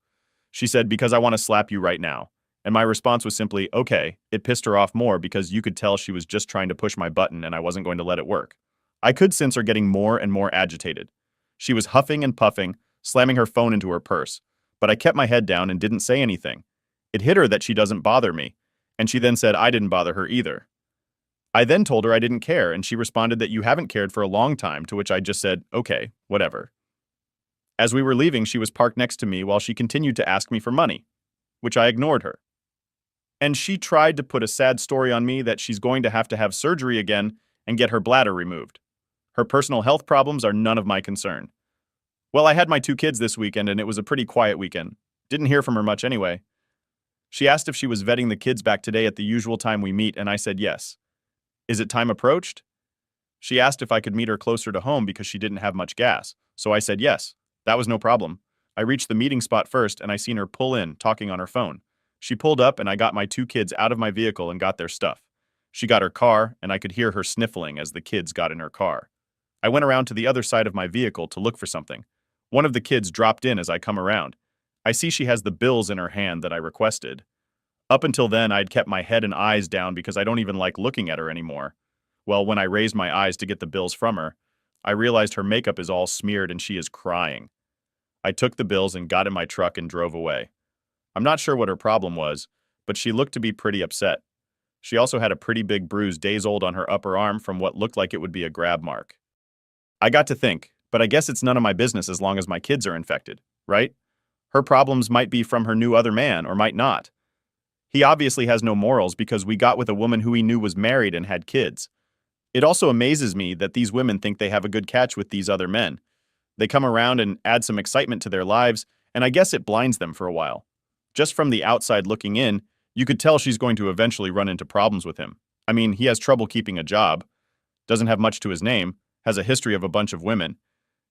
She said, because I want to slap you right now. And my response was simply, okay. It pissed her off more because you could tell she was just trying to push my button and I wasn't going to let it work. I could sense her getting more and more agitated. She was huffing and puffing, slamming her phone into her purse. But I kept my head down and didn't say anything. It hit her that she doesn't bother me, and she then said I didn't bother her either. I then told her I didn't care, and she responded that you haven't cared for a long time, to which I just said, okay, whatever. As we were leaving, she was parked next to me while she continued to ask me for money, which I ignored her. And she tried to put a sad story on me that she's going to have surgery again and get her bladder removed. Her personal health problems are none of my concern. Well, I had my 2 kids this weekend and it was a pretty quiet weekend. Didn't hear from her much anyway. She asked if she was vetting the kids back today at the usual time we meet, and I said yes. Is it time approached? She asked if I could meet her closer to home because she didn't have much gas, so I said yes. That was no problem. I reached the meeting spot first and I seen her pull in, talking on her phone. She pulled up and I got my 2 kids out of my vehicle and got their stuff. She got her car and I could hear her sniffling as the kids got in her car. I went around to the other side of my vehicle to look for something. One of the kids dropped in as I come around. I see she has the bills in her hand that I requested. Up until then, I'd kept my head and eyes down because I don't even like looking at her anymore. Well, when I raised my eyes to get the bills from her, I realized her makeup is all smeared and she is crying. I took the bills and got in my truck and drove away. I'm not sure what her problem was, but she looked to be pretty upset. She also had a pretty big bruise days old on her upper arm from what looked like it would be a grab mark. I got to think, but I guess it's none of my business as long as my kids are infected, right? Her problems might be from her new other man or might not. He obviously has no morals because we got with a woman who he knew was married and had kids. It also amazes me that these women think they have a good catch with these other men. They come around and add some excitement to their lives, and I guess it blinds them for a while. Just from the outside looking in, you could tell she's going to eventually run into problems with him. I mean, he has trouble keeping a job, doesn't have much to his name, has a history of a bunch of women.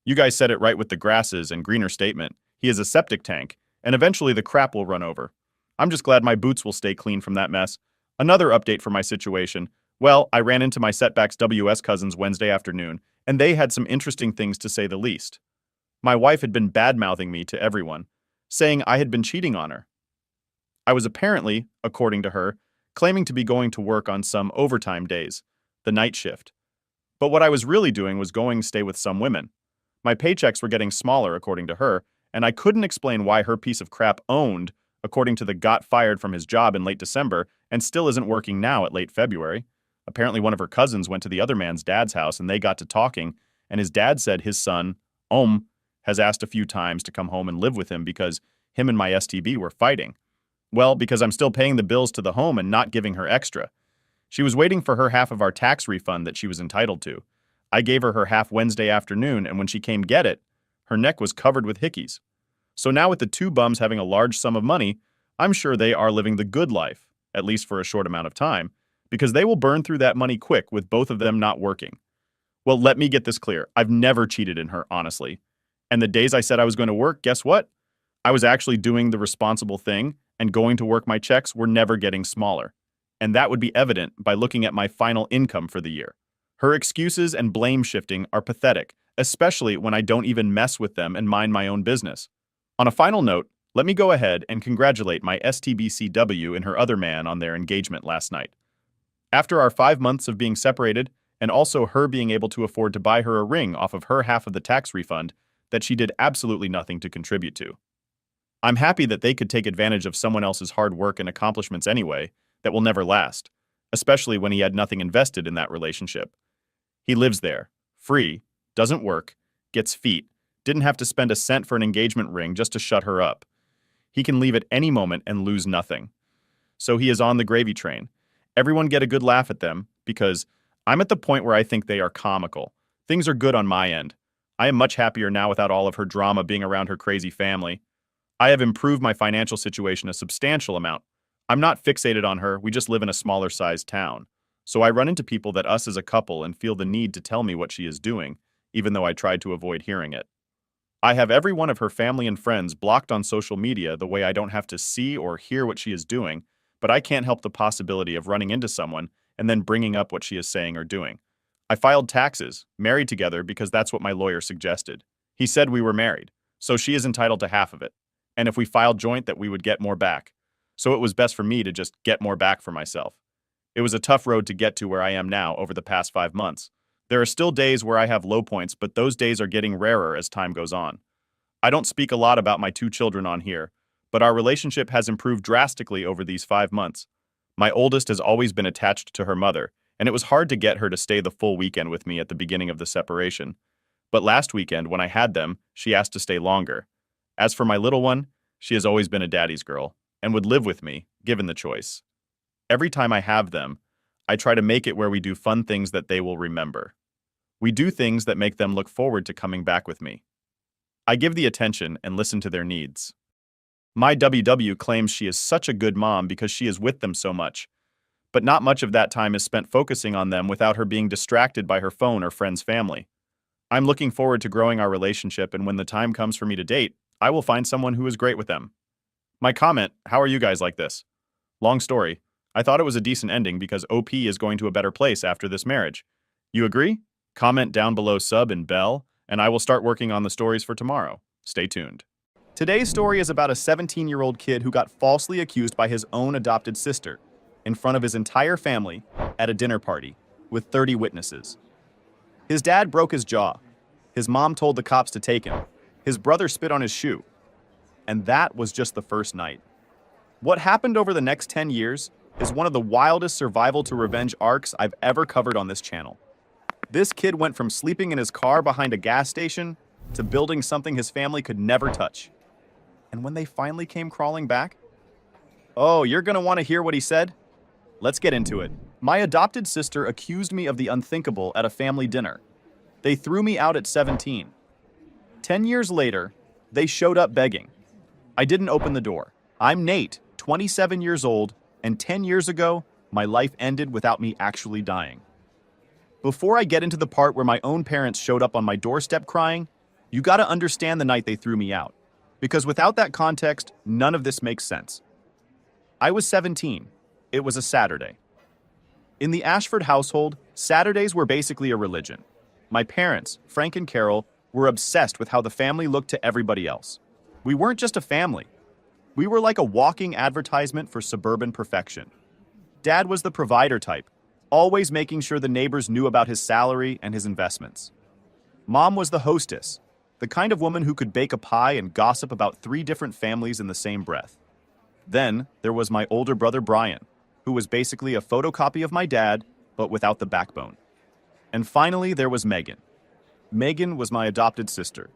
You guys said it right with the grasses and greener statement. He is a septic tank, and eventually the crap will run over. I'm just glad my boots will stay clean from that mess. Another update for my situation. Well, I ran into my Setbacks WS cousins Wednesday afternoon, and they had some interesting things to say the least. My wife had been bad-mouthing me to everyone, saying I had been cheating on her. I was apparently, according to her, claiming to be going to work on some overtime days, the night shift. But what I was really doing was going to stay with some women. My paychecks were getting smaller, according to her, and I couldn't explain why her piece of crap owned, according to the got fired from his job in late December and still isn't working now at late February. Apparently one of her cousins went to the other man's dad's house and they got to talking, and his dad said his son, has asked a few times to come home and live with him because him and my STB were fighting. Well, because I'm still paying the bills to the home and not giving her extra. She was waiting for her half of our tax refund that she was entitled to. I gave her half Wednesday afternoon, and when she came get it, her neck was covered with hickeys. So now with the 2 bums having a large sum of money, I'm sure they are living the good life, at least for a short amount of time, because they will burn through that money quick with both of them not working. Well, let me get this clear. I've never cheated in her, honestly. And the days I said I was going to work, guess what? I was actually doing the responsible thing, and going to work my checks were never getting smaller. And that would be evident by looking at my final income for the year. Her excuses and blame shifting are pathetic, especially when I don't even mess with them and mind my own business. On a final note, let me go ahead and congratulate my STBCW and her other man on their engagement last night. After our 5 months of being separated, and also her being able to afford to buy her a ring off of her half of the tax refund that she did absolutely nothing to contribute to. I'm happy that they could take advantage of someone else's hard work and accomplishments anyway that will never last, especially when he had nothing invested in that relationship. He lives there, free, doesn't work, gets feet, didn't have to spend a cent for an engagement ring just to shut her up. He can leave at any moment and lose nothing. So he is on the gravy train. Everyone get a good laugh at them, because I'm at the point where I think they are comical. Things are good on my end. I am much happier now without all of her drama being around her crazy family. I have improved my financial situation a substantial amount. I'm not fixated on her, we just live in a smaller sized town. So I run into people that us as a couple and feel the need to tell me what she is doing, even though I tried to avoid hearing it. I have every one of her family and friends blocked on social media the way I don't have to see or hear what she is doing, but I can't help the possibility of running into someone and then bringing up what she is saying or doing. I filed taxes, married together because that's what my lawyer suggested. He said we were married, so she is entitled to half of it. And if we filed joint that we would get more back. So it was best for me to just get more back for myself. It was a tough road to get to where I am now over the past 5 months. There are still days where I have low points, but those days are getting rarer as time goes on. I don't speak a lot about my 2 children on here, but our relationship has improved drastically over these 5 months. My oldest has always been attached to her mother, and it was hard to get her to stay the full weekend with me at the beginning of the separation. But last weekend, when I had them, she asked to stay longer. As for my little one, she has always been a daddy's girl, and would live with me, given the choice. Every time I have them, I try to make it where we do fun things that they will remember. We do things that make them look forward to coming back with me. I give the attention and listen to their needs. My WW claims she is such a good mom because she is with them so much, but not much of that time is spent focusing on them without her being distracted by her phone or friends' family. I'm looking forward to growing our relationship, and when the time comes for me to date, I will find someone who is great with them. My comment, how are you guys like this? Long story, I thought it was a decent ending because OP is going to a better place after this marriage. You agree? Comment down below, sub and bell, and I will start working on the stories for tomorrow. Stay tuned. Today's story is about a 17-year-old kid who got falsely accused by his own adopted sister in front of his entire family at a dinner party with 30 witnesses. His dad broke his jaw. His mom told the cops to take him. His brother spit on his shoe. And that was just the first night. What happened over the next 10 years is one of the wildest survival to revenge arcs I've ever covered on this channel. This kid went from sleeping in his car behind a gas station to building something his family could never touch. And when they finally came crawling back, oh, you're gonna want to hear what he said? Let's get into it. My adopted sister accused me of the unthinkable at a family dinner. They threw me out at 17. 10 years later, they showed up begging. I didn't open the door. I'm Nate, 27 years old, and 10 years ago, my life ended without me actually dying. Before I get into the part where my own parents showed up on my doorstep crying, you gotta understand the night they threw me out. Because without that context, none of this makes sense. I was 17. It was a Saturday. In the Ashford household, Saturdays were basically a religion. My parents, Frank and Carol, were obsessed with how the family looked to everybody else. We weren't just a family. We were like a walking advertisement for suburban perfection. Dad was the provider type, always making sure the neighbors knew about his salary and his investments. Mom was the hostess, the kind of woman who could bake a pie and gossip about 3 different families in the same breath. Then there was my older brother Brian, who was basically a photocopy of my dad, but without the backbone. And finally, there was Megan. Megan was my adopted sister.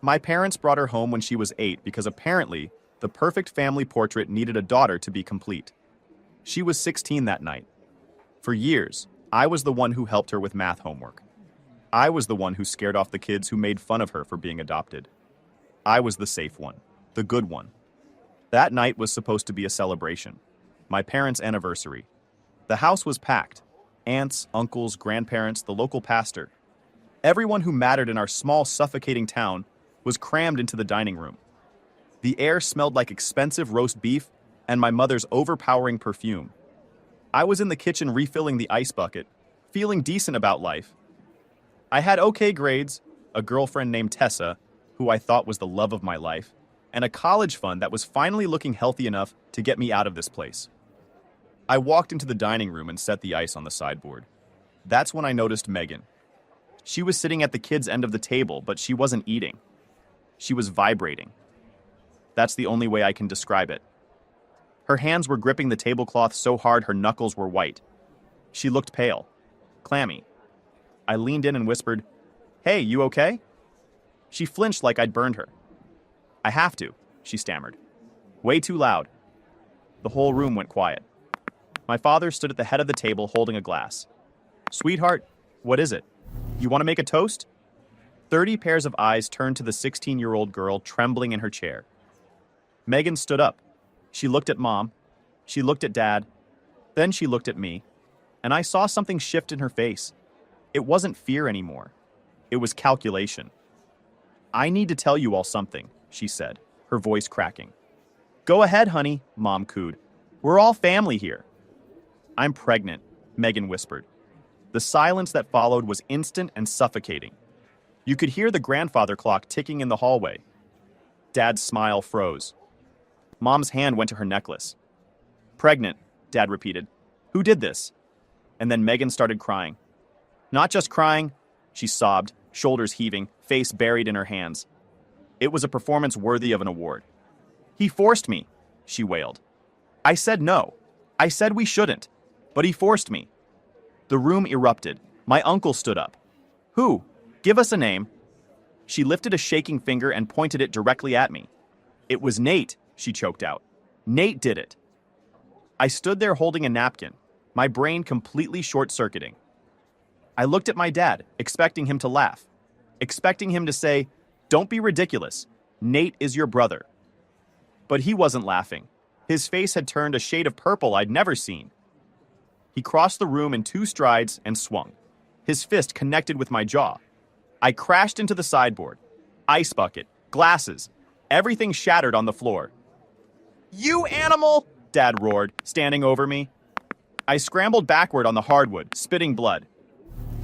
My parents brought her home when she was 8 because apparently the perfect family portrait needed a daughter to be complete. She was 16 that night. For years, I was the one who helped her with math homework. I was the one who scared off the kids who made fun of her for being adopted. I was the safe one, the good one. That night was supposed to be a celebration, my parents' anniversary. The house was packed. Aunts, uncles, grandparents, the local pastor. Everyone who mattered in our small, suffocating town was crammed into the dining room. The air smelled like expensive roast beef and my mother's overpowering perfume. I was in the kitchen refilling the ice bucket, feeling decent about life. I had okay grades, a girlfriend named Tessa, who I thought was the love of my life, and a college fund that was finally looking healthy enough to get me out of this place. I walked into the dining room and set the ice on the sideboard. That's when I noticed Megan. She was sitting at the kids' end of the table, but she wasn't eating. She was vibrating. That's the only way I can describe it. Her hands were gripping the tablecloth so hard her knuckles were white. She looked pale, clammy. I leaned in and whispered, "Hey, you okay?" She flinched like I'd burned her. "I have to," she stammered. Way too loud. The whole room went quiet. My father stood at the head of the table holding a glass. "Sweetheart, what is it? You want to make a toast?" 30 pairs of eyes turned to the 16-year-old girl trembling in her chair. Megan stood up. She looked at Mom. She looked at Dad. Then she looked at me. And I saw something shift in her face. It wasn't fear anymore. It was calculation. "I need to tell you all something," she said, her voice cracking. "Go ahead, honey," Mom cooed. "We're all family here." "I'm pregnant," Megan whispered. The silence that followed was instant and suffocating. You could hear the grandfather clock ticking in the hallway. Dad's smile froze. Mom's hand went to her necklace. "Pregnant," Dad repeated. "Who did this?" And then Megan started crying. Not just crying, she sobbed, shoulders heaving, face buried in her hands. It was a performance worthy of an award. "He forced me," she wailed. "I said no. I said we shouldn't. But he forced me." The room erupted. My uncle stood up. "Who? Give us a name." She lifted a shaking finger and pointed it directly at me. "It was Nate," she choked out. "Nate did it." I stood there holding a napkin, my brain completely short-circuiting. I looked at my dad, expecting him to laugh, expecting him to say, "Don't be ridiculous. Nate is your brother." But he wasn't laughing. His face had turned a shade of purple I'd never seen. He crossed the room in 2 strides and swung. His fist connected with my jaw. I crashed into the sideboard. Ice bucket, glasses, everything shattered on the floor. "You animal!" Dad roared, standing over me. I scrambled backward on the hardwood, spitting blood.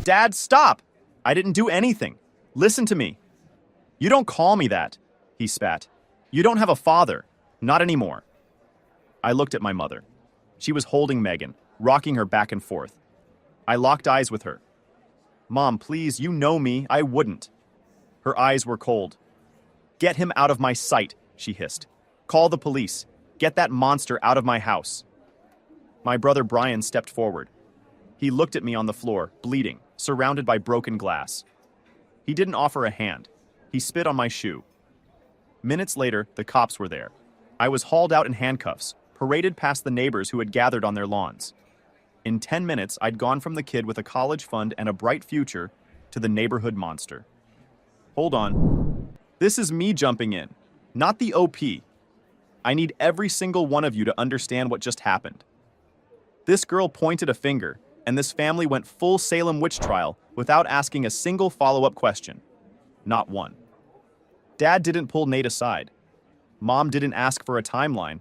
"Dad, stop! I didn't do anything. Listen to me." "You don't call me that," he spat. "You don't have a father. Not anymore." I looked at my mother. She was holding Megan, rocking her back and forth. I locked eyes with her. "Mom, please, you know me, I wouldn't." Her eyes were cold. "Get him out of my sight," she hissed. "Call the police. Get that monster out of my house." My brother Brian stepped forward. He looked at me on the floor, bleeding, surrounded by broken glass. He didn't offer a hand. He spit on my shoe. Minutes later, the cops were there. I was hauled out in handcuffs, paraded past the neighbors who had gathered on their lawns. In 10 minutes, I'd gone from the kid with a college fund and a bright future to the neighborhood monster. Hold on. This is me jumping in, not the OP. I need every single one of you to understand what just happened. This girl pointed a finger, and this family went full Salem witch trial without asking a single follow-up question. Not one. Dad didn't pull Nate aside. Mom didn't ask for a timeline.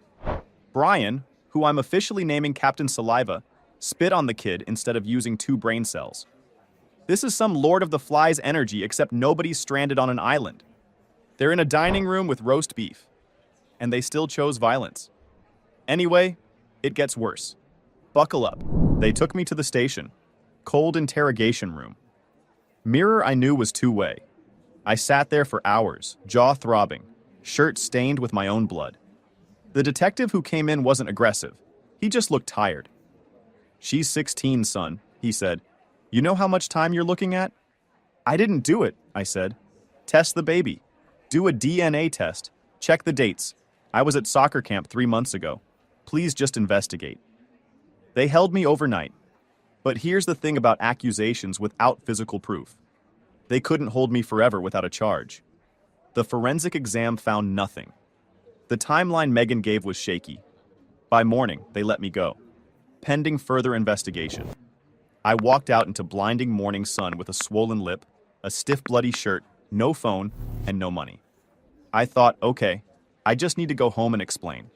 Brian, who I'm officially naming Captain Saliva, spit on the kid instead of using 2 brain cells. This is some Lord of the Flies energy, except nobody's stranded on an island. They're in a dining room with roast beef. And they still chose violence. Anyway, it gets worse. Buckle up. They took me to the station. Cold interrogation room. Mirror I knew was 2-way. I sat there for hours, jaw throbbing, shirt stained with my own blood. The detective who came in wasn't aggressive. He just looked tired. "She's 16, son," he said. "You know how much time you're looking at?" "I didn't do it," I said. "Test the baby. Do a DNA test. Check the dates. I was at soccer camp 3 months ago. Please just investigate." They held me overnight. But here's the thing about accusations without physical proof. They couldn't hold me forever without a charge. The forensic exam found nothing. The timeline Megan gave was shaky. By morning, they let me go, pending further investigation. I walked out into blinding morning sun with a swollen lip, a stiff bloody shirt, no phone, and no money. I thought, okay, I just need to go home and explain.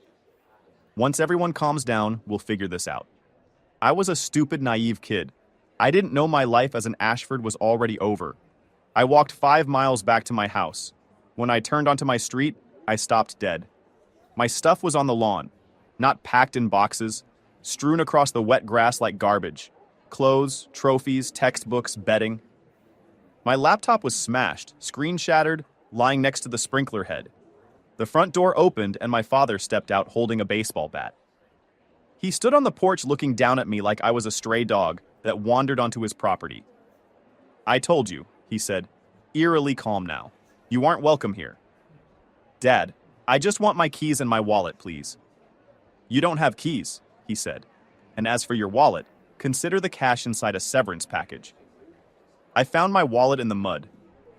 Once everyone calms down, we'll figure this out. I was a stupid, naive kid. I didn't know my life as an Ashford was already over. I walked 5 miles back to my house. When I turned onto my street, I stopped dead. My stuff was on the lawn, not packed in boxes, strewn across the wet grass like garbage. Clothes, trophies, textbooks, bedding. My laptop was smashed, screen shattered, lying next to the sprinkler head. The front door opened and my father stepped out holding a baseball bat. He stood on the porch looking down at me like I was a stray dog that wandered onto his property. "I told you," he said, eerily calm now. "You aren't welcome here." "Dad, I just want my keys and my wallet, please." "You don't have keys," he said. "And as for your wallet, consider the cash inside a severance package." I found my wallet in the mud.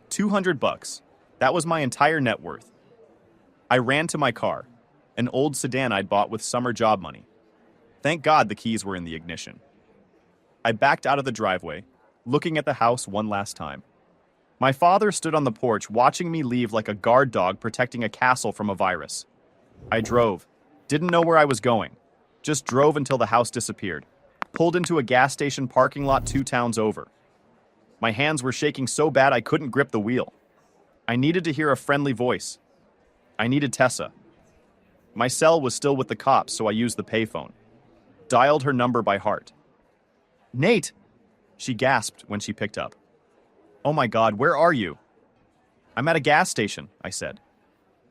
$200. That was my entire net worth. I ran to my car. An old sedan I'd bought with summer job money. Thank God the keys were in the ignition. I backed out of the driveway, looking at the house one last time. My father stood on the porch watching me leave like a guard dog protecting a castle from a virus. I drove. Didn't know where I was going. Just drove until the house disappeared. Pulled into a gas station parking lot 2 towns over. My hands were shaking so bad I couldn't grip the wheel. I needed to hear a friendly voice. I needed Tessa. My cell was still with the cops, so I used the payphone. Dialed her number by heart. "Nate!" She gasped when she picked up. "Oh my God, where are you?" "I'm at a gas station," I said.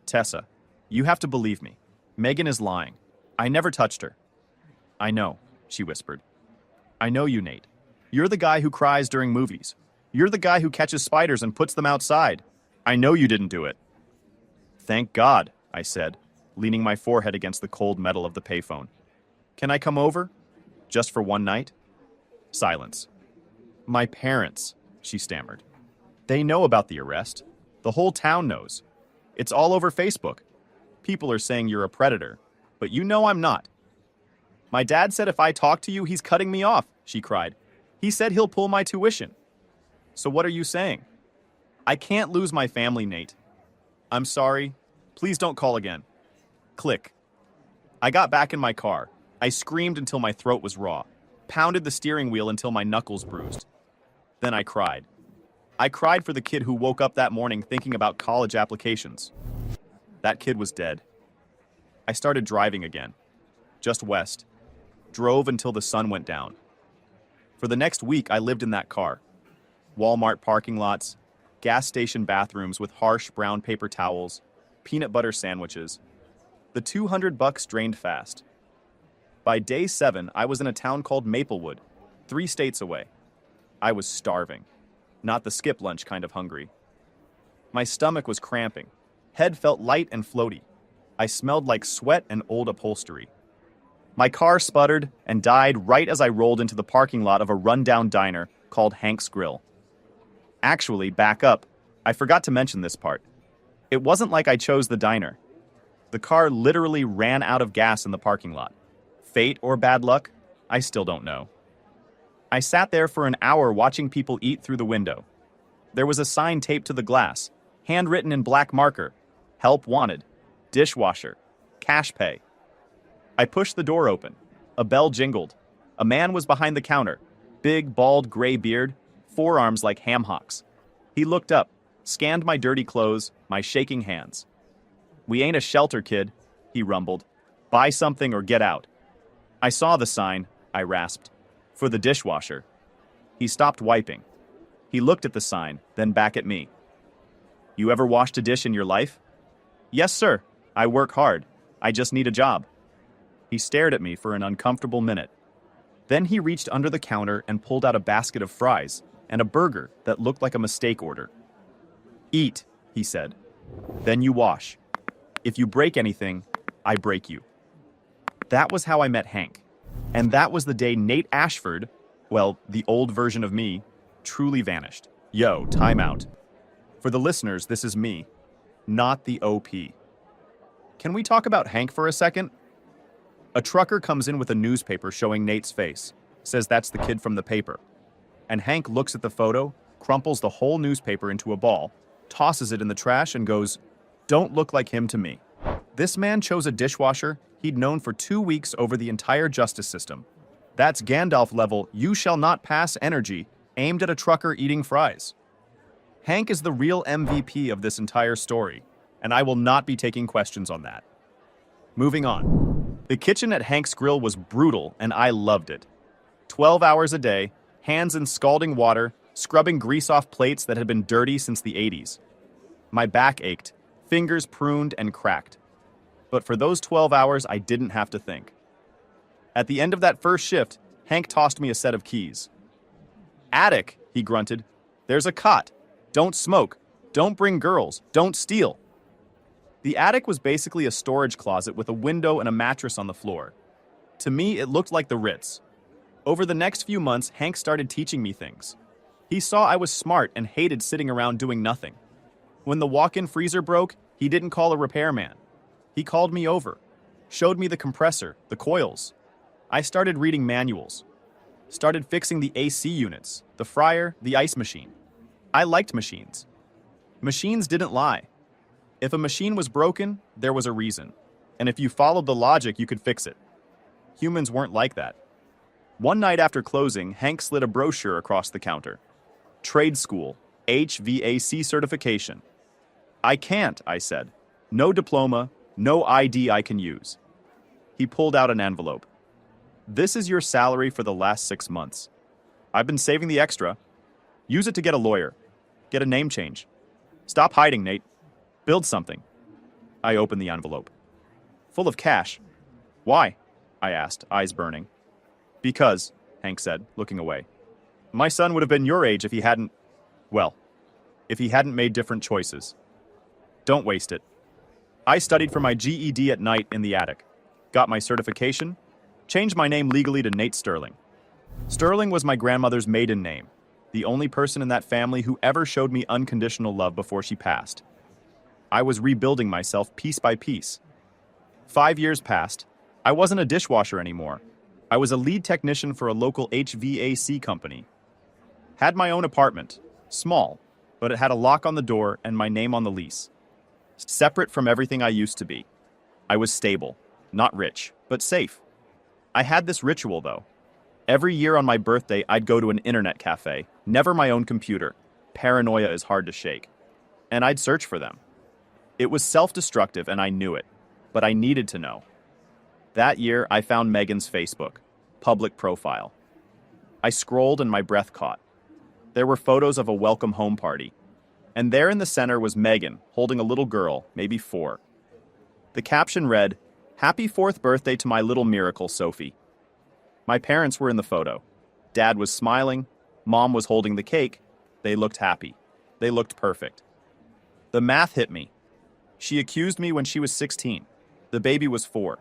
"Tessa, you have to believe me. Megan is lying. I never touched her." "I know," she whispered. "I know you, Nate. You're the guy who cries during movies. You're the guy who catches spiders and puts them outside. I know you didn't do it." "Thank God," I said, leaning my forehead against the cold metal of the payphone. "Can I come over? Just for one night?" Silence. "My parents," she stammered. "They know about the arrest. The whole town knows. It's all over Facebook. People are saying you're a predator, but you know I'm not." "My dad said if I talk to you, he's cutting me off," she cried. "He said he'll pull my tuition." "So what are you saying?" "I can't lose my family, Nate. I'm sorry. Please don't call again." Click. I got back in my car. I screamed until my throat was raw, pounded the steering wheel until my knuckles bruised. Then I cried. I cried for the kid who woke up that morning thinking about college applications. That kid was dead. I started driving again, just west. Drove until the sun went down. For the next week, I lived in that car. Walmart parking lots, gas station bathrooms with harsh brown paper towels, peanut butter sandwiches. The $200 drained fast. By day 7, I was in a town called Maplewood, 3 states away. I was starving, not the skip lunch kind of hungry. My stomach was cramping. Head felt light and floaty. I smelled like sweat and old upholstery. My car sputtered and died right as I rolled into the parking lot of a rundown diner called Hank's Grill. Actually, back up. I forgot to mention this part. It wasn't like I chose the diner. The car literally ran out of gas in the parking lot. Fate or bad luck? I still don't know. I sat there for an hour watching people eat through the window. There was a sign taped to the glass, handwritten in black marker. Help wanted. Dishwasher. Cash pay. I pushed the door open. A bell jingled. A man was behind the counter. Big, bald, gray beard. Forearms like ham hocks. He looked up, scanned my dirty clothes, my shaking hands. "We ain't a shelter, kid," he rumbled. "Buy something or get out." "I saw the sign," I rasped. "For the dishwasher." He stopped wiping. He looked at the sign, then back at me. "You ever washed a dish in your life?" "Yes, sir. I work hard. I just need a job." He stared at me for an uncomfortable minute. Then he reached under the counter and pulled out a basket of fries and a burger that looked like a mistake order. "Eat," he said. "Then you wash. If you break anything, I break you." That was how I met Hank. And that was the day Nate Ashford, well, the old version of me, truly vanished. Yo, time out. For the listeners, this is me, not the OP. Can we talk about Hank for a second? A trucker comes in with a newspaper showing Nate's face, says that's the kid from the paper. And Hank looks at the photo, crumples the whole newspaper into a ball, tosses it in the trash and goes, "Don't look like him to me." This man chose a dishwasher he'd known for 2 weeks over the entire justice system. That's Gandalf level, you shall not pass energy, aimed at a trucker eating fries. Hank is the real MVP of this entire story, and I will not be taking questions on that. Moving on. The kitchen at Hank's Grill was brutal, and I loved it. 12 hours a day, hands in scalding water, scrubbing grease off plates that had been dirty since the 80s. My back ached, fingers pruned and cracked. But for those 12 hours, I didn't have to think. At the end of that first shift, Hank tossed me a set of keys. "Attic," he grunted. "There's a cot. Don't smoke. Don't bring girls. Don't steal." The attic was basically a storage closet with a window and a mattress on the floor. To me, it looked like the Ritz. Over the next few months, Hank started teaching me things. He saw I was smart and hated sitting around doing nothing. When the walk-in freezer broke, he didn't call a repairman. He called me over, showed me the compressor, the coils. I started reading manuals, started fixing the AC units, the fryer, the ice machine. I liked machines. Machines didn't lie. If a machine was broken, there was a reason. And if you followed the logic, you could fix it. Humans weren't like that. One night after closing, Hank slid a brochure across the counter. Trade school, HVAC certification. I can't, I said. No diploma, no ID I can use. He pulled out an envelope. This is your salary for the last 6 months. I've been saving the extra. Use it to get a lawyer. Get a name change. Stop hiding, Nate. Build something. I opened the envelope. Full of cash. Why? I asked, eyes burning. Because, Hank said, looking away. My son would have been your age if he hadn't made different choices. Don't waste it. I studied for my GED at night in the attic. Got my certification. Changed my name legally to Nate Sterling. Sterling was my grandmother's maiden name, the only person in that family who ever showed me unconditional love before she passed. I was rebuilding myself piece by piece. 5 years passed. I wasn't a dishwasher anymore. I was a lead technician for a local HVAC company. Had my own apartment, small, but it had a lock on the door and my name on the lease. Separate from everything I used to be. I was stable, not rich, but safe. I had this ritual, though. Every year on my birthday, I'd go to an internet cafe, never my own computer. Paranoia is hard to shake. And I'd search for them. It was self-destructive and I knew it, but I needed to know. That year, I found Megan's Facebook, public profile. I scrolled and my breath caught. There were photos of a welcome home party. And there in the center was Megan, holding a little girl, maybe 4. The caption read, "Happy 4th birthday to my little miracle, Sophie." My parents were in the photo. Dad was smiling. Mom was holding the cake. They looked happy. They looked perfect. The math hit me. She accused me when she was 16. The baby was 4.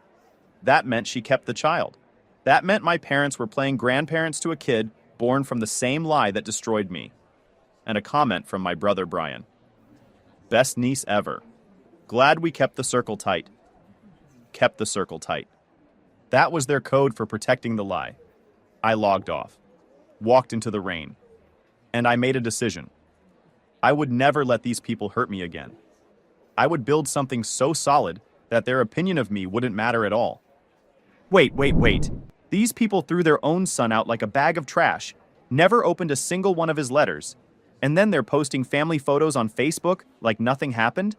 That meant she kept the child. That meant my parents were playing grandparents to a kid born from the same lie that destroyed me. And a comment from my brother Brian. Best niece ever. Glad we kept the circle tight. Kept the circle tight. That was their code for protecting the lie. I logged off. Walked into the rain. And I made a decision. I would never let these people hurt me again. I would build something so solid that their opinion of me wouldn't matter at all. Wait. These people threw their own son out like a bag of trash, never opened a single one of his letters, and then they're posting family photos on Facebook like nothing happened?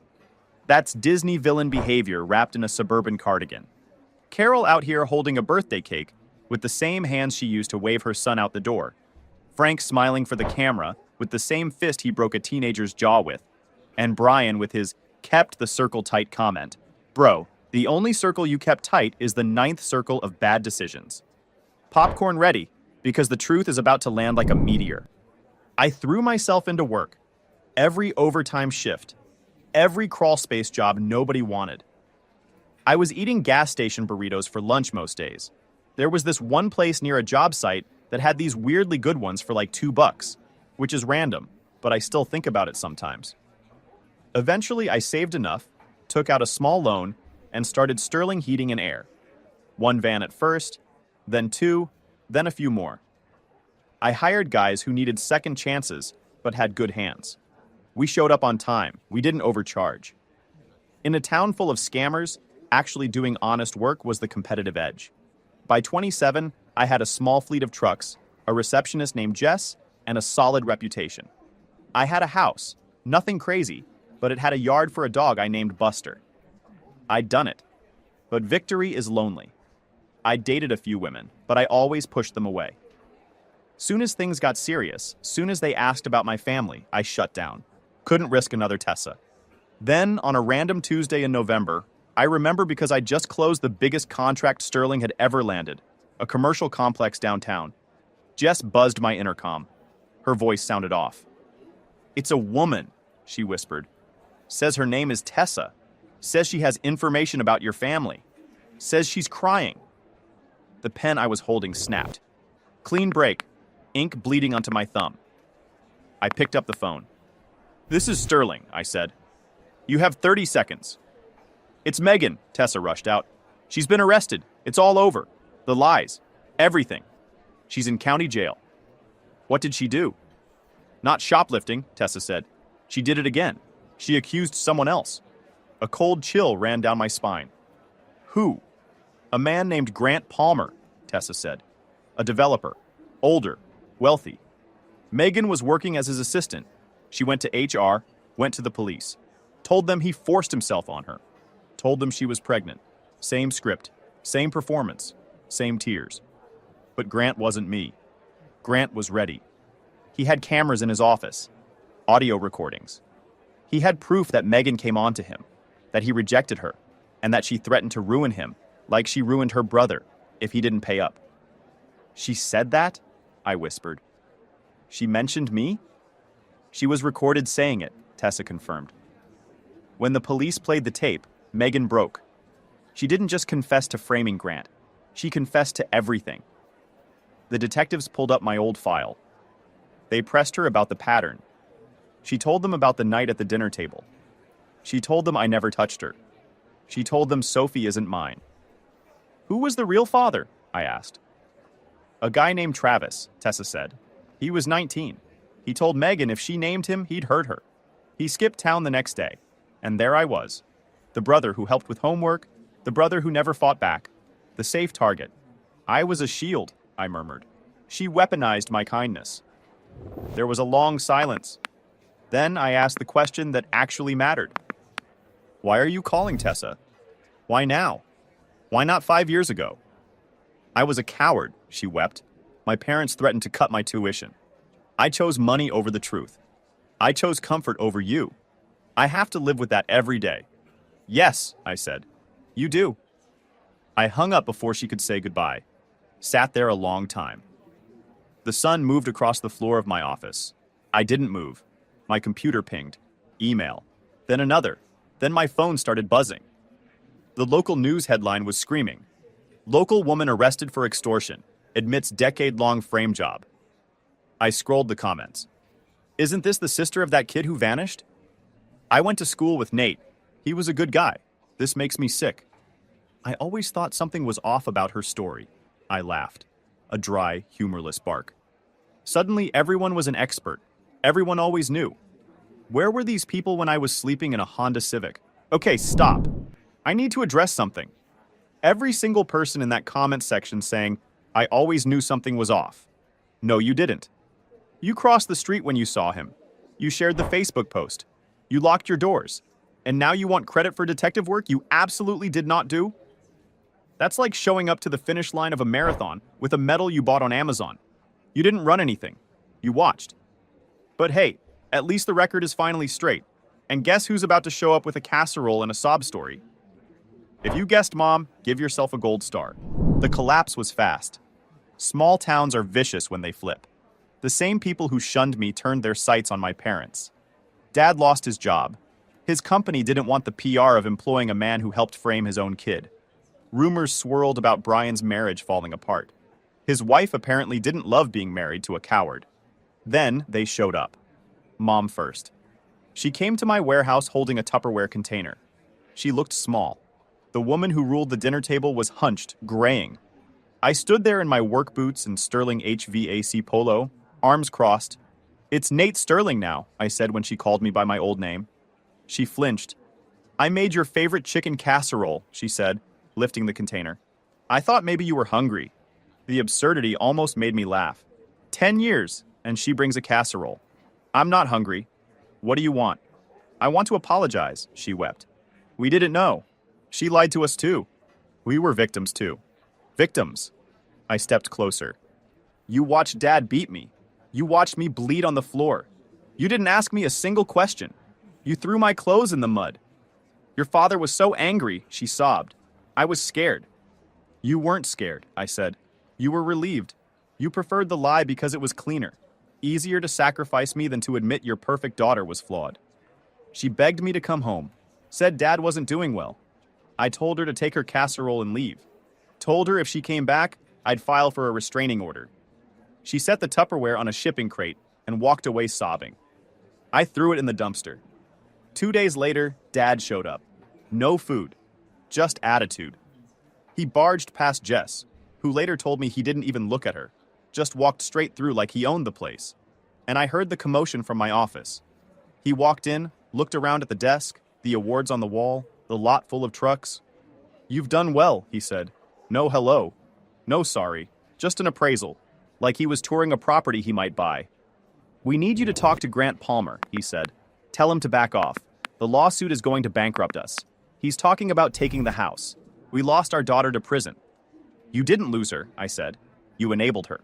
That's Disney villain behavior wrapped in a suburban cardigan. Carol out here holding a birthday cake with the same hands she used to wave her son out the door. Frank smiling for the camera with the same fist he broke a teenager's jaw with. And Brian with his kept the circle tight comment. Bro, the only circle you kept tight is the 9th circle of bad decisions. Popcorn ready, because the truth is about to land like a meteor. I threw myself into work. Every overtime shift. Every crawl space job nobody wanted. I was eating gas station burritos for lunch most days. There was this one place near a job site that had these weirdly good ones for like $2, which is random, but I still think about it sometimes. Eventually, I saved enough, took out a small loan, and started Sterling Heating and Air. 1 van at first, then 2, then a few more. I hired guys who needed second chances, but had good hands. We showed up on time. We didn't overcharge. In a town full of scammers, actually doing honest work was the competitive edge. By 27, I had a small fleet of trucks, a receptionist named Jess, and a solid reputation. I had a house, nothing crazy, but it had a yard for a dog I named Buster. I'd done it. But victory is lonely. I dated a few women, but I always pushed them away. Soon as things got serious, soon as they asked about my family, I shut down. Couldn't risk another Tessa. Then, on a random Tuesday in November, I remember because I just closed the biggest contract Sterling had ever landed, a commercial complex downtown. Jess buzzed my intercom. Her voice sounded off. "It's a woman," she whispered. "Says her name is Tessa. Says she has information about your family. Says she's crying." The pen I was holding snapped. Clean break, ink bleeding onto my thumb. I picked up the phone. "This is Sterling," I said. "You have 30 seconds. "It's Megan," Tessa rushed out. She's been arrested. It's all over. The lies. Everything. She's in county jail. What did she do? Not shoplifting, Tessa said. She did it again. She accused someone else. A cold chill ran down my spine. Who? A man named Grant Palmer, Tessa said. A developer. Older. Wealthy. Megan was working as his assistant. She went to HR, went to the police. Told them he forced himself on her. Told them she was pregnant. Same script. Same performance. Same tears. But Grant wasn't me. Grant was ready. He had cameras in his office. Audio recordings. He had proof that Megan came on to him, that he rejected her, and that she threatened to ruin him, like she ruined her brother, if he didn't pay up. She said that? I whispered. She mentioned me? She was recorded saying it, Tessa confirmed. When the police played the tape, Megan broke. She didn't just confess to framing Grant. She confessed to everything. The detectives pulled up my old file. They pressed her about the pattern. She told them about the night at the dinner table. She told them I never touched her. She told them Sophie isn't mine. Who was the real father? I asked. A guy named Travis, Tessa said. He was 19. He told Megan if she named him, he'd hurt her. He skipped town the next day, and there I was. The brother who helped with homework, the brother who never fought back, the safe target. I was a shield, I murmured. She weaponized my kindness. There was a long silence. Then I asked the question that actually mattered. Why are you calling, Tessa? Why now? Why not 5 years ago? I was a coward, she wept. My parents threatened to cut my tuition. I chose money over the truth. I chose comfort over you. I have to live with that every day. Yes, I said. You do. I hung up before she could say goodbye. Sat there a long time. The sun moved across the floor of my office. I didn't move. My computer pinged. Email. Then another. Then my phone started buzzing. The local news headline was screaming. Local woman arrested for extortion. Admits decade-long frame job. I scrolled the comments. Isn't this the sister of that kid who vanished? I went to school with Nate. He was a good guy. This makes me sick. I always thought something was off about her story. I laughed. A dry, humorless bark. Suddenly, everyone was an expert. Everyone always knew. Where were these people when I was sleeping in a Honda Civic? Okay, stop. I need to address something. Every single person in that comment section saying, I always knew something was off. No, you didn't. You crossed the street when you saw him. You shared the Facebook post. You locked your doors. And now you want credit for detective work you absolutely did not do? That's like showing up to the finish line of a marathon with a medal you bought on Amazon. You didn't run anything. You watched. But hey, at least the record is finally straight. And guess who's about to show up with a casserole and a sob story? If you guessed Mom, give yourself a gold star. The collapse was fast. Small towns are vicious when they flip. The same people who shunned me turned their sights on my parents. Dad lost his job. His company didn't want the PR of employing a man who helped frame his own kid. Rumors swirled about Brian's marriage falling apart. His wife apparently didn't love being married to a coward. Then they showed up. Mom first. She came to my warehouse holding a Tupperware container. She looked small. The woman who ruled the dinner table was hunched, graying. I stood there in my work boots and Sterling HVAC polo, arms crossed. It's Nate Sterling now, I said when she called me by my old name. She flinched. I made your favorite chicken casserole, she said, lifting the container. I thought maybe you were hungry. The absurdity almost made me laugh. 10 years, and she brings a casserole. I'm not hungry. What do you want? I want to apologize, she wept. We didn't know. She lied to us too. We were victims too. Victims. I stepped closer. You watched Dad beat me. You watched me bleed on the floor. You didn't ask me a single question. You threw my clothes in the mud. Your father was so angry, she sobbed. I was scared. You weren't scared, I said. You were relieved. You preferred the lie because it was cleaner. Easier to sacrifice me than to admit your perfect daughter was flawed. She begged me to come home. Said Dad wasn't doing well. I told her to take her casserole and leave. Told her if she came back, I'd file for a restraining order. She set the Tupperware on a shipping crate and walked away sobbing. I threw it in the dumpster. 2 days later, Dad showed up. No food. Just attitude. He barged past Jess, who later told me he didn't even look at her, just walked straight through like he owned the place. And I heard the commotion from my office. He walked in, looked around at the desk, the awards on the wall, the lot full of trucks. "You've done well," he said. "No hello. No sorry. Just an appraisal. Like he was touring a property he might buy." "We need you to talk to Grant Palmer," he said. "Tell him to back off. The lawsuit is going to bankrupt us. He's talking about taking the house. We lost our daughter to prison." "You didn't lose her," I said. "You enabled her."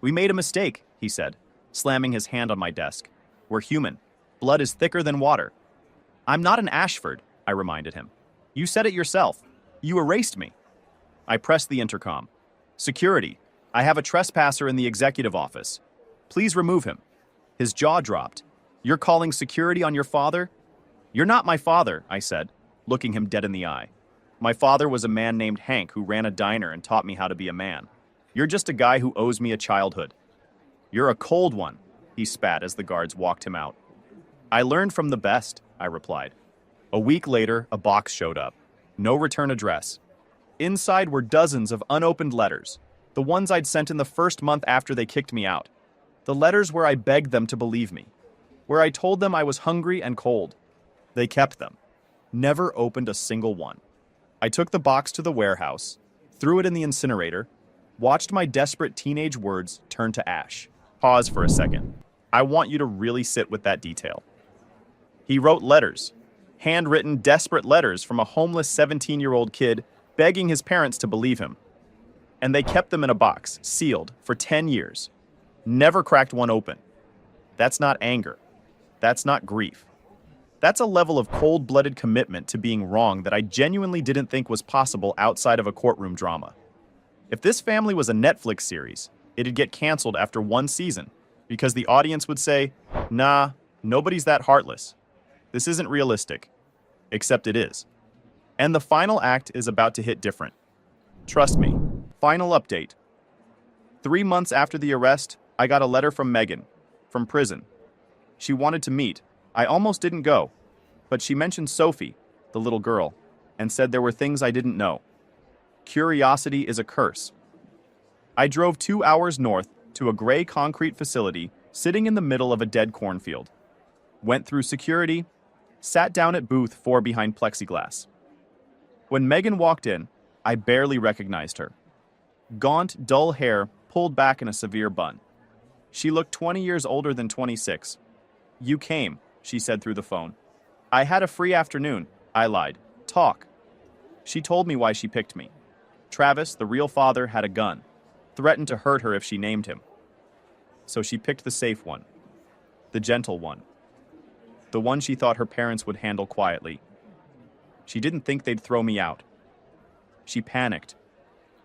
"We made a mistake," he said, slamming his hand on my desk. "We're human. Blood is thicker than water." "I'm not an Ashford," I reminded him. "You said it yourself. You erased me." I pressed the intercom. "Security, I have a trespasser in the executive office. Please remove him." His jaw dropped. "You're calling security on your father?" "You're not my father," I said, looking him dead in the eye. "My father was a man named Hank who ran a diner and taught me how to be a man. You're just a guy who owes me a childhood." "You're a cold one," he spat as the guards walked him out. "I learned from the best," I replied. A week later, a box showed up. No return address. Inside were dozens of unopened letters, the ones I'd sent in the first month after they kicked me out. The letters where I begged them to believe me, where I told them I was hungry and cold. They kept them. Never opened a single one. I took the box to the warehouse, threw it in the incinerator, watched my desperate teenage words turn to ash. Pause for a second. I want you to really sit with that detail. He wrote letters, handwritten, desperate letters from a homeless 17-year-old kid begging his parents to believe him. And they kept them in a box, sealed, for 10 years. Never cracked one open. That's not anger. That's not grief. That's a level of cold-blooded commitment to being wrong that I genuinely didn't think was possible outside of a courtroom drama. If this family was a Netflix series, it'd get canceled after one season because the audience would say, "Nah, nobody's that heartless. This isn't realistic." Except it is. And the final act is about to hit different. Trust me. Final update. 3 months after the arrest, I got a letter from Megan, from prison. She wanted to meet. I almost didn't go, but she mentioned Sophie, the little girl, and said there were things I didn't know. Curiosity is a curse. I drove 2 hours north to a gray concrete facility sitting in the middle of a dead cornfield. Went through security, sat down at booth 4 behind plexiglass. When Megan walked in, I barely recognized her. Gaunt, dull hair pulled back in a severe bun. She looked 20 years older than 26. "You came," she said through the phone. "I had a free afternoon," I lied. "Talk." She told me why she picked me. Travis, the real father, had a gun, threatened to hurt her if she named him. So she picked the safe one, the gentle one, the one she thought her parents would handle quietly. She didn't think they'd throw me out. She panicked.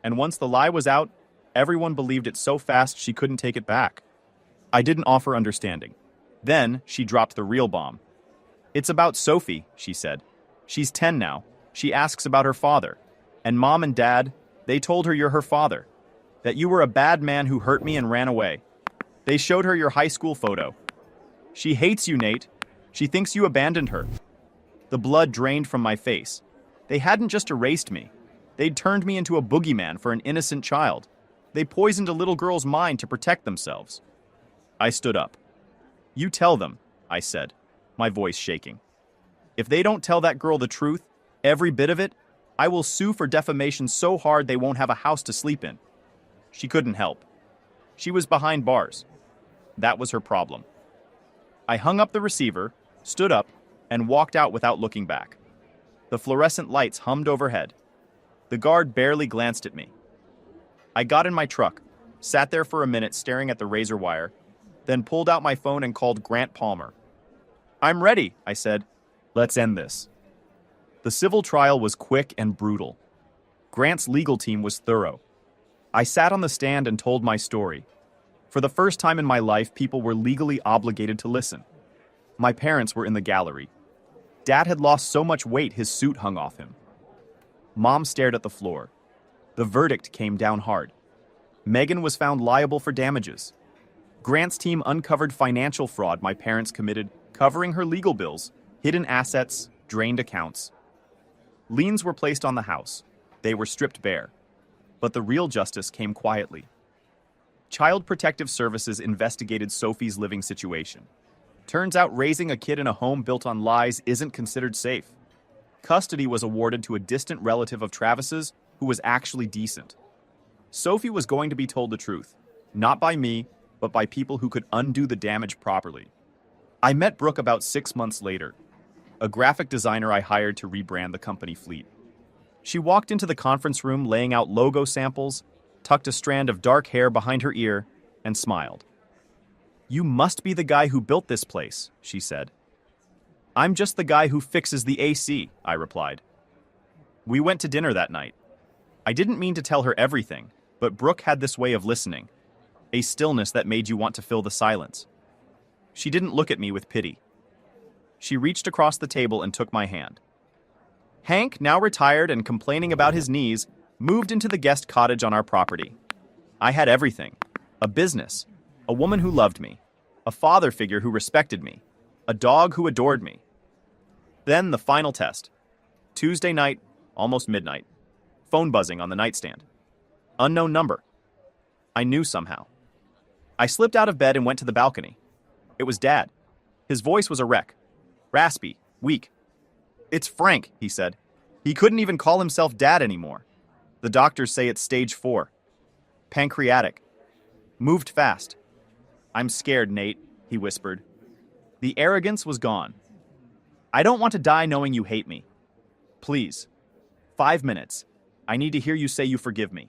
And once the lie was out, everyone believed it so fast she couldn't take it back. I didn't offer understanding. Then she dropped the real bomb. "It's about Sophie," she said. "She's 10 now. She asks about her father. And Mom and Dad, they told her you're her father. That you were a bad man who hurt me and ran away. They showed her your high school photo. She hates you, Nate. She thinks you abandoned her." The blood drained from my face. They hadn't just erased me. They'd turned me into a boogeyman for an innocent child. They poisoned a little girl's mind to protect themselves. I stood up. "You tell them," I said, my voice shaking. "If they don't tell that girl the truth, every bit of it, I will sue for defamation so hard they won't have a house to sleep in." She couldn't help. She was behind bars. That was her problem. I hung up the receiver, stood up, and walked out without looking back. The fluorescent lights hummed overhead. The guard barely glanced at me. I got in my truck, sat there for a minute staring at the razor wire, then pulled out my phone and called Grant Palmer. "I'm ready," I said. "Let's end this." The civil trial was quick and brutal. Grant's legal team was thorough. I sat on the stand and told my story. For the first time in my life, people were legally obligated to listen. My parents were in the gallery. Dad had lost so much weight his suit hung off him. Mom stared at the floor. The verdict came down hard. Megan was found liable for damages. Grant's team uncovered financial fraud my parents committed, covering her legal bills, hidden assets, drained accounts. Liens were placed on the house. They were stripped bare. But the real justice came quietly. Child Protective Services investigated Sophie's living situation. Turns out raising a kid in a home built on lies isn't considered safe. Custody was awarded to a distant relative of Travis's who was actually decent. Sophie was going to be told the truth, not by me, but by people who could undo the damage properly. I met Brooke about 6 months later, a graphic designer I hired to rebrand the company fleet. She walked into the conference room laying out logo samples, tucked a strand of dark hair behind her ear, and smiled. "You must be the guy who built this place," she said. "I'm just the guy who fixes the AC," I replied. We went to dinner that night. I didn't mean to tell her everything, but Brooke had this way of listening, a stillness that made you want to fill the silence. She didn't look at me with pity. She reached across the table and took my hand. Hank, now retired and complaining about his knees, moved into the guest cottage on our property. I had everything: a business, a woman who loved me, a father figure who respected me, a dog who adored me. Then the final test. Tuesday night, almost midnight. Phone buzzing on the nightstand. Unknown number. I knew somehow. I slipped out of bed and went to the balcony. It was Dad. His voice was a wreck. Raspy, weak. "It's Frank," he said. He couldn't even call himself Dad anymore. The doctors say it's stage 4. Pancreatic. Moved fast. "I'm scared, Nate," he whispered. The arrogance was gone. "I don't want to die knowing you hate me. Please. 5 minutes. I need to hear you say you forgive me."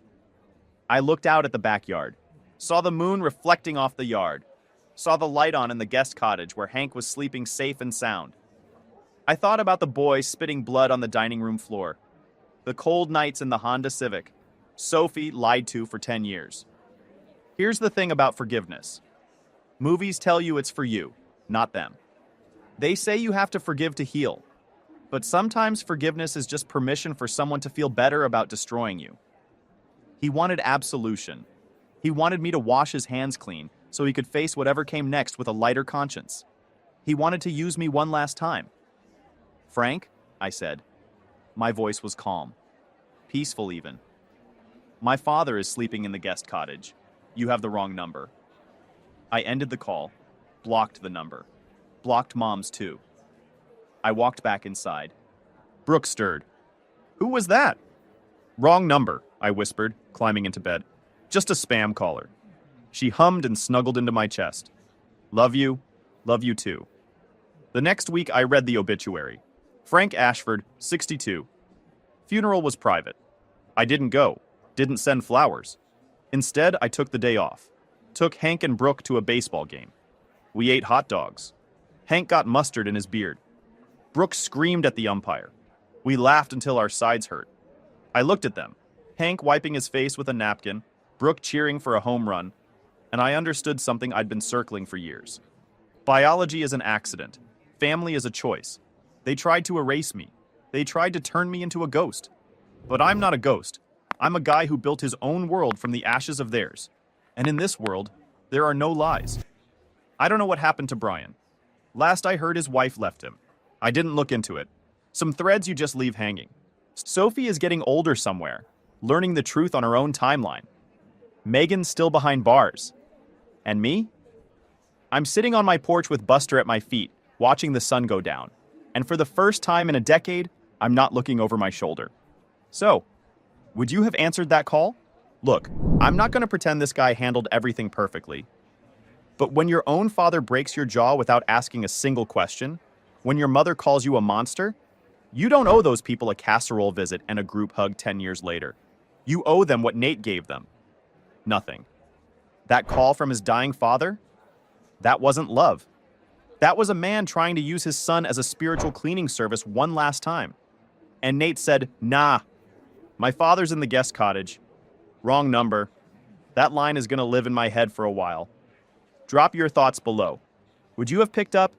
I looked out at the backyard, saw the moon reflecting off the yard, saw the light on in the guest cottage where Hank was sleeping safe and sound. I thought about the boy spitting blood on the dining room floor, the cold nights in the Honda Civic, Sophie lied to for 10 years. Here's the thing about forgiveness. Movies tell you it's for you, not them. They say you have to forgive to heal, but sometimes forgiveness is just permission for someone to feel better about destroying you. He wanted absolution. He wanted me to wash his hands clean so he could face whatever came next with a lighter conscience. He wanted to use me one last time. "Frank," I said. My voice was calm, peaceful even. "My father is sleeping in the guest cottage. You have the wrong number." I ended the call, blocked the number, blocked Mom's too. I walked back inside. Brooke stirred. "Who was that?" "Wrong number," I whispered, climbing into bed. "Just a spam caller." She hummed and snuggled into my chest. Love you too." The next week I read the obituary. Frank Ashford, 62. Funeral was private. I didn't go, didn't send flowers. Instead, I took the day off. Took Hank and Brooke to a baseball game. We ate hot dogs. Hank got mustard in his beard. Brooke screamed at the umpire. We laughed until our sides hurt. I looked at them, Hank wiping his face with a napkin, Brooke cheering for a home run, and I understood something I'd been circling for years. Biology is an accident. Family is a choice. They tried to erase me. They tried to turn me into a ghost. But I'm not a ghost. I'm a guy who built his own world from the ashes of theirs. And in this world, there are no lies. I don't know what happened to Brian. Last I heard, his wife left him. I didn't look into it. Some threads you just leave hanging. Sophie is getting older somewhere, learning the truth on her own timeline. Megan's still behind bars. And me? I'm sitting on my porch with Buster at my feet, watching the sun go down. And for the first time in a decade, I'm not looking over my shoulder. So, would you have answered that call? Look, I'm not going to pretend this guy handled everything perfectly. But when your own father breaks your jaw without asking a single question, when your mother calls you a monster, you don't owe those people a casserole visit and a group hug 10 years later. You owe them what Nate gave them. Nothing. That call from his dying father? That wasn't love. That was a man trying to use his son as a spiritual cleaning service one last time. And Nate said, "Nah, my father's in the guest cottage. Wrong number. That line is going to live in my head for a while." Drop your thoughts below. Would you have picked up?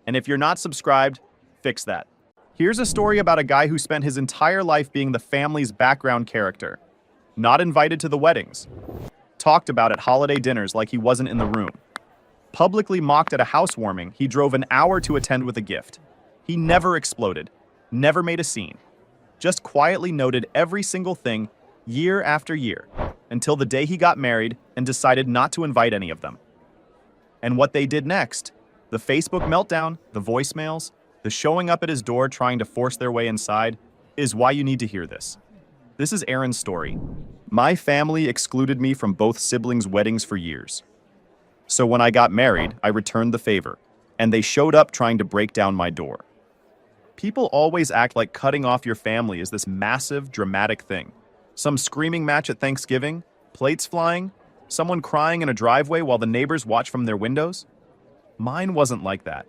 And if you're not subscribed, fix that. Here's a story about a guy who spent his entire life being the family's background character. Not invited to the weddings. Talked about at holiday dinners like he wasn't in the room. Publicly mocked at a housewarming he drove an hour to attend with a gift. He never exploded. Never made a scene. just quietly noted every single thing year after year, until the day he got married and decided not to invite any of them. And what they did next, the Facebook meltdown, the voicemails, the showing up at his door trying to force their way inside, is why you need to hear this. This is Aaron's story. My family excluded me from both siblings' weddings for years. So when I got married, I returned the favor, and they showed up trying to break down my door. People always act like cutting off your family is this massive, dramatic thing. Some screaming match at Thanksgiving, plates flying, someone crying in a driveway while the neighbors watch from their windows. Mine wasn't like that.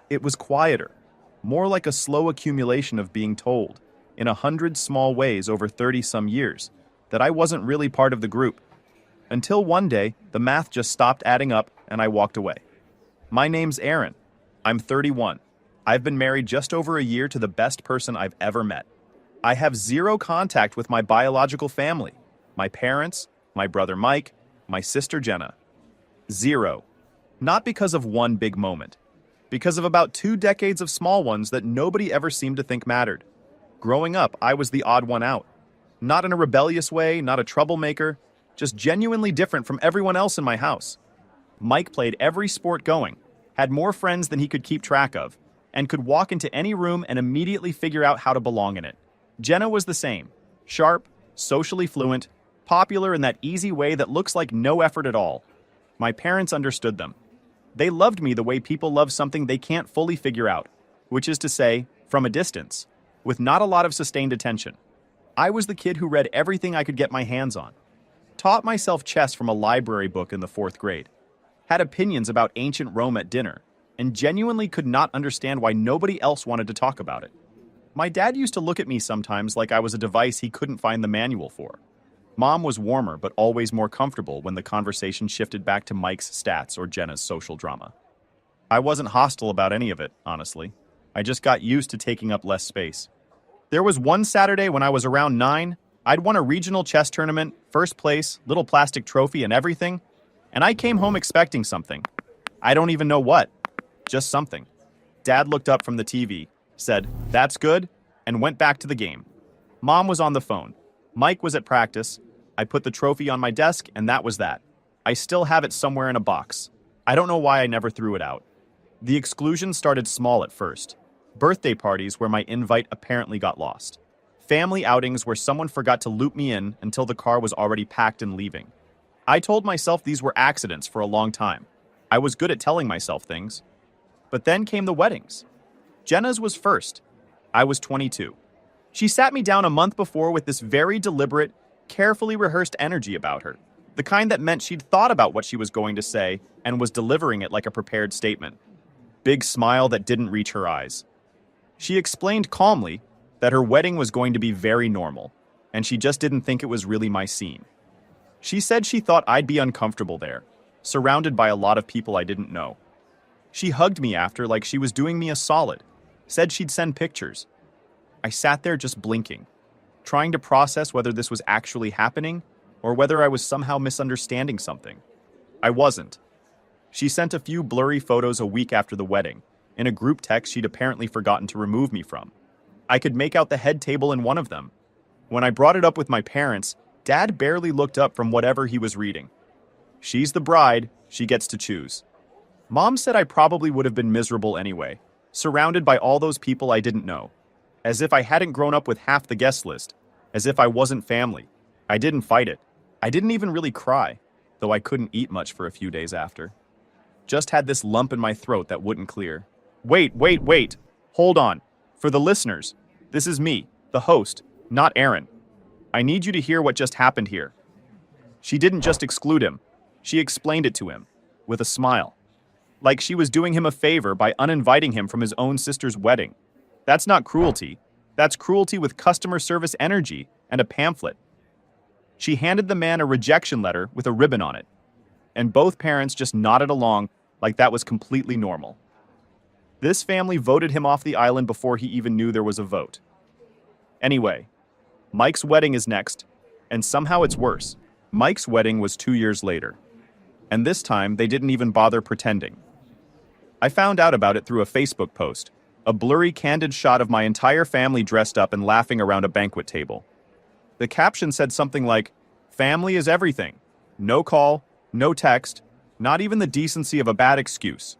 It was quieter, more like a slow accumulation of being told, in 100 small ways over 30-some years, that I wasn't really part of the group. Until one day, the math just stopped adding up and I walked away. My name's Aaron. I'm 31. I've been married just over a year to the best person I've ever met. I have zero contact with my biological family, my parents, my brother Mike, my sister Jenna. Zero. Not because of one big moment, because of about 2 decades of small ones that nobody ever seemed to think mattered. Growing up, I was the odd one out. Not in a rebellious way, not a troublemaker, just genuinely different from everyone else in my house. Mike played every sport going, had more friends than he could keep track of, and could walk into any room and immediately figure out how to belong in it. Jenna was the same. Sharp, socially fluent, popular in that easy way that looks like no effort at all. My parents understood them. They loved me the way people love something they can't fully figure out, which is to say, from a distance, with not a lot of sustained attention. I was the kid who read everything I could get my hands on. Taught myself chess from a library book in the 4th grade. Had opinions about ancient Rome at dinner, and genuinely could not understand why nobody else wanted to talk about it. My dad used to look at me sometimes like I was a device he couldn't find the manual for. Mom was warmer but always more comfortable when the conversation shifted back to Mike's stats or Jenna's social drama. I wasn't hostile about any of it, honestly. I just got used to taking up less space. There was one Saturday when I was around 9, I'd won a regional chess tournament, first place, little plastic trophy and everything, and I came home expecting something. I don't even know what. Just something. Dad looked up from the TV, said, "That's good," and went back to the game. Mom was on the phone. Mike was at practice. I put the trophy on my desk, and that was that. I still have it somewhere in a box. I don't know why I never threw it out. The exclusion started small at first. Birthday parties where my invite apparently got lost. Family outings where someone forgot to loop me in until the car was already packed and leaving. I told myself these were accidents for a long time. I was good at telling myself things. But then came the weddings. Jenna's was first. I was 22. She sat me down a month before with this very deliberate, carefully rehearsed energy about her. The kind that meant she'd thought about what she was going to say and was delivering it like a prepared statement. Big smile that didn't reach her eyes. She explained calmly that her wedding was going to be very normal, and she just didn't think it was really my scene. She said she thought I'd be uncomfortable there, surrounded by a lot of people I didn't know. She hugged me after like she was doing me a solid, said she'd send pictures. I sat there just blinking, trying to process whether this was actually happening or whether I was somehow misunderstanding something. I wasn't. She sent a few blurry photos a week after the wedding, in a group text she'd apparently forgotten to remove me from. I could make out the head table in one of them. When I brought it up with my parents, Dad barely looked up from whatever he was reading. She's the bride, she gets to choose. Mom said I probably would have been miserable anyway, surrounded by all those people I didn't know. As if I hadn't grown up with half the guest list, as if I wasn't family. I didn't fight it. I didn't even really cry, though I couldn't eat much for a few days after. Just had this lump in my throat that wouldn't clear. Wait. Hold on. For the listeners, this is me, the host, not Aaron. I need you to hear what just happened here. She didn't just exclude him. She explained it to him, with a smile. Like she was doing him a favor by uninviting him from his own sister's wedding. That's not cruelty. That's cruelty with customer service energy and a pamphlet. She handed the man a rejection letter with a ribbon on it, and both parents just nodded along like that was completely normal. This family voted him off the island before he even knew there was a vote. Anyway, Mike's wedding is next, and somehow it's worse. Mike's wedding was 2 years later, and this time they didn't even bother pretending. I found out about it through a Facebook post, A blurry, candid shot of my entire family dressed up and laughing around a banquet table. The caption said something like, "Family is everything. No call, no text, not even the decency of a bad excuse.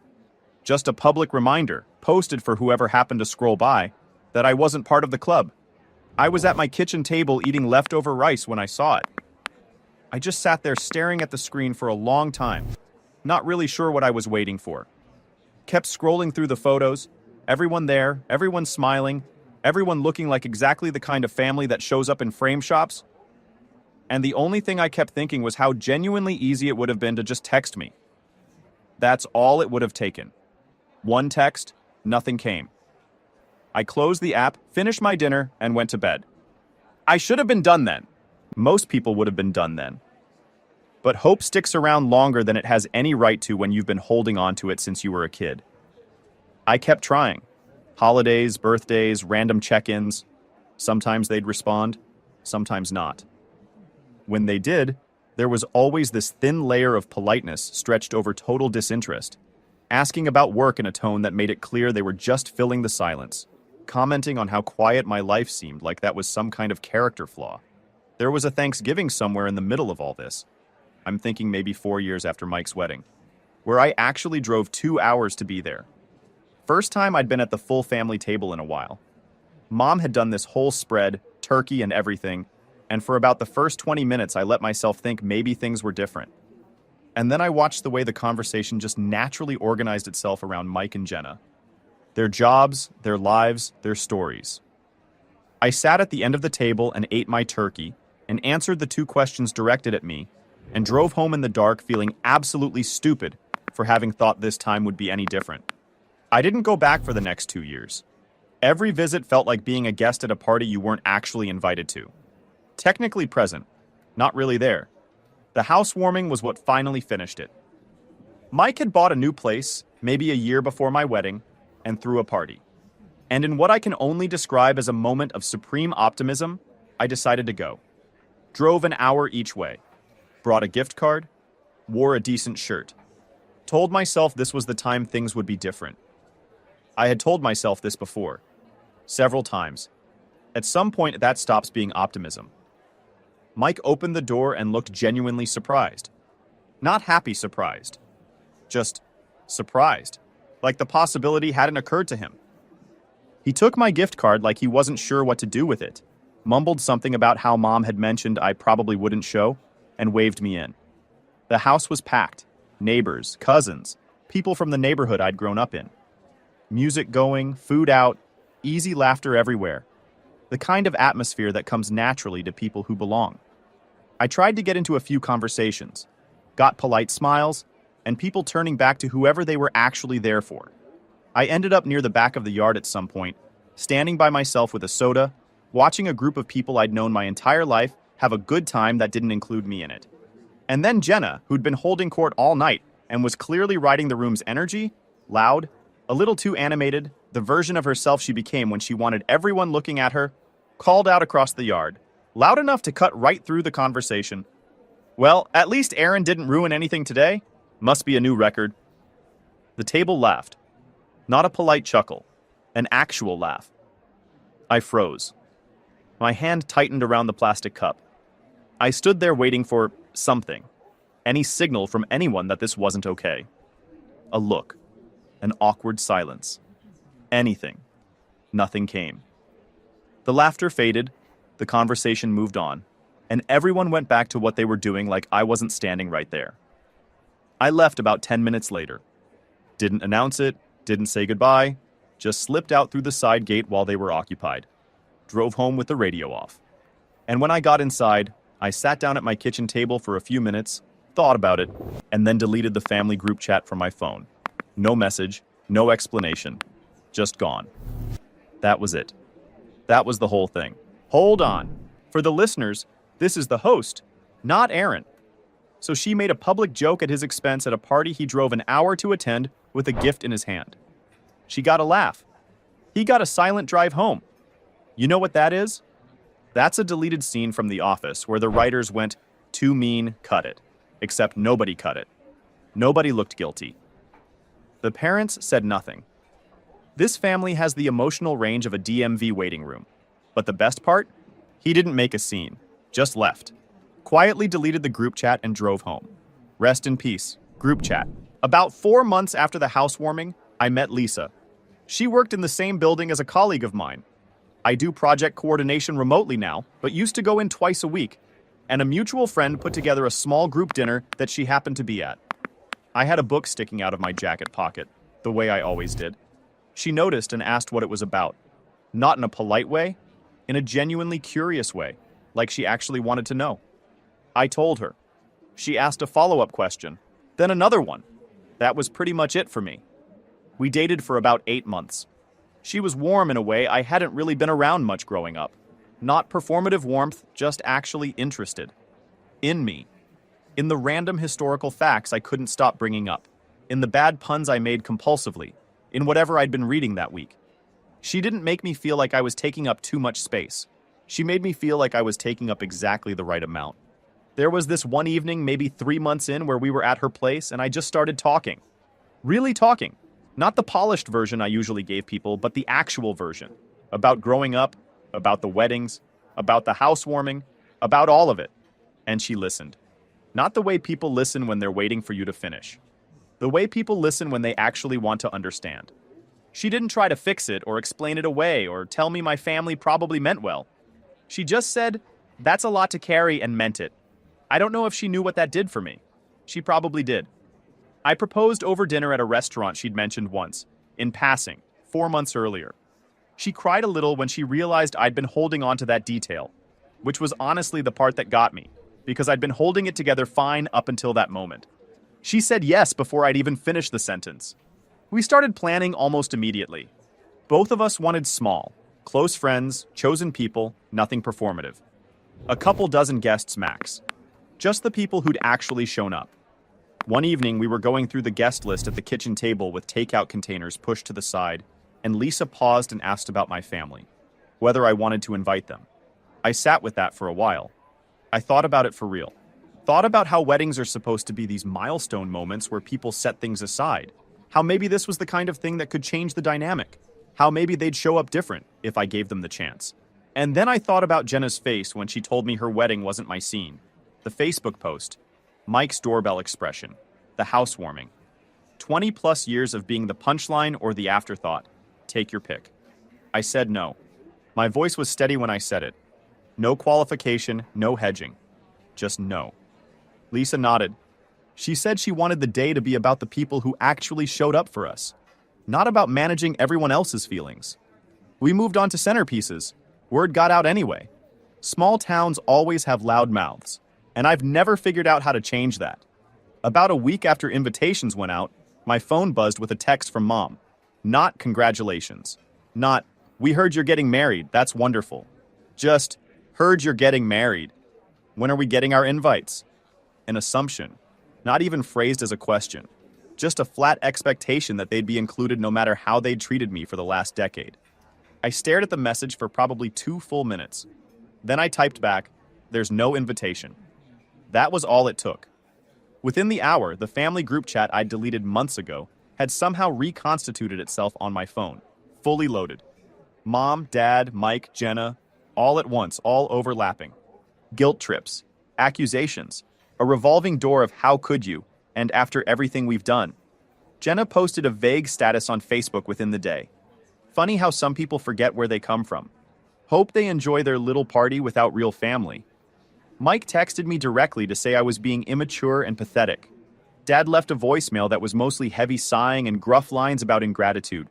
Just a public reminder, posted for whoever happened to scroll by, that I wasn't part of the club. I was at my kitchen table eating leftover rice when I saw it." I just sat there staring at the screen for a long time, not really sure what I was waiting for. Kept scrolling through the photos, everyone there, everyone smiling, everyone looking like exactly the kind of family that shows up in frame shops. And the only thing I kept thinking was how genuinely easy it would have been to just text me. That's all it would have taken. One text, nothing came. I closed the app, finished my dinner, and went to bed. I should have been done then. Most people would have been done then. But hope sticks around longer than it has any right to when you've been holding on to it since you were a kid. I kept trying. Holidays, birthdays, random check-ins. Sometimes they'd respond, sometimes not. When they did, there was always this thin layer of politeness stretched over total disinterest, asking about work in a tone that made it clear they were just filling the silence, commenting on how quiet my life seemed like that was some kind of character flaw. There was a Thanksgiving somewhere in the middle of all this. I'm thinking maybe 4 years after Mike's wedding, where I actually drove 2 hours to be there. First time I'd been at the full family table in a while. Mom had done this whole spread, turkey and everything, and for about the first 20 minutes I let myself think maybe things were different. And then I watched the way the conversation just naturally organized itself around Mike and Jenna. Their jobs, their lives, their stories. I sat at the end of the table and ate my turkey, and answered the 2 questions directed at me, and drove home in the dark feeling absolutely stupid for having thought this time would be any different. I didn't go back for the next 2 years. Every visit felt like being a guest at a party you weren't actually invited to. Technically present, not really there. The housewarming was what finally finished it. Mike had bought a new place, maybe a year before my wedding, and threw a party. And in what I can only describe as a moment of supreme optimism, I decided to go. Drove an hour each way. Brought a gift card. Wore a decent shirt. Told myself this was the time things would be different. I had told myself this before. Several times. At some point, that stops being optimism. Mike opened the door and looked genuinely surprised. Not happy surprised. Just surprised. Like the possibility hadn't occurred to him. He took my gift card like he wasn't sure what to do with it, mumbled something about how Mom had mentioned I probably wouldn't show, and waved me in. The house was packed. Neighbors, cousins, people from the neighborhood I'd grown up in. Music going, food out, easy laughter everywhere. The kind of atmosphere that comes naturally to people who belong. I tried to get into a few conversations, got polite smiles, and people turning back to whoever they were actually there for. I ended up near the back of the yard at some point, standing by myself with a soda, watching a group of people I'd known my entire life have a good time that didn't include me in it. And then Jenna, who'd been holding court all night and was clearly riding the room's energy, loud, a little too animated, the version of herself she became when she wanted everyone looking at her, called out across the yard, loud enough to cut right through the conversation. "Well, at least Aaron didn't ruin anything today. Must be a new record." The table laughed. Not a polite chuckle, an actual laugh. I froze. My hand tightened around the plastic cup. I stood there waiting for something, any signal from anyone that this wasn't okay. A look, an awkward silence. Anything. Nothing came. The laughter faded, the conversation moved on, and everyone went back to what they were doing like I wasn't standing right there. I left about 10 minutes later. Didn't announce it, didn't say goodbye, just slipped out through the side gate while they were occupied. Drove home with the radio off. And when I got inside, I sat down at my kitchen table for a few minutes, thought about it, and then deleted the family group chat from my phone. No message, no explanation. Just gone. That was it. That was the whole thing. Hold on. For the listeners, this is the host, not Aaron. So she made a public joke at his expense at a party he drove an hour to attend with a gift in his hand. She got a laugh. He got a silent drive home. You know what that is? That's a deleted scene from The Office where the writers went, "Too mean, cut it." Except nobody cut it. Nobody looked guilty. The parents said nothing. This family has the emotional range of a DMV waiting room. But the best part? He didn't make a scene, just left. Quietly deleted the group chat and drove home. Rest in peace, group chat. About 4 months after the housewarming, I met Lisa. She worked in the same building as a colleague of mine. I do project coordination remotely now, but used to go in twice a week. And a mutual friend put together a small group dinner that she happened to be at. I had a book sticking out of my jacket pocket, the way I always did. She noticed and asked what it was about. Not in a polite way, in a genuinely curious way, like she actually wanted to know. I told her. She asked a follow-up question, then another one. That was pretty much it for me. We dated for about 8 months. She was warm in a way I hadn't really been around much growing up. Not performative warmth, just actually interested. In me. In the random historical facts I couldn't stop bringing up. In the bad puns I made compulsively. In whatever I'd been reading that week. She didn't make me feel like I was taking up too much space. She made me feel like I was taking up exactly the right amount. There was this one evening, maybe 3 months in, where we were at her place and I just started talking. Really talking. Not the polished version I usually gave people, but the actual version. About growing up, about the weddings, about the housewarming, about all of it. And she listened. Not the way people listen when they're waiting for you to finish. The way people listen when they actually want to understand. She didn't try to fix it or explain it away or tell me my family probably meant well. She just said, "That's a lot to carry," and meant it. I don't know if she knew what that did for me. She probably did. I proposed over dinner at a restaurant she'd mentioned once, in passing, 4 months earlier. She cried a little when she realized I'd been holding on to that detail, which was honestly the part that got me, because I'd been holding it together fine up until that moment. She said yes before I'd even finished the sentence. We started planning almost immediately. Both of us wanted small, close friends, chosen people, nothing performative. A couple dozen guests max. Just the people who'd actually shown up. One evening, we were going through the guest list at the kitchen table with takeout containers pushed to the side, and Lisa paused and asked about my family, whether I wanted to invite them. I sat with that for a while. I thought about it for real. Thought about how weddings are supposed to be these milestone moments where people set things aside. How maybe this was the kind of thing that could change the dynamic. How maybe they'd show up different if I gave them the chance. And then I thought about Jenna's face when she told me her wedding wasn't my scene. The Facebook post. Mike's doorbell expression. The housewarming. 20 plus years of being the punchline or the afterthought. Take your pick. I said no. My voice was steady when I said it. No qualification, no hedging. Just no. Lisa nodded. She said she wanted the day to be about the people who actually showed up for us. Not about managing everyone else's feelings. We moved on to centerpieces. Word got out anyway. Small towns always have loud mouths, and I've never figured out how to change that. About a week after invitations went out, my phone buzzed with a text from Mom. Not congratulations. Not, we heard you're getting married, that's wonderful. Just, heard you're getting married. When are we getting our invites? An assumption, not even phrased as a question. Just a flat expectation that they'd be included no matter how they'd treated me for the last decade. I stared at the message for probably 2 full minutes. Then I typed back, there's no invitation. That was all it took. Within the hour, the family group chat I'd deleted months ago had somehow reconstituted itself on my phone, fully loaded. Mom, Dad, Mike, Jenna, all at once, all overlapping. Guilt trips, accusations, a revolving door of how could you, and after everything we've done. Jenna posted a vague status on Facebook within the day. Funny how some people forget where they come from. Hope they enjoy their little party without real family. Mike texted me directly to say I was being immature and pathetic. Dad left a voicemail that was mostly heavy sighing and gruff lines about ingratitude.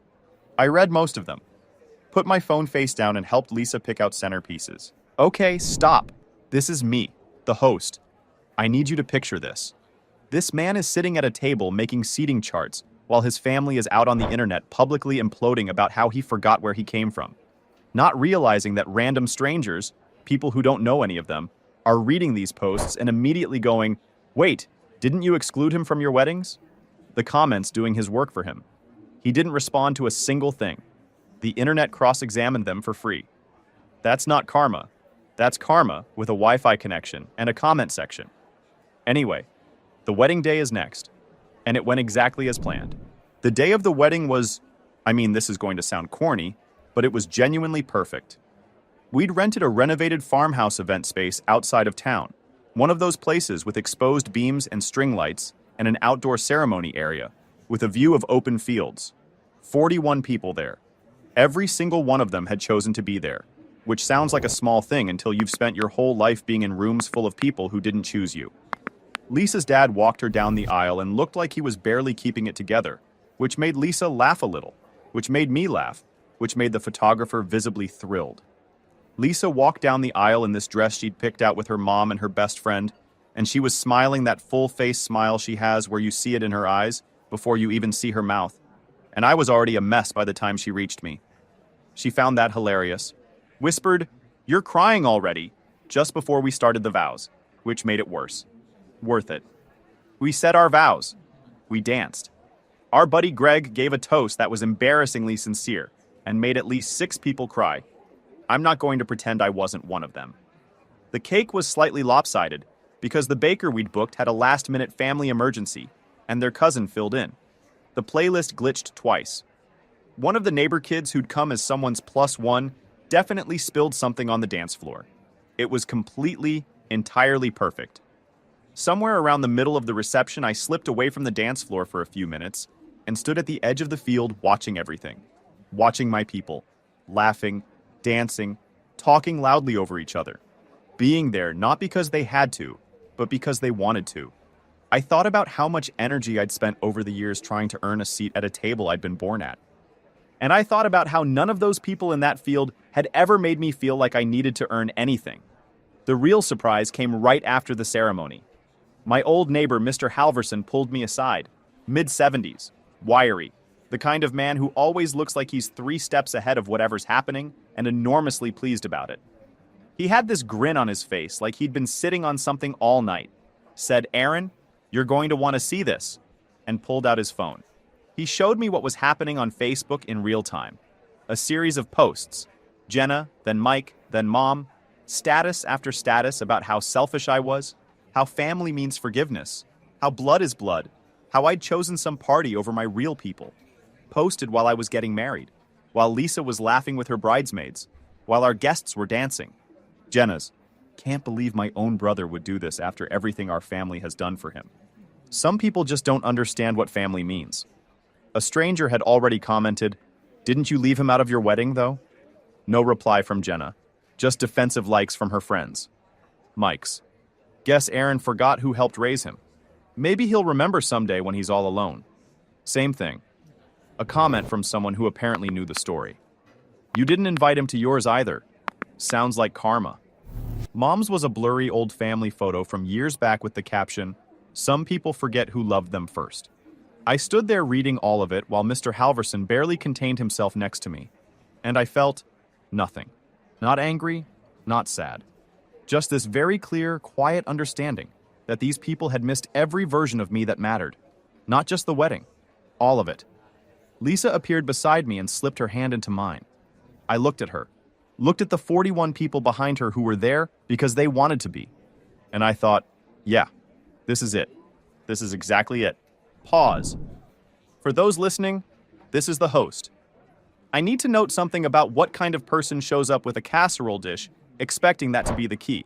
I read most of them. Put my phone face down and helped Lisa pick out centerpieces. Okay, stop. This is me, the host. I need you to picture this. This man is sitting at a table making seating charts while his family is out on the internet publicly imploding about how he forgot where he came from. Not realizing that random strangers, people who don't know any of them, are reading these posts and immediately going, wait, didn't you exclude him from your weddings? The comments doing his work for him. He didn't respond to a single thing. The internet cross-examined them for free. That's not karma. That's karma with a Wi-Fi connection and a comment section. Anyway, the wedding day is next, and it went exactly as planned. The day of the wedding was, I mean, this is going to sound corny, but it was genuinely perfect. We'd rented a renovated farmhouse event space outside of town, one of those places with exposed beams and string lights and an outdoor ceremony area with a view of open fields. 41 people there. Every single one of them had chosen to be there, which sounds like a small thing until you've spent your whole life being in rooms full of people who didn't choose you. Lisa's dad walked her down the aisle and looked like he was barely keeping it together, which made Lisa laugh a little, which made me laugh, which made the photographer visibly thrilled. Lisa walked down the aisle in this dress she'd picked out with her mom and her best friend, and she was smiling that full-face smile she has where you see it in her eyes before you even see her mouth. And I was already a mess by the time she reached me. She found that hilarious, whispered, "You're crying already," just before we started the vows, which made it worse. Worth it. We said our vows. We danced. Our buddy Greg gave a toast that was embarrassingly sincere and made at least 6 people cry. I'm not going to pretend I wasn't one of them. The cake was slightly lopsided because the baker we'd booked had a last-minute family emergency and their cousin filled in. The playlist glitched twice. One of the neighbor kids who'd come as someone's +1 definitely spilled something on the dance floor. It was completely, entirely perfect. Somewhere around the middle of the reception, I slipped away from the dance floor for a few minutes and stood at the edge of the field watching everything. Watching my people, laughing, dancing, talking loudly over each other. Being there not because they had to, but because they wanted to. I thought about how much energy I'd spent over the years trying to earn a seat at a table I'd been born at. And I thought about how none of those people in that field had ever made me feel like I needed to earn anything. The real surprise came right after the ceremony. My old neighbor, Mr. Halverson, pulled me aside, mid-70s, wiry, the kind of man who always looks like he's 3 steps ahead of whatever's happening and enormously pleased about it. He had this grin on his face like he'd been sitting on something all night, said, "Aaron, you're going to want to see this," and pulled out his phone. He showed me what was happening on Facebook in real time. A series of posts. Jenna, then Mike, then Mom, status after status about how selfish I was, how family means forgiveness, how blood is blood, how I'd chosen some party over my real people. Posted while I was getting married, while Lisa was laughing with her bridesmaids, while our guests were dancing. Jenna's, "Can't believe my own brother would do this after everything our family has done for him." Some people just don't understand what family means. A stranger had already commented, "Didn't you leave him out of your wedding, though?" No reply from Jenna, just defensive likes from her friends. Mike's, "Guess Aaron forgot who helped raise him. Maybe he'll remember someday when he's all alone." Same thing. A comment from someone who apparently knew the story. "You didn't invite him to yours either. Sounds like karma." Mom's was a blurry old family photo from years back with the caption, "Some people forget who loved them first." I stood there reading all of it while Mr. Halverson barely contained himself next to me. And I felt nothing. Not angry, not sad. Just this very clear, quiet understanding that these people had missed every version of me that mattered. Not just the wedding. All of it. Lisa appeared beside me and slipped her hand into mine. I looked at her. Looked at the 41 people behind her who were there because they wanted to be. And I thought, yeah, this is it. This is exactly it. Pause. For those listening, this is the host. I need to note something about what kind of person shows up with a casserole dish, expecting that to be the key.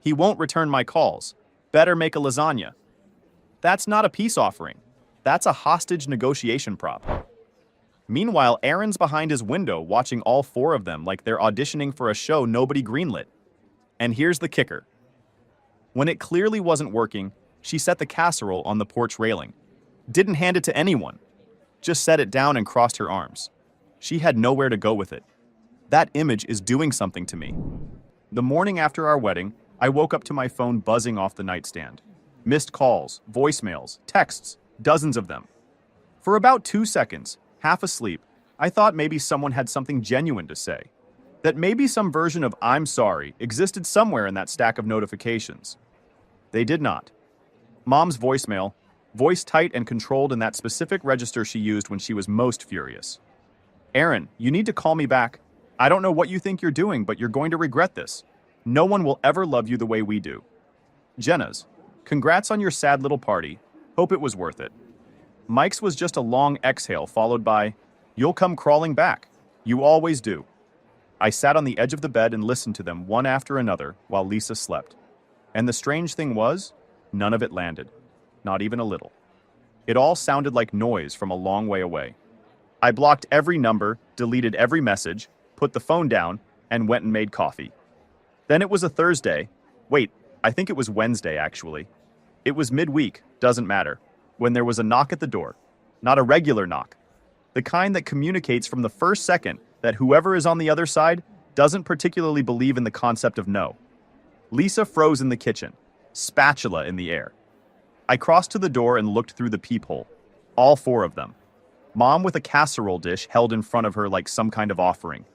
He won't return my calls. Better make a lasagna. That's not a peace offering. That's a hostage negotiation prop. Meanwhile, Aaron's behind his window watching all 4 of them like they're auditioning for a show nobody greenlit. And here's the kicker. When it clearly wasn't working, she set the casserole on the porch railing. Didn't hand it to anyone. Just set it down and crossed her arms. She had nowhere to go with it. That image is doing something to me. The morning after our wedding, I woke up to my phone buzzing off the nightstand. Missed calls, voicemails, texts, dozens of them. For about 2 seconds, half asleep, I thought maybe someone had something genuine to say. That maybe some version of "I'm sorry" existed somewhere in that stack of notifications. They did not. Mom's voicemail, voice tight and controlled in that specific register she used when she was most furious. "Aaron, you need to call me back. I don't know what you think you're doing, but you're going to regret this. No one will ever love you the way we do." Jenna's, "Congrats on your sad little party. Hope it was worth it." Mike's was just a long exhale followed by, You'll come crawling back. You always do. I sat on the edge of the bed and listened to them one after another while Lisa slept. And the strange thing was, none of it landed. Not even a little. It all sounded like noise from a long way away. I blocked every number, deleted every message, put the phone down, and went and made coffee. Then it was a Thursday. Wait, I think it was Wednesday, actually. It was midweek, doesn't matter, when there was a knock at the door. Not a regular knock. The kind that communicates from the first second that whoever is on the other side doesn't particularly believe in the concept of no. Lisa froze in the kitchen, spatula in the air. I crossed to the door and looked through the peephole. All four of them. Mom with a casserole dish held in front of her like some kind of offering.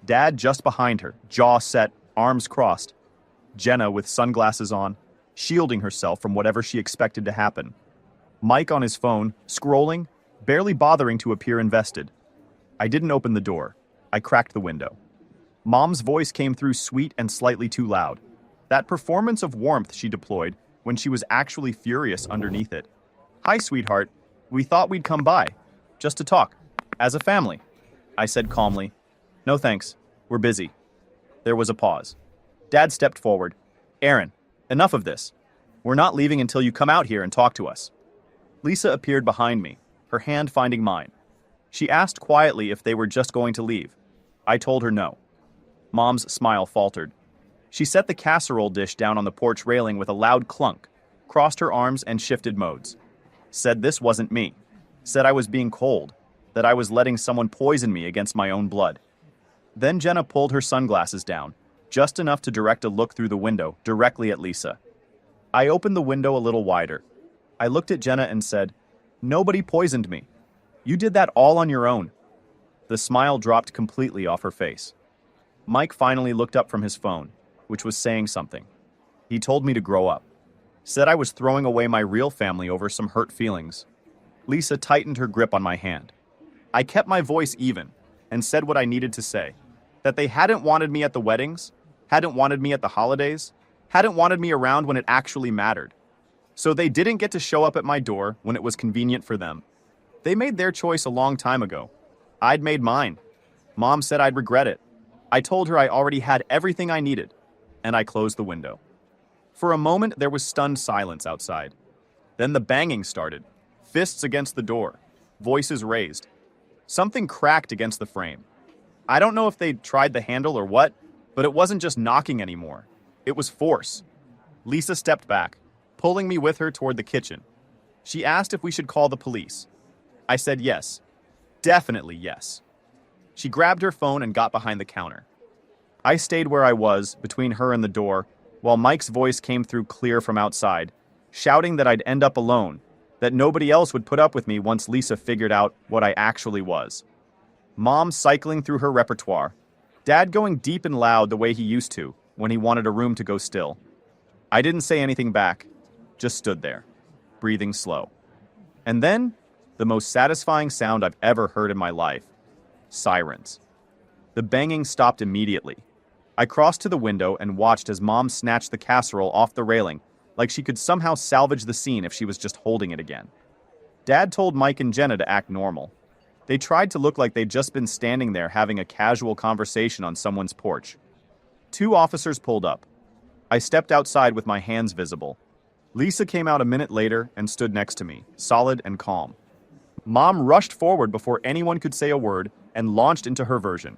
Dad just behind her, jaw set, arms crossed. Jenna with sunglasses on, shielding herself from whatever she expected to happen. Mike on his phone, scrolling, barely bothering to appear invested. I didn't open the door. I cracked the window. Mom's voice came through sweet and slightly too loud. That performance of warmth she deployed when she was actually furious underneath it. "Hi, sweetheart. We thought we'd come by. Just to talk. As a family." I said calmly. "No thanks. We're busy." There was a pause. Dad stepped forward. "Aaron, enough of this. We're not leaving until you come out here and talk to us." Lisa appeared behind me, her hand finding mine. She asked quietly if they were just going to leave. I told her no. Mom's smile faltered. She set the casserole dish down on the porch railing with a loud clunk, crossed her arms and shifted modes. Said this wasn't me. Said I was being cold, that I was letting someone poison me against my own blood. Then Jenna pulled her sunglasses down, just enough to direct a look through the window directly at Lisa. I opened the window a little wider. I looked at Jenna and said, "Nobody poisoned me. You did that all on your own." The smile dropped completely off her face. Mike finally looked up from his phone, which was saying something. He told me to grow up. Said I was throwing away my real family over some hurt feelings. Lisa tightened her grip on my hand. I kept my voice even and said what I needed to say. That they hadn't wanted me at the weddings, hadn't wanted me at the holidays, hadn't wanted me around when it actually mattered. So they didn't get to show up at my door when it was convenient for them. They made their choice a long time ago. I'd made mine. Mom said I'd regret it. I told her I already had everything I needed, and I closed the window. For a moment, there was stunned silence outside. Then the banging started, fists against the door, voices raised. Something cracked against the frame. I don't know if they'd tried the handle or what, but it wasn't just knocking anymore. It was force. Lisa stepped back, pulling me with her toward the kitchen. She asked if we should call the police. I said yes. Definitely yes. She grabbed her phone and got behind the counter. I stayed where I was, between her and the door, while Mike's voice came through clear from outside, shouting that I'd end up alone, that nobody else would put up with me once Lisa figured out what I actually was. Mom cycling through her repertoire, Dad going deep and loud the way he used to when he wanted a room to go still. I didn't say anything back, just stood there, breathing slow. And then, the most satisfying sound I've ever heard in my life. Sirens. The banging stopped immediately. I crossed to the window and watched as Mom snatched the casserole off the railing, like she could somehow salvage the scene if she was just holding it again. Dad told Mike and Jenna to act normal. They tried to look like they'd just been standing there having a casual conversation on someone's porch. 2 officers pulled up. I stepped outside with my hands visible. Lisa came out a minute later and stood next to me, solid and calm. Mom rushed forward before anyone could say a word and launched into her version.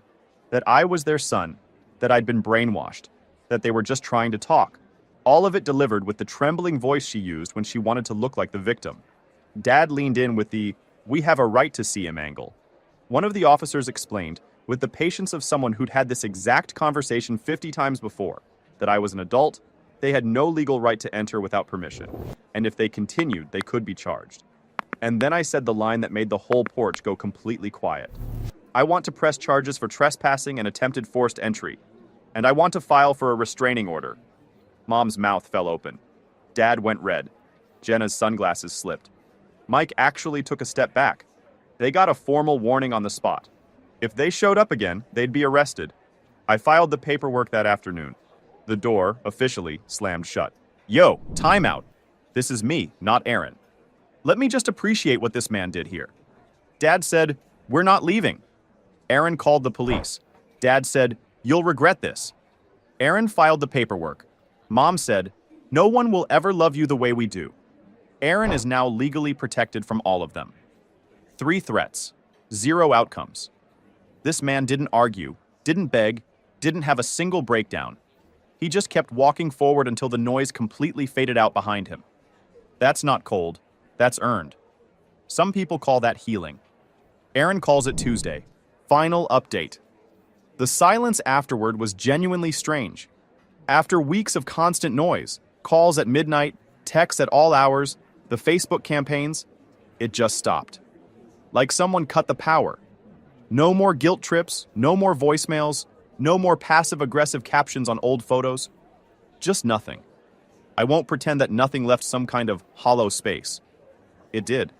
That I was their son, that I'd been brainwashed, that they were just trying to talk. All of it delivered with the trembling voice she used when she wanted to look like the victim. Dad leaned in with the, "We have a right to see him" angle. One of the officers explained, with the patience of someone who'd had this exact conversation 50 times before, that I was an adult, they had no legal right to enter without permission, and if they continued, they could be charged. And then I said the line that made the whole porch go completely quiet. "I want to press charges for trespassing and attempted forced entry, and I want to file for a restraining order." Mom's mouth fell open. Dad went red. Jenna's sunglasses slipped. Mike actually took a step back. They got a formal warning on the spot. If they showed up again, they'd be arrested. I filed the paperwork that afternoon. The door, officially, slammed shut. "Yo, timeout. This is me, not Aaron. Let me just appreciate what this man did here." Dad said, "We're not leaving." Aaron called the police. Dad said, "You'll regret this." Aaron filed the paperwork. Mom said, "No one will ever love you the way we do." Aaron is now legally protected from all of them. 3 threats, 0 outcomes. This man didn't argue, didn't beg, didn't have a single breakdown. He just kept walking forward until the noise completely faded out behind him. That's not cold, that's earned. Some people call that healing. Aaron calls it Tuesday. Final update. The silence afterward was genuinely strange. After weeks of constant noise, calls at midnight, texts at all hours, the Facebook campaigns, it just stopped. Like someone cut the power. No more guilt trips, no more voicemails, no more passive-aggressive captions on old photos. Just nothing. I won't pretend that nothing left some kind of hollow space. It did.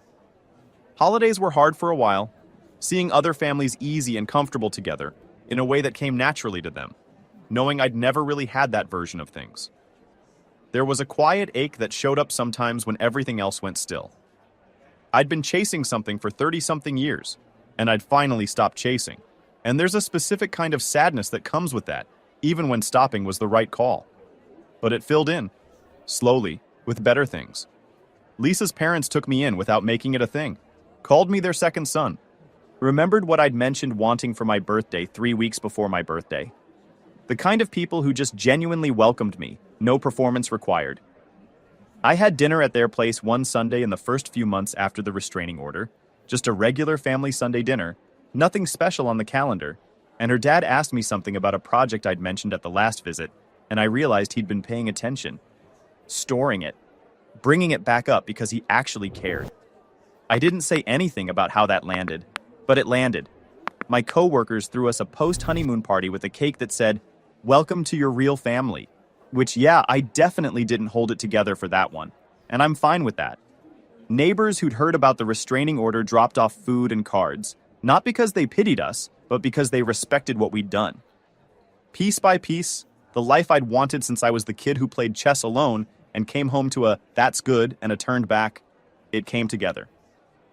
Holidays were hard for a while, seeing other families easy and comfortable together in a way that came naturally to them, knowing I'd never really had that version of things. There was a quiet ache that showed up sometimes when everything else went still. I'd been chasing something for 30-something years, and I'd finally stopped chasing. And there's a specific kind of sadness that comes with that, even when stopping was the right call. But it filled in, slowly, with better things. Lisa's parents took me in without making it a thing, called me their second son, remembered what I'd mentioned wanting for my birthday 3 weeks before my birthday. The kind of people who just genuinely welcomed me, no performance required. I had dinner at their place one Sunday in the first few months after the restraining order, just a regular family Sunday dinner, nothing special on the calendar, and her dad asked me something about a project I'd mentioned at the last visit, and I realized he'd been paying attention, storing it, bringing it back up because he actually cared. I didn't say anything about how that landed, but it landed. My coworkers threw us a post-honeymoon party with a cake that said, "Welcome to your real family," which, yeah, I definitely didn't hold it together for that one, and I'm fine with that. Neighbors who'd heard about the restraining order dropped off food and cards, not because they pitied us, but because they respected what we'd done. Piece by piece, the life I'd wanted since I was the kid who played chess alone and came home to a "that's good" and a turned back, it came together.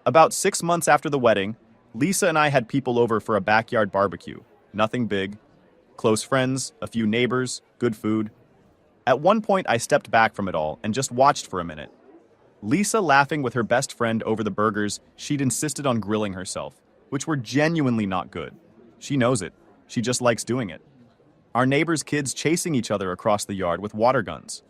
About 6 months after the wedding, Lisa and I had people over for a backyard barbecue. Nothing big. Close friends, a few neighbors, good food. At one point, I stepped back from it all and just watched for a minute. Lisa laughing with her best friend over the burgers she'd insisted on grilling herself, which were genuinely not good. She knows it. She just likes doing it. Our neighbors' kids chasing each other across the yard with water guns.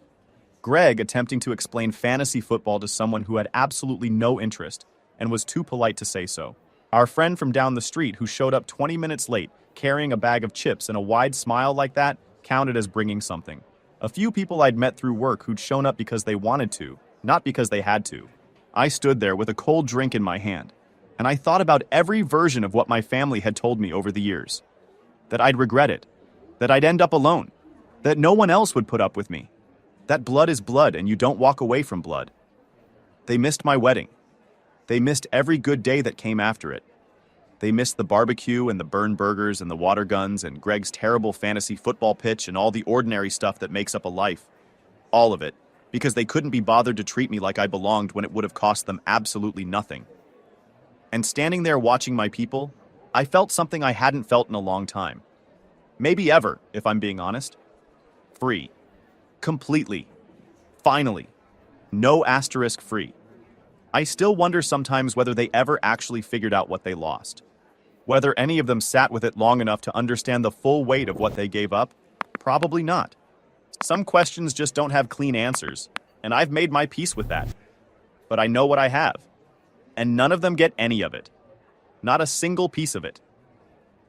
Greg attempting to explain fantasy football to someone who had absolutely no interest and was too polite to say so. Our friend from down the street who showed up 20 minutes late carrying a bag of chips and a wide smile like that counted as bringing something. A few people I'd met through work who'd shown up because they wanted to, not because they had to. I stood there with a cold drink in my hand, and I thought about every version of what my family had told me over the years. That I'd regret it, that I'd end up alone, that no one else would put up with me, that blood is blood and you don't walk away from blood. They missed my wedding. They missed every good day that came after it. They missed the barbecue and the burned burgers and the water guns and Greg's terrible fantasy football pitch and all the ordinary stuff that makes up a life. All of it, because they couldn't be bothered to treat me like I belonged when it would have cost them absolutely nothing. And standing there watching my people, I felt something I hadn't felt in a long time. Maybe ever, if I'm being honest. Free. Completely. Finally. No asterisk free. I still wonder sometimes whether they ever actually figured out what they lost. Whether any of them sat with it long enough to understand the full weight of what they gave up? Probably not. Some questions just don't have clean answers, and I've made my peace with that. But I know what I have, and none of them get any of it. Not a single piece of it.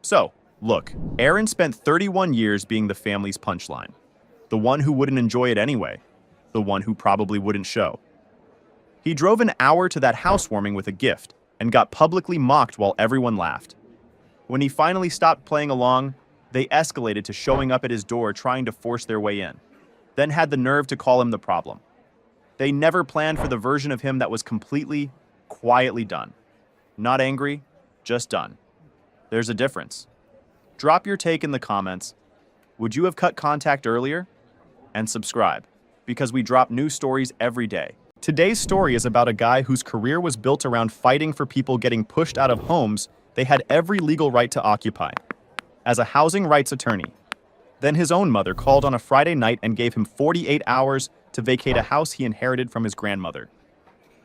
So, look, Aaron spent 31 years being the family's punchline. The one who wouldn't enjoy it anyway. The one who probably wouldn't show. He drove an hour to that housewarming with a gift and got publicly mocked while everyone laughed. When he finally stopped playing along, they escalated to showing up at his door trying to force their way in, then had the nerve to call him the problem. They never planned for the version of him that was completely, quietly done. Not angry, just done. There's a difference. Drop your take in the comments. Would you have cut contact earlier? And subscribe, because we drop new stories every day. Today's story is about a guy whose career was built around fighting for people getting pushed out of homes They had every legal right to occupy. As a housing rights attorney, then his own mother called on a Friday night and gave him 48 hours to vacate a house he inherited from his grandmother.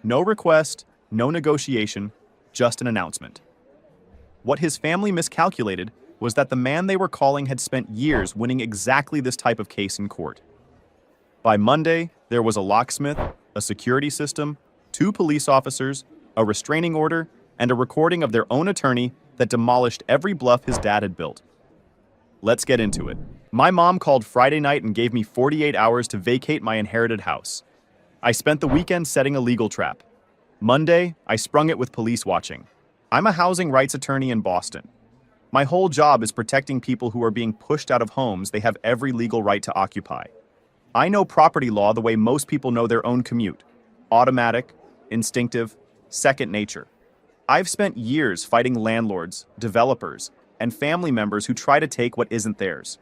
No request, no negotiation, just an announcement. What his family miscalculated was that the man they were calling had spent years winning exactly this type of case in court. By Monday, there was a locksmith, a security system, 2 police officers, a restraining order, and a recording of their own attorney that demolished every bluff his dad had built. Let's get into it. My mom called Friday night and gave me 48 hours to vacate my inherited house. I spent the weekend setting a legal trap. Monday, I sprung it with police watching. I'm a housing rights attorney in Boston. My whole job is protecting people who are being pushed out of homes they have every legal right to occupy. I know property law the way most people know their own commute. Automatic, instinctive, second nature. I've spent years fighting landlords, developers, and family members who try to take what isn't theirs.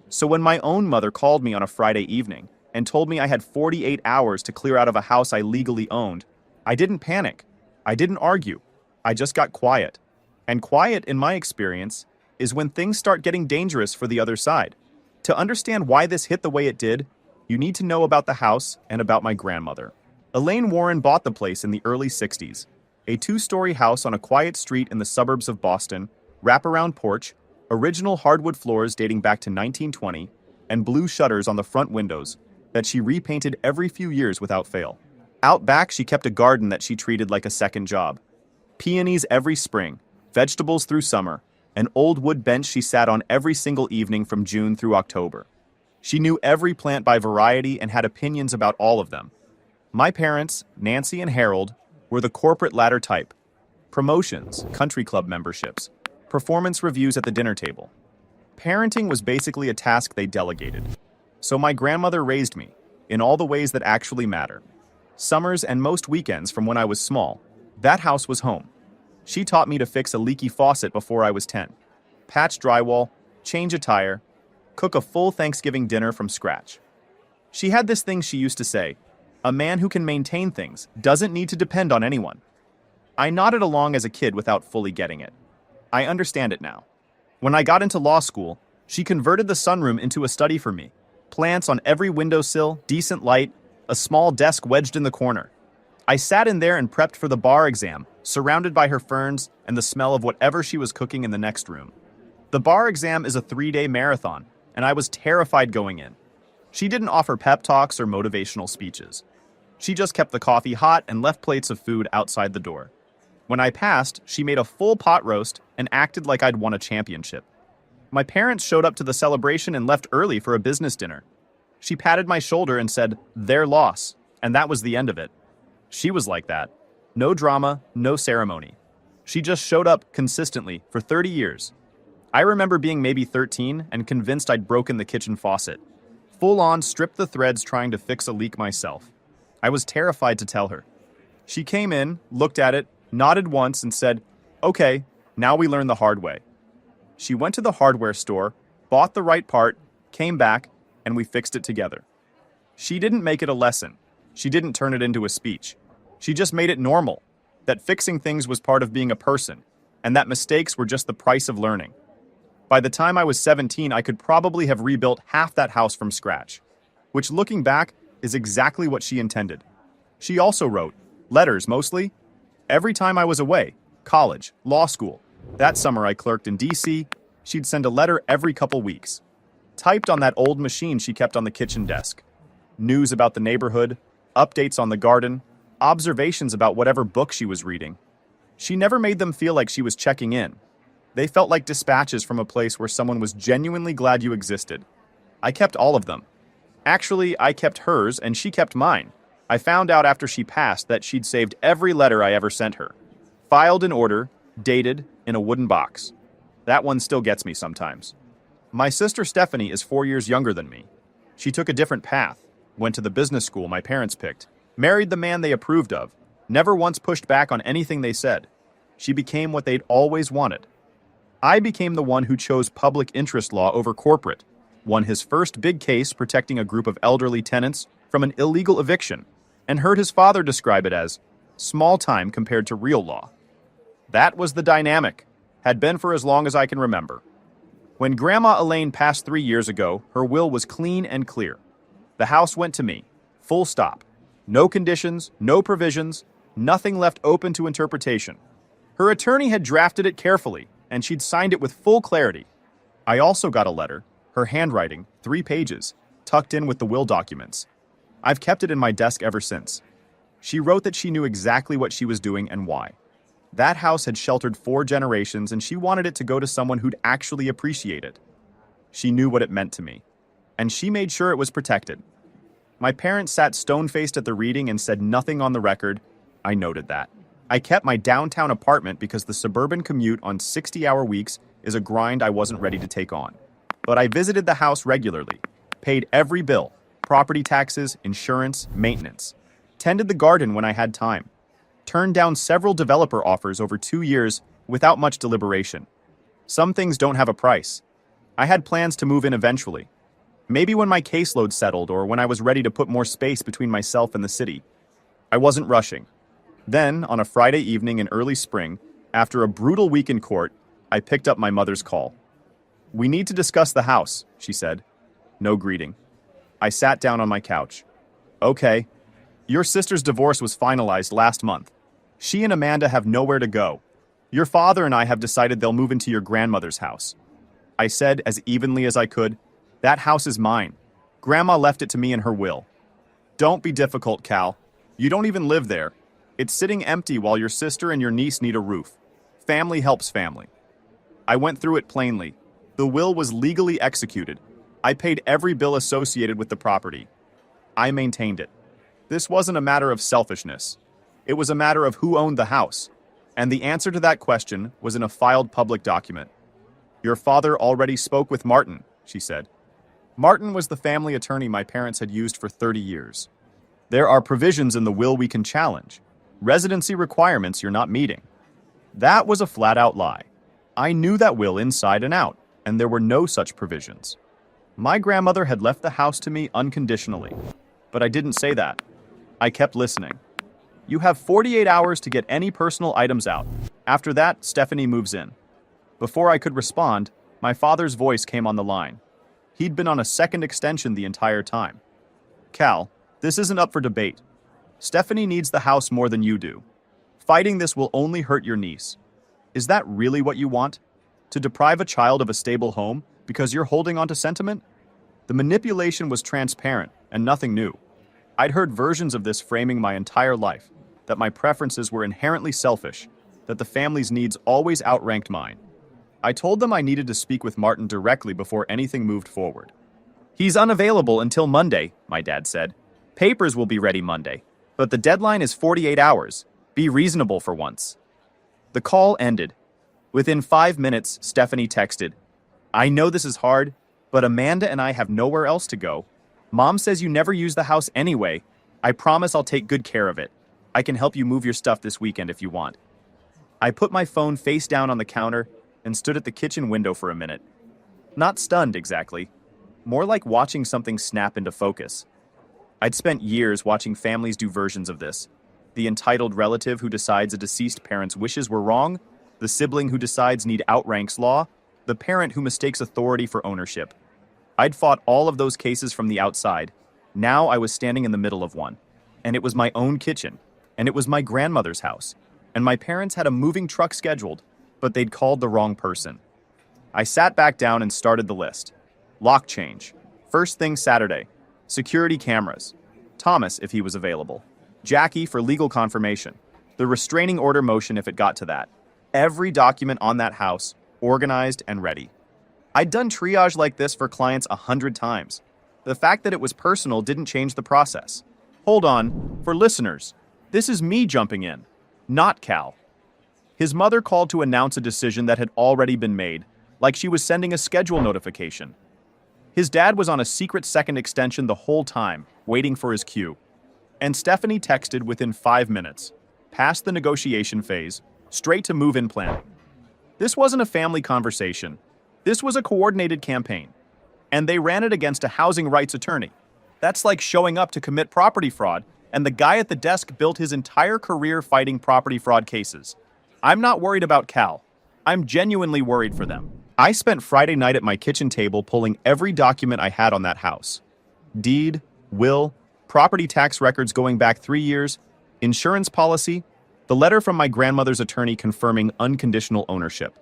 So when my own mother called me on a Friday evening and told me I had 48 hours to clear out of a house I legally owned, I didn't panic. I didn't argue. I just got quiet. And quiet, in my experience, is when things start getting dangerous for the other side. To understand why this hit the way it did, you need to know about the house and about my grandmother. Elaine Warren bought the place in the early 60s. A 2-story house on a quiet street in the suburbs of Boston, wraparound porch, original hardwood floors dating back to 1920, and blue shutters on the front windows that she repainted every few years without fail. Out back, she kept a garden that she treated like a second job. Peonies every spring, vegetables through summer, an old wood bench she sat on every single evening from June through October. She knew every plant by variety and had opinions about all of them. My parents, Nancy and Harold, were the corporate ladder type. Promotions, country club memberships, performance reviews at the dinner table. Parenting was basically a task they delegated. So my grandmother raised me, in all the ways that actually matter. Summers and most weekends from when I was small, that house was home. She taught me to fix a leaky faucet before I was 10, patch drywall, change a tire, cook a full Thanksgiving dinner from scratch. She had this thing she used to say, a man who can maintain things doesn't need to depend on anyone. I nodded along as a kid without fully getting it. I understand it now. When I got into law school, she converted the sunroom into a study for me. Plants on every windowsill, decent light, a small desk wedged in the corner. I sat in there and prepped for the bar exam, surrounded by her ferns and the smell of whatever she was cooking in the next room. The bar exam is a 3-day marathon, and I was terrified going in. She didn't offer pep talks or motivational speeches. She just kept the coffee hot and left plates of food outside the door. When I passed, she made a full pot roast and acted like I'd won a championship. My parents showed up to the celebration and left early for a business dinner. She patted my shoulder and said, "Their loss," and that was the end of it. She was like that. No drama, no ceremony. She just showed up consistently for 30 years. I remember being maybe 13 and convinced I'd broken the kitchen faucet. Full on stripped the threads trying to fix a leak myself. I was terrified to tell her. She came in, looked at it, nodded once and said, "Okay, now we learn the hard way." She went to the hardware store, bought the right part, came back, and we fixed it together. She didn't make it a lesson. She didn't turn it into a speech. She just made it normal, that fixing things was part of being a person, and that mistakes were just the price of learning. By the time I was 17, I could probably have rebuilt half that house from scratch, which looking back is exactly what she intended. She also wrote, letters mostly, every time I was away, college, law school. That summer I clerked in DC, she'd send a letter every couple weeks. Typed on that old machine she kept on the kitchen desk. News about the neighborhood, updates on the garden, observations about whatever book she was reading. She never made them feel like she was checking in. They felt like dispatches from a place where someone was genuinely glad you existed. I kept all of them. Actually, I kept hers and she kept mine. I found out after she passed that she'd saved every letter I ever sent her. Filed in order, dated, in a wooden box. That one still gets me sometimes. My sister Stephanie is 4 years younger than me. She took a different path, went to the business school my parents picked, married the man they approved of, never once pushed back on anything they said. She became what they'd always wanted. I became the one who chose public interest law over corporate, won his first big case protecting a group of elderly tenants from an illegal eviction, and heard his father describe it as small time compared to real law. That was the dynamic. Had been for as long as I can remember. When Grandma Elaine passed 3 years ago, her will was clean and clear. The house went to me. Full stop. No conditions, no provisions, nothing left open to interpretation. Her attorney had drafted it carefully, and she'd signed it with full clarity. I also got a letter, her handwriting, 3 pages, tucked in with the will documents. I've kept it in my desk ever since. She wrote that she knew exactly what she was doing and why. That house had sheltered 4 generations, and she wanted it to go to someone who'd actually appreciate it. She knew what it meant to me, and she made sure it was protected. My parents sat stone-faced at the reading and said nothing on the record. I noted that. I kept my downtown apartment because the suburban commute on 60-hour weeks is a grind I wasn't ready to take on. But I visited the house regularly, paid every bill, property taxes, insurance, maintenance, tended the garden when I had time, turned down several developer offers over 2 years without much deliberation. Some things don't have a price. I had plans to move in eventually. Maybe when my caseload settled or when I was ready to put more space between myself and the city. I wasn't rushing. Then, on a Friday evening in early spring, after a brutal week in court, I picked up my mother's call. "We need to discuss the house," she said. No greeting. I sat down on my couch. "Okay. Your sister's divorce was finalized last month. She and Amanda have nowhere to go. Your father and I have decided they'll move into your grandmother's house." I said as evenly as I could, "That house is mine. Grandma left it to me in her will." "Don't be difficult, Cal. You don't even live there. It's sitting empty while your sister and your niece need a roof. Family helps family." I went through it plainly. The will was legally executed. I paid every bill associated with the property. I maintained it. This wasn't a matter of selfishness. It was a matter of who owned the house. And the answer to that question was in a filed public document. "Your father already spoke with Martin," she said. Martin was the family attorney my parents had used for 30 years. "There are provisions in the will we can challenge. Residency requirements you're not meeting." That was a flat-out lie. I knew that will inside and out, and there were no such provisions. My grandmother had left the house to me unconditionally. But I didn't say that. I kept listening. "You have 48 hours to get any personal items out. After that, Stephanie moves in." Before I could respond, my father's voice came on the line. He'd been on a second extension the entire time. "Cal, this isn't up for debate. Stephanie needs the house more than you do. Fighting this will only hurt your niece. Is that really what you want? To deprive a child of a stable home because you're holding on to sentiment?" The manipulation was transparent and nothing new. I'd heard versions of this framing my entire life, that my preferences were inherently selfish, that the family's needs always outranked mine. I told them I needed to speak with Martin directly before anything moved forward. "He's unavailable until Monday," my dad said. "Papers will be ready Monday, but the deadline is 48 hours. Be reasonable for once." The call ended. Within 5 minutes, Stephanie texted, "I know this is hard, but Amanda and I have nowhere else to go. Mom says you never use the house anyway. I promise I'll take good care of it. I can help you move your stuff this weekend if you want." I put my phone face down on the counter and stood at the kitchen window for a minute. Not stunned exactly, more like watching something snap into focus. I'd spent years watching families do versions of this. The entitled relative who decides a deceased parent's wishes were wrong, the sibling who decides need outranks law, the parent who mistakes authority for ownership. I'd fought all of those cases from the outside. Now I was standing in the middle of one. And it was my own kitchen. And it was my grandmother's house. And my parents had a moving truck scheduled, but they'd called the wrong person. I sat back down and started the list. Lock change. First thing Saturday. Security cameras. Thomas, if he was available. Jackie for legal confirmation. The restraining order motion if it got to that. Every document on that house, organized and ready. I'd done triage like this for clients 100 times. The fact that it was personal didn't change the process. Hold on, for listeners, this is me jumping in, not Cal. His mother called to announce a decision that had already been made, like she was sending a schedule notification. His dad was on a secret second extension the whole time, waiting for his cue. And Stephanie texted within 5 minutes, past the negotiation phase, straight to move-in planning. This wasn't a family conversation. This was a coordinated campaign. And they ran it against a housing rights attorney. That's like showing up to commit property fraud, and the guy at the desk built his entire career fighting property fraud cases. I'm not worried about Cal. I'm genuinely worried for them. I spent Friday night at my kitchen table pulling every document I had on that house. Deed, will, property tax records going back 3 years, insurance policy, the letter from my grandmother's attorney confirming unconditional ownership.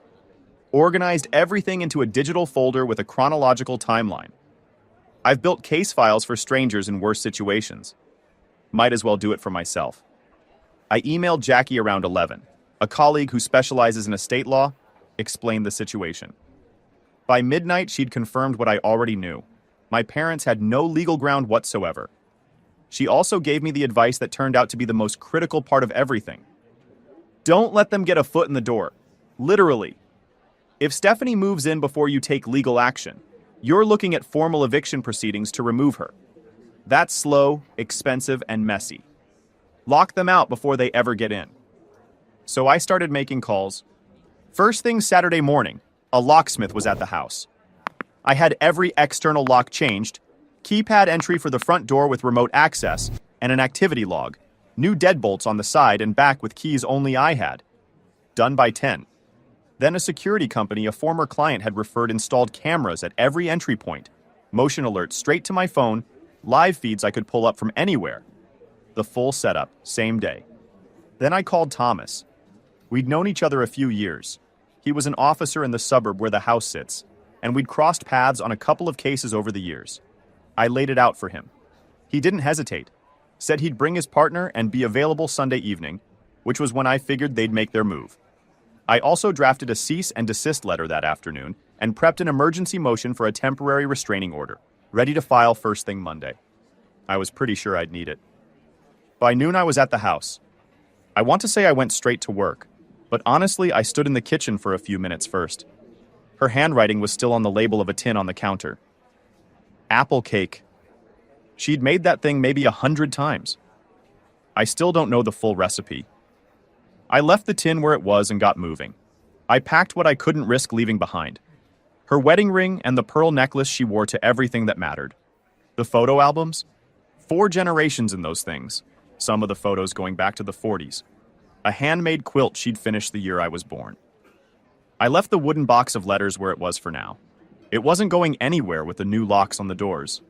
Organized everything into a digital folder with a chronological timeline. I've built case files for strangers in worse situations. Might as well do it for myself. I emailed Jackie around 11. A colleague who specializes in estate law explained the situation. By midnight, she'd confirmed what I already knew. My parents had no legal ground whatsoever. She also gave me the advice that turned out to be the most critical part of everything. Don't let them get a foot in the door. Literally. If Stephanie moves in before you take legal action, you're looking at formal eviction proceedings to remove her. That's slow, expensive, and messy. Lock them out before they ever get in. So I started making calls. First thing Saturday morning, a locksmith was at the house. I had every external lock changed, keypad entry for the front door with remote access, and an activity log, new deadbolts on the side and back with keys only I had. Done by 10. Then a security company a former client had referred installed cameras at every entry point, motion alerts straight to my phone, live feeds I could pull up from anywhere. The full setup, same day. Then I called Thomas. We'd known each other a few years. He was an officer in the suburb where the house sits, and we'd crossed paths on a couple of cases over the years. I laid it out for him. He didn't hesitate, said he'd bring his partner and be available Sunday evening, which was when I figured they'd make their move. I also drafted a cease and desist letter that afternoon and prepped an emergency motion for a temporary restraining order, ready to file first thing Monday. I was pretty sure I'd need it. By noon, I was at the house. I want to say I went straight to work, but honestly, I stood in the kitchen for a few minutes first. Her handwriting was still on the label of a tin on the counter. Apple cake. She'd made that thing maybe 100 times. I still don't know the full recipe. I left the tin where it was and got moving. I packed what I couldn't risk leaving behind. Her wedding ring and the pearl necklace she wore to everything that mattered. The photo albums? 4 generations in those things. Some of the photos going back to the 40s. A handmade quilt she'd finished the year I was born. I left the wooden box of letters where it was for now. It wasn't going anywhere with the new locks on the doors.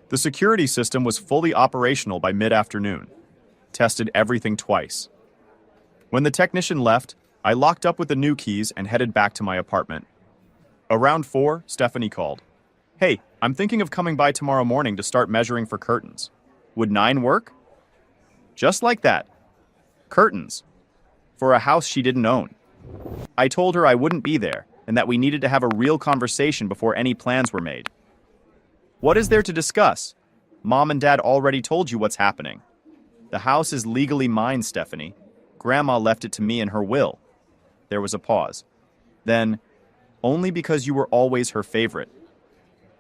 The security system was fully operational by mid-afternoon. Tested everything twice. When the technician left, I locked up with the new keys and headed back to my apartment. Around 4, Stephanie called. Hey, I'm thinking of coming by tomorrow morning to start measuring for curtains. Would 9 work? Just like that. Curtains. For a house she didn't own. I told her I wouldn't be there and that we needed to have a real conversation before any plans were made. What is there to discuss? Mom and Dad already told you what's happening. The house is legally mine, Stephanie. Grandma left it to me in her will. There was a pause. Then, only because you were always her favorite.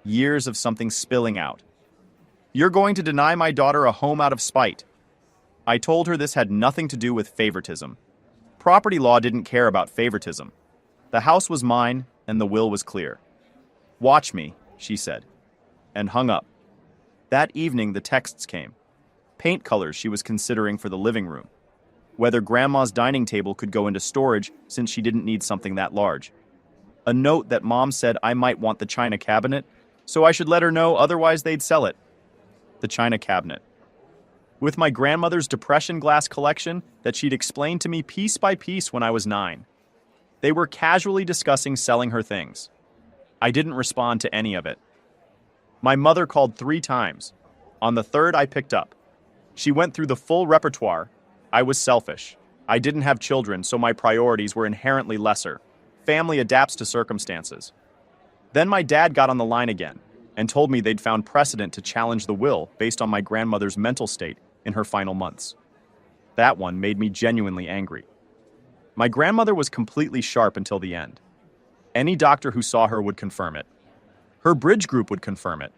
Years of something spilling out. You're going to deny my daughter a home out of spite. I told her this had nothing to do with favoritism. Property law didn't care about favoritism. The house was mine, and the will was clear. Watch me, she said, and hung up. That evening, the texts came. Paint colors she was considering for the living room. Whether Grandma's dining table could go into storage since she didn't need something that large. A note that Mom said I might want the china cabinet, so I should let her know, otherwise they'd sell it. The china cabinet. With my grandmother's depression glass collection that she'd explained to me piece by piece when I was 9. They were casually discussing selling her things. I didn't respond to any of it. My mother called 3 times. On the 3rd, I picked up. She went through the full repertoire. I was selfish. I didn't have children, so my priorities were inherently lesser. Family adapts to circumstances. Then my dad got on the line again and told me they'd found precedent to challenge the will based on my grandmother's mental state in her final months. That one made me genuinely angry. My grandmother was completely sharp until the end. Any doctor who saw her would confirm it. Her bridge group would confirm it.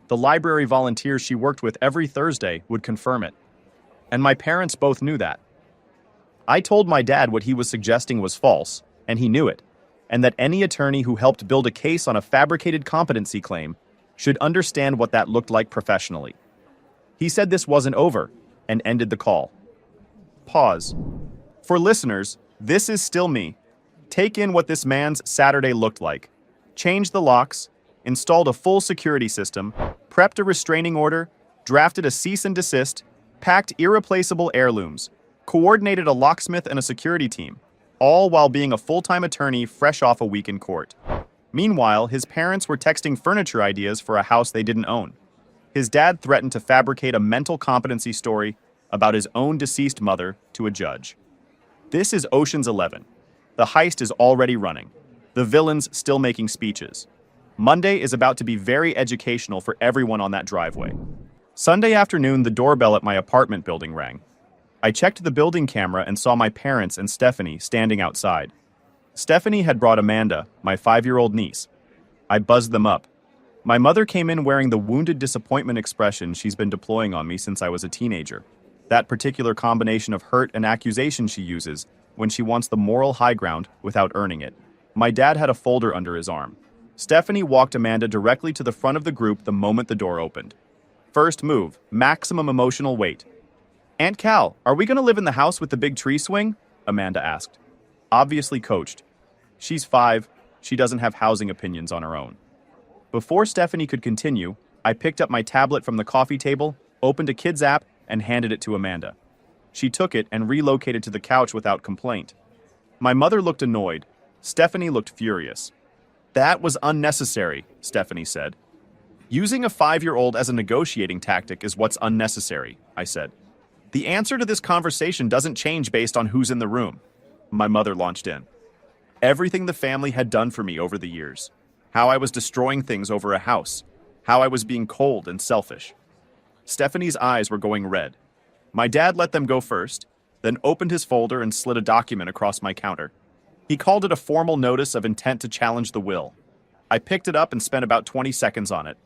The library volunteers she worked with every Thursday would confirm it. And my parents both knew that. I told my dad what he was suggesting was false, and he knew it, and that any attorney who helped build a case on a fabricated competency claim should understand what that looked like professionally. He said this wasn't over, and ended the call. Pause. For listeners, this is still me. Take in what this man's Saturday looked like. Changed the locks, installed a full security system, prepped a restraining order, drafted a cease and desist, packed irreplaceable heirlooms, coordinated a locksmith and a security team, all while being a full-time attorney fresh off a week in court. Meanwhile, his parents were texting furniture ideas for a house they didn't own. His dad threatened to fabricate a mental competency story about his own deceased mother to a judge. This is Ocean's 11. The heist is already running. The villain's still making speeches. Monday is about to be very educational for everyone on that driveway. Sunday afternoon, the doorbell at my apartment building rang. I checked the building camera and saw my parents and Stephanie standing outside. Stephanie had brought Amanda, my 5-year-old niece. I buzzed them up. My mother came in wearing the wounded disappointment expression she's been deploying on me since I was a teenager. That particular combination of hurt and accusation she uses when she wants the moral high ground without earning it. My dad had a folder under his arm. Stephanie walked Amanda directly to the front of the group the moment the door opened. First move, maximum emotional weight. "Aunt Cal, are we going to live in the house with the big tree swing?" Amanda asked. Obviously coached. She's 5, she doesn't have housing opinions on her own. Before Stephanie could continue, I picked up my tablet from the coffee table, opened a kid's app, and handed it to Amanda. She took it and relocated to the couch without complaint. My mother looked annoyed. Stephanie looked furious. "That was unnecessary," Stephanie said. "Using a 5-year-old as a negotiating tactic is what's unnecessary," I said. "The answer to this conversation doesn't change based on who's in the room." My mother launched in. Everything the family had done for me over the years. How I was destroying things over a house. How I was being cold and selfish. Stephanie's eyes were going red. My dad let them go first, then opened his folder and slid a document across my counter. He called it a formal notice of intent to challenge the will. I picked it up and spent about 20 seconds on it.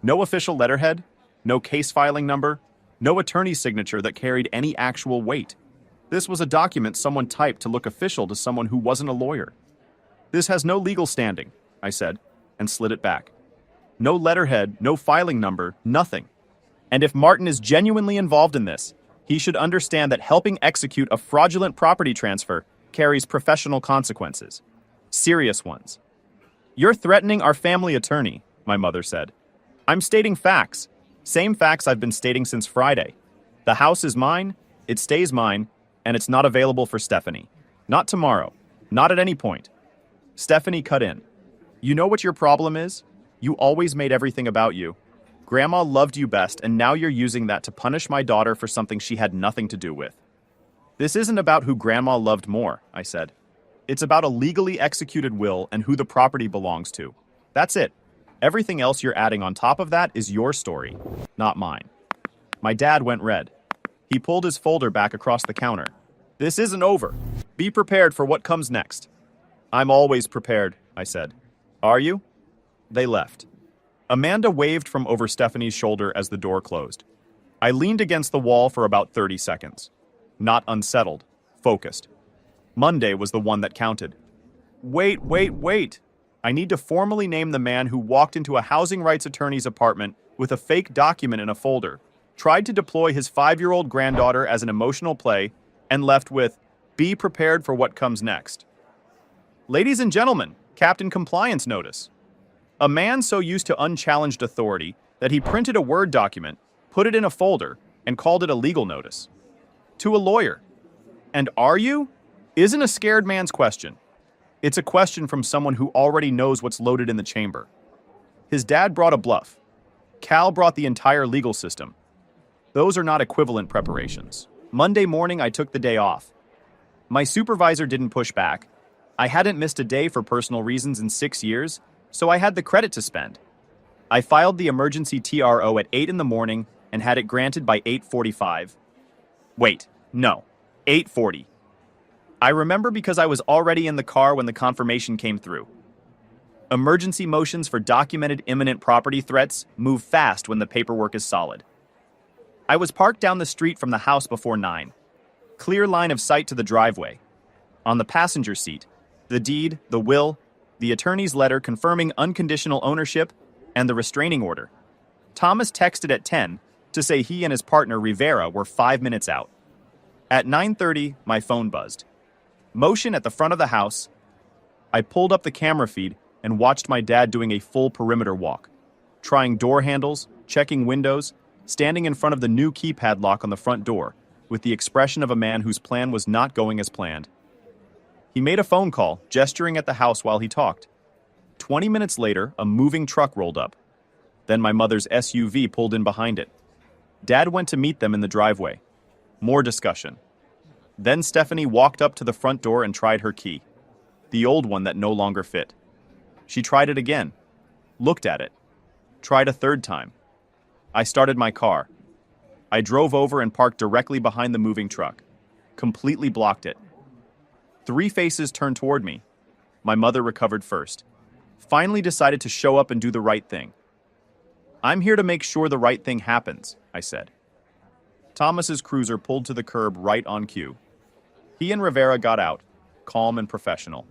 No official letterhead, no case filing number, no attorney's signature that carried any actual weight. This was a document someone typed to look official to someone who wasn't a lawyer. "This has no legal standing," I said, and slid it back. No letterhead, no filing number, nothing. And if Martin is genuinely involved in this, he should understand that helping execute a fraudulent property transfer carries professional consequences. Serious ones. "You're threatening our family attorney," my mother said. "I'm stating facts. Same facts I've been stating since Friday. The house is mine, it stays mine, and it's not available for Stephanie. Not tomorrow. Not at any point." Stephanie cut in. "You know what your problem is? You always made everything about you. Grandma loved you best, and now you're using that to punish my daughter for something she had nothing to do with." "This isn't about who Grandma loved more," I said. "It's about a legally executed will and who the property belongs to. That's it. Everything else you're adding on top of that is your story, not mine." My dad went red. He pulled his folder back across the counter. "This isn't over. Be prepared for what comes next." "I'm always prepared," I said. "Are you?" They left. Amanda waved from over Stephanie's shoulder as the door closed. I leaned against the wall for about 30 seconds. Not unsettled, focused. Monday was the one that counted. Wait. I need to formally name the man who walked into a housing rights attorney's apartment with a fake document in a folder, tried to deploy his 5-year-old granddaughter as an emotional play, and left with, "Be prepared for what comes next." Ladies and gentlemen, Captain Compliance Notice. A man so used to unchallenged authority that he printed a Word document, put it in a folder, and called it a legal notice. To a lawyer. And are you? Isn't a scared man's question. It's a question from someone who already knows what's loaded in the chamber. His dad brought a bluff. Cal brought the entire legal system. Those are not equivalent preparations. Monday morning, I took the day off. My supervisor didn't push back. I hadn't missed a day for personal reasons in 6 years, so I had the credit to spend. I filed the emergency TRO at 8 in the morning and had it granted by 8:45. Wait, no, 8:40. I remember because I was already in the car when the confirmation came through. Emergency motions for documented imminent property threats move fast when the paperwork is solid. I was parked down the street from the house before 9. Clear line of sight to the driveway. On the passenger seat, the deed, the will, the attorney's letter confirming unconditional ownership, and the restraining order. Thomas texted at 10 to say he and his partner Rivera were 5 minutes out. At 9:30, my phone buzzed. Motion at the front of the house. I pulled up the camera feed and watched my dad doing a full perimeter walk, trying door handles, checking windows, standing in front of the new keypad lock on the front door, with the expression of a man whose plan was not going as planned. He made a phone call, gesturing at the house while he talked. 20 minutes later, a moving truck rolled up. Then my mother's SUV pulled in behind it. Dad went to meet them in the driveway. More discussion. Then Stephanie walked up to the front door and tried her key, the old one that no longer fit. She tried it again, looked at it, tried a third time. I started my car. I drove over and parked directly behind the moving truck, completely blocked it. 3 faces turned toward me. My mother recovered first. Finally decided to show up and do the right thing. "I'm here to make sure the right thing happens," I said. Thomas's cruiser pulled to the curb right on cue. He and Rivera got out, calm and professional.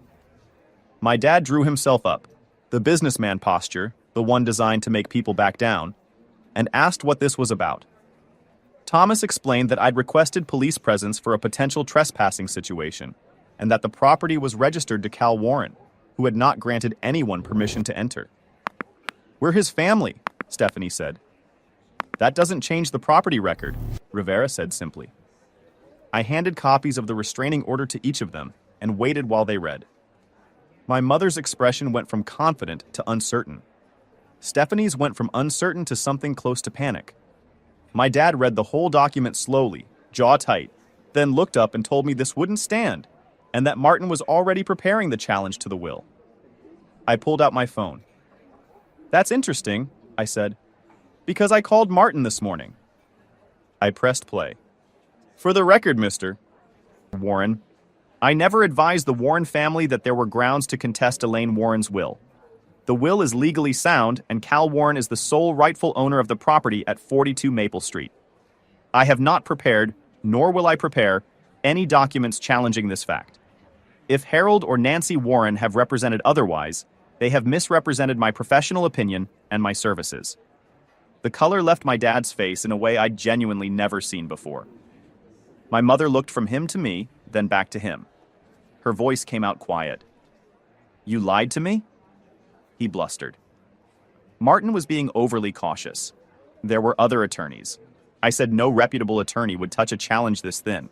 My dad drew himself up, the businessman posture, the one designed to make people back down, and asked what this was about. Thomas explained that I'd requested police presence for a potential trespassing situation, and that the property was registered to Cal Warren, who had not granted anyone permission to enter. "We're his family," Stephanie said. "That doesn't change the property record," Rivera said simply. I handed copies of the restraining order to each of them and waited while they read. My mother's expression went from confident to uncertain. Stephanie's went from uncertain to something close to panic. My dad read the whole document slowly, jaw tight, then looked up and told me this wouldn't stand, and that Martin was already preparing the challenge to the will. I pulled out my phone. "That's interesting," I said, "because I called Martin this morning." I pressed play. "For the record, Mr. Warren, I never advised the Warren family that there were grounds to contest Elaine Warren's will. The will is legally sound, and Cal Warren is the sole rightful owner of the property at 42 Maple Street. I have not prepared, nor will I prepare, any documents challenging this fact. If Harold or Nancy Warren have represented otherwise, they have misrepresented my professional opinion and my services." The color left my dad's face in a way I'd genuinely never seen before. My mother looked from him to me, then back to him. Her voice came out quiet. "You lied to me?" He blustered. Martin was being overly cautious. There were other attorneys. I said no reputable attorney would touch a challenge this thin.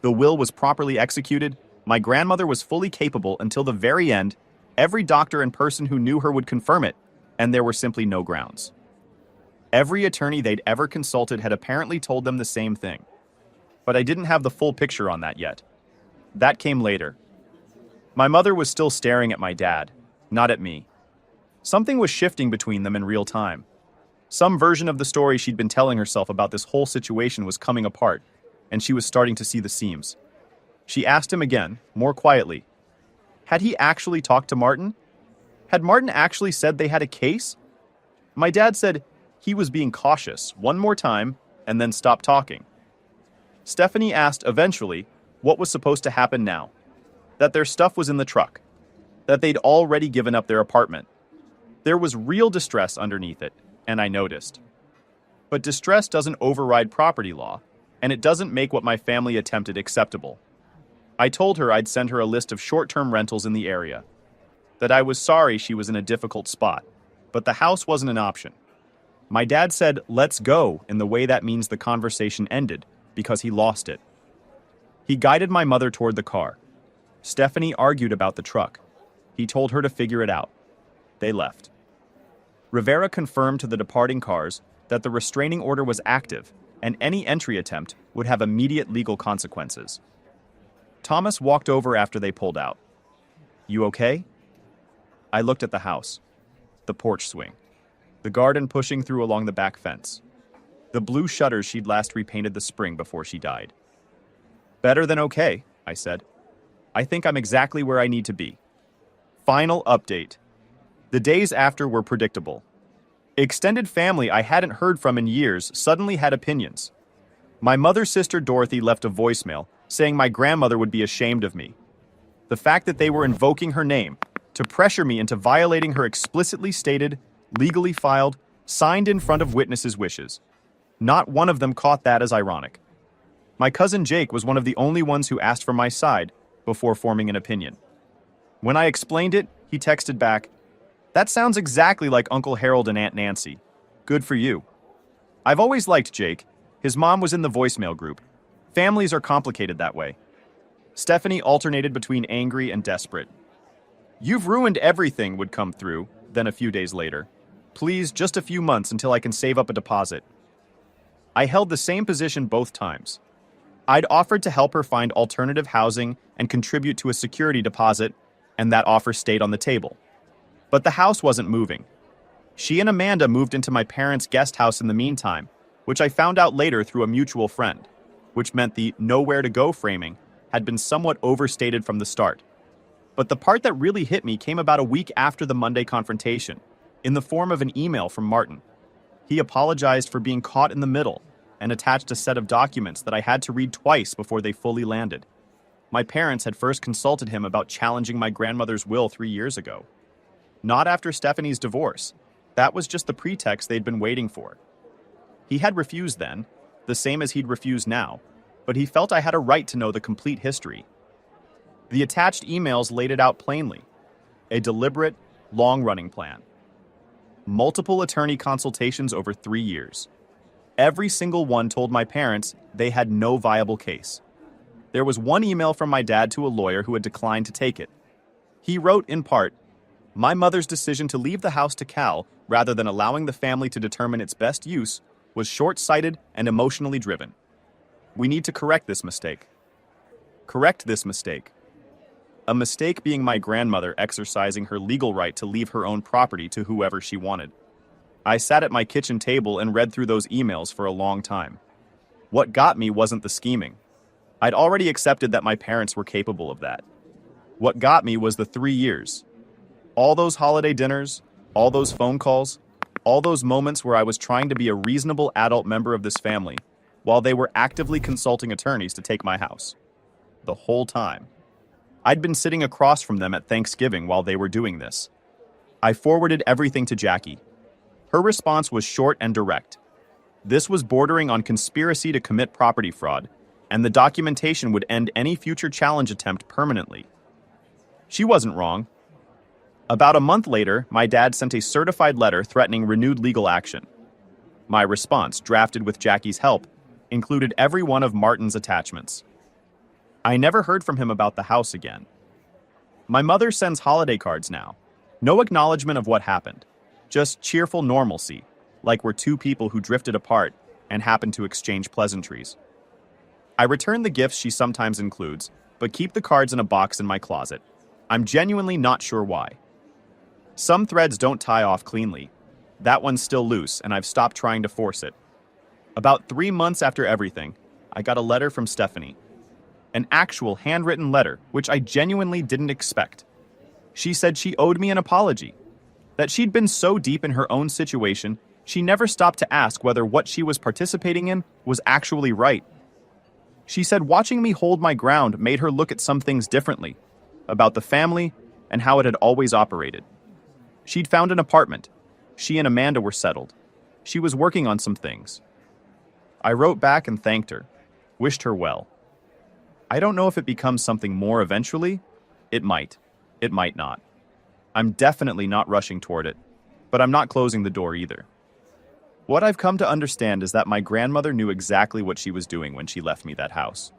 The will was properly executed. My grandmother was fully capable until the very end. Every doctor and person who knew her would confirm it, and there were simply no grounds. Every attorney they'd ever consulted had apparently told them the same thing. But I didn't have the full picture on that yet. That came later. My mother was still staring at my dad, not at me. Something was shifting between them in real time. Some version of the story she'd been telling herself about this whole situation was coming apart, and she was starting to see the seams. She asked him again, more quietly. Had he actually talked to Martin? Had Martin actually said they had a case? My dad said he was being cautious one more time and then stopped talking. Stephanie asked eventually what was supposed to happen now. That their stuff was in the truck. That they'd already given up their apartment. There was real distress underneath it, and I noticed. But distress doesn't override property law, and it doesn't make what my family attempted acceptable. I told her I'd send her a list of short-term rentals in the area. That I was sorry she was in a difficult spot, but the house wasn't an option. My dad said, "Let's go," in the way that means the conversation ended, because he lost it. He guided my mother toward the car. Stephanie argued about the truck. He told her to figure it out. They left. Rivera confirmed to the departing cars that the restraining order was active, and any entry attempt would have immediate legal consequences. Thomas walked over after they pulled out. "You okay?" I looked at the house, the porch swing, the garden pushing through along the back fence, the blue shutters she'd last repainted the spring before she died. "Better than okay," I said. "I think I'm exactly where I need to be." Final update. The days after were predictable. Extended family I hadn't heard from in years suddenly had opinions. My mother's sister Dorothy left a voicemail saying my grandmother would be ashamed of me. The fact that they were invoking her name to pressure me into violating her explicitly stated, legally filed, signed in front of witnesses' wishes. Not one of them caught that as ironic. My cousin Jake was one of the only ones who asked for my side before forming an opinion. When I explained it, he texted back, "That sounds exactly like Uncle Harold and Aunt Nancy. Good for you." I've always liked Jake. His mom was in the voicemail group. Families are complicated that way. Stephanie alternated between angry and desperate. "You've ruined everything," would come through, then a few days later. "Please, just a few months until I can save up a deposit." I held the same position both times. I'd offered to help her find alternative housing and contribute to a security deposit, and that offer stayed on the table. But the house wasn't moving. She and Amanda moved into my parents' guest house in the meantime, which I found out later through a mutual friend, which meant the nowhere to go framing had been somewhat overstated from the start. But the part that really hit me came about a week after the Monday confrontation, in the form of an email from Martin. He apologized for being caught in the middle and attached a set of documents that I had to read twice before they fully landed. My parents had first consulted him about challenging my grandmother's will 3 years ago. Not after Stephanie's divorce. That was just the pretext they'd been waiting for. He had refused then, the same as he'd refused now, but he felt I had a right to know the complete history. The attached emails laid it out plainly. A deliberate, long-running plan. Multiple attorney consultations over 3 years. Every single one told my parents they had no viable case. There was one email from my dad to a lawyer who had declined to take it. He wrote, in part, "My mother's decision to leave the house to Cal, rather than allowing the family to determine its best use, was short-sighted and emotionally driven. We need to correct this mistake." Correct this mistake. A mistake being my grandmother exercising her legal right to leave her own property to whoever she wanted. I sat at my kitchen table and read through those emails for a long time. What got me wasn't the scheming. I'd already accepted that my parents were capable of that. What got me was the 3 years. All those holiday dinners, all those phone calls, all those moments where I was trying to be a reasonable adult member of this family, while they were actively consulting attorneys to take my house. The whole time. I'd been sitting across from them at Thanksgiving while they were doing this. I forwarded everything to Jackie. Her response was short and direct. This was bordering on conspiracy to commit property fraud, and the documentation would end any future challenge attempt permanently. She wasn't wrong. About a month later, my dad sent a certified letter threatening renewed legal action. My response, drafted with Jackie's help, included every one of Martin's attachments. I never heard from him about the house again. My mother sends holiday cards now. No acknowledgement of what happened. Just cheerful normalcy, like we're two people who drifted apart and happened to exchange pleasantries. I return the gifts she sometimes includes, but keep the cards in a box in my closet. I'm genuinely not sure why. Some threads don't tie off cleanly. That one's still loose, and I've stopped trying to force it. About 3 months after everything, I got a letter from Stephanie. An actual handwritten letter, which I genuinely didn't expect. She said she owed me an apology. That she'd been so deep in her own situation, she never stopped to ask whether what she was participating in was actually right. She said watching me hold my ground made her look at some things differently, about the family and how it had always operated. She'd found an apartment. She and Amanda were settled. She was working on some things. I wrote back and thanked her, wished her well. I don't know if it becomes something more eventually. It might. It might not. I'm definitely not rushing toward it, but I'm not closing the door either. What I've come to understand is that my grandmother knew exactly what she was doing when she left me that house.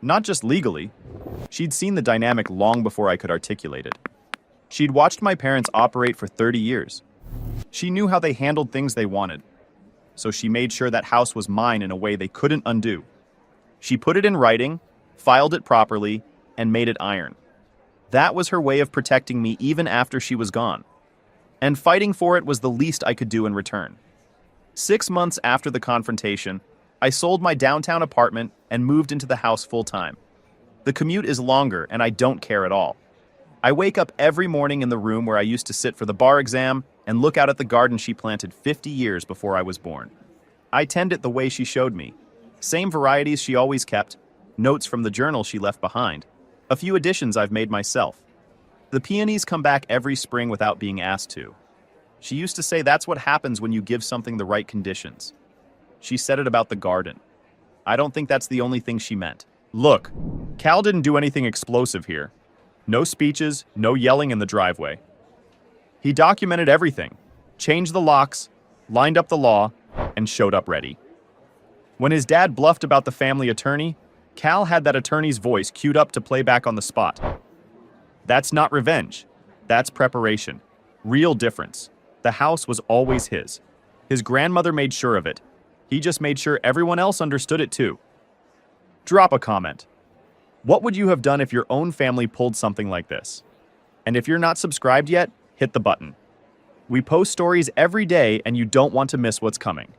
Not just legally. She'd seen the dynamic long before I could articulate it. She'd watched my parents operate for 30 years. She knew how they handled things they wanted. So she made sure that house was mine in a way they couldn't undo. She put it in writing, filed it properly, and made it iron. That was her way of protecting me even after she was gone. And fighting for it was the least I could do in return. 6 months after the confrontation, I sold my downtown apartment and moved into the house full-time. The commute is longer, and I don't care at all. I wake up every morning in the room where I used to sit for the bar exam and look out at the garden she planted 50 years before I was born. I tend it the way she showed me. Same varieties she always kept, notes from the journal she left behind. A few additions I've made myself. The peonies come back every spring without being asked to. She used to say that's what happens when you give something the right conditions. She said it about the garden. I don't think that's the only thing she meant. Look, Cal didn't do anything explosive here. No speeches, no yelling in the driveway. He documented everything, changed the locks, lined up the law, and showed up ready. When his dad bluffed about the family attorney, Cal had that attorney's voice queued up to play back on the spot. That's not revenge. That's preparation. Real difference. The house was always his. His grandmother made sure of it. He just made sure everyone else understood it too. Drop a comment. What would you have done if your own family pulled something like this? And if you're not subscribed yet, hit the button. We post stories every day and you don't want to miss what's coming.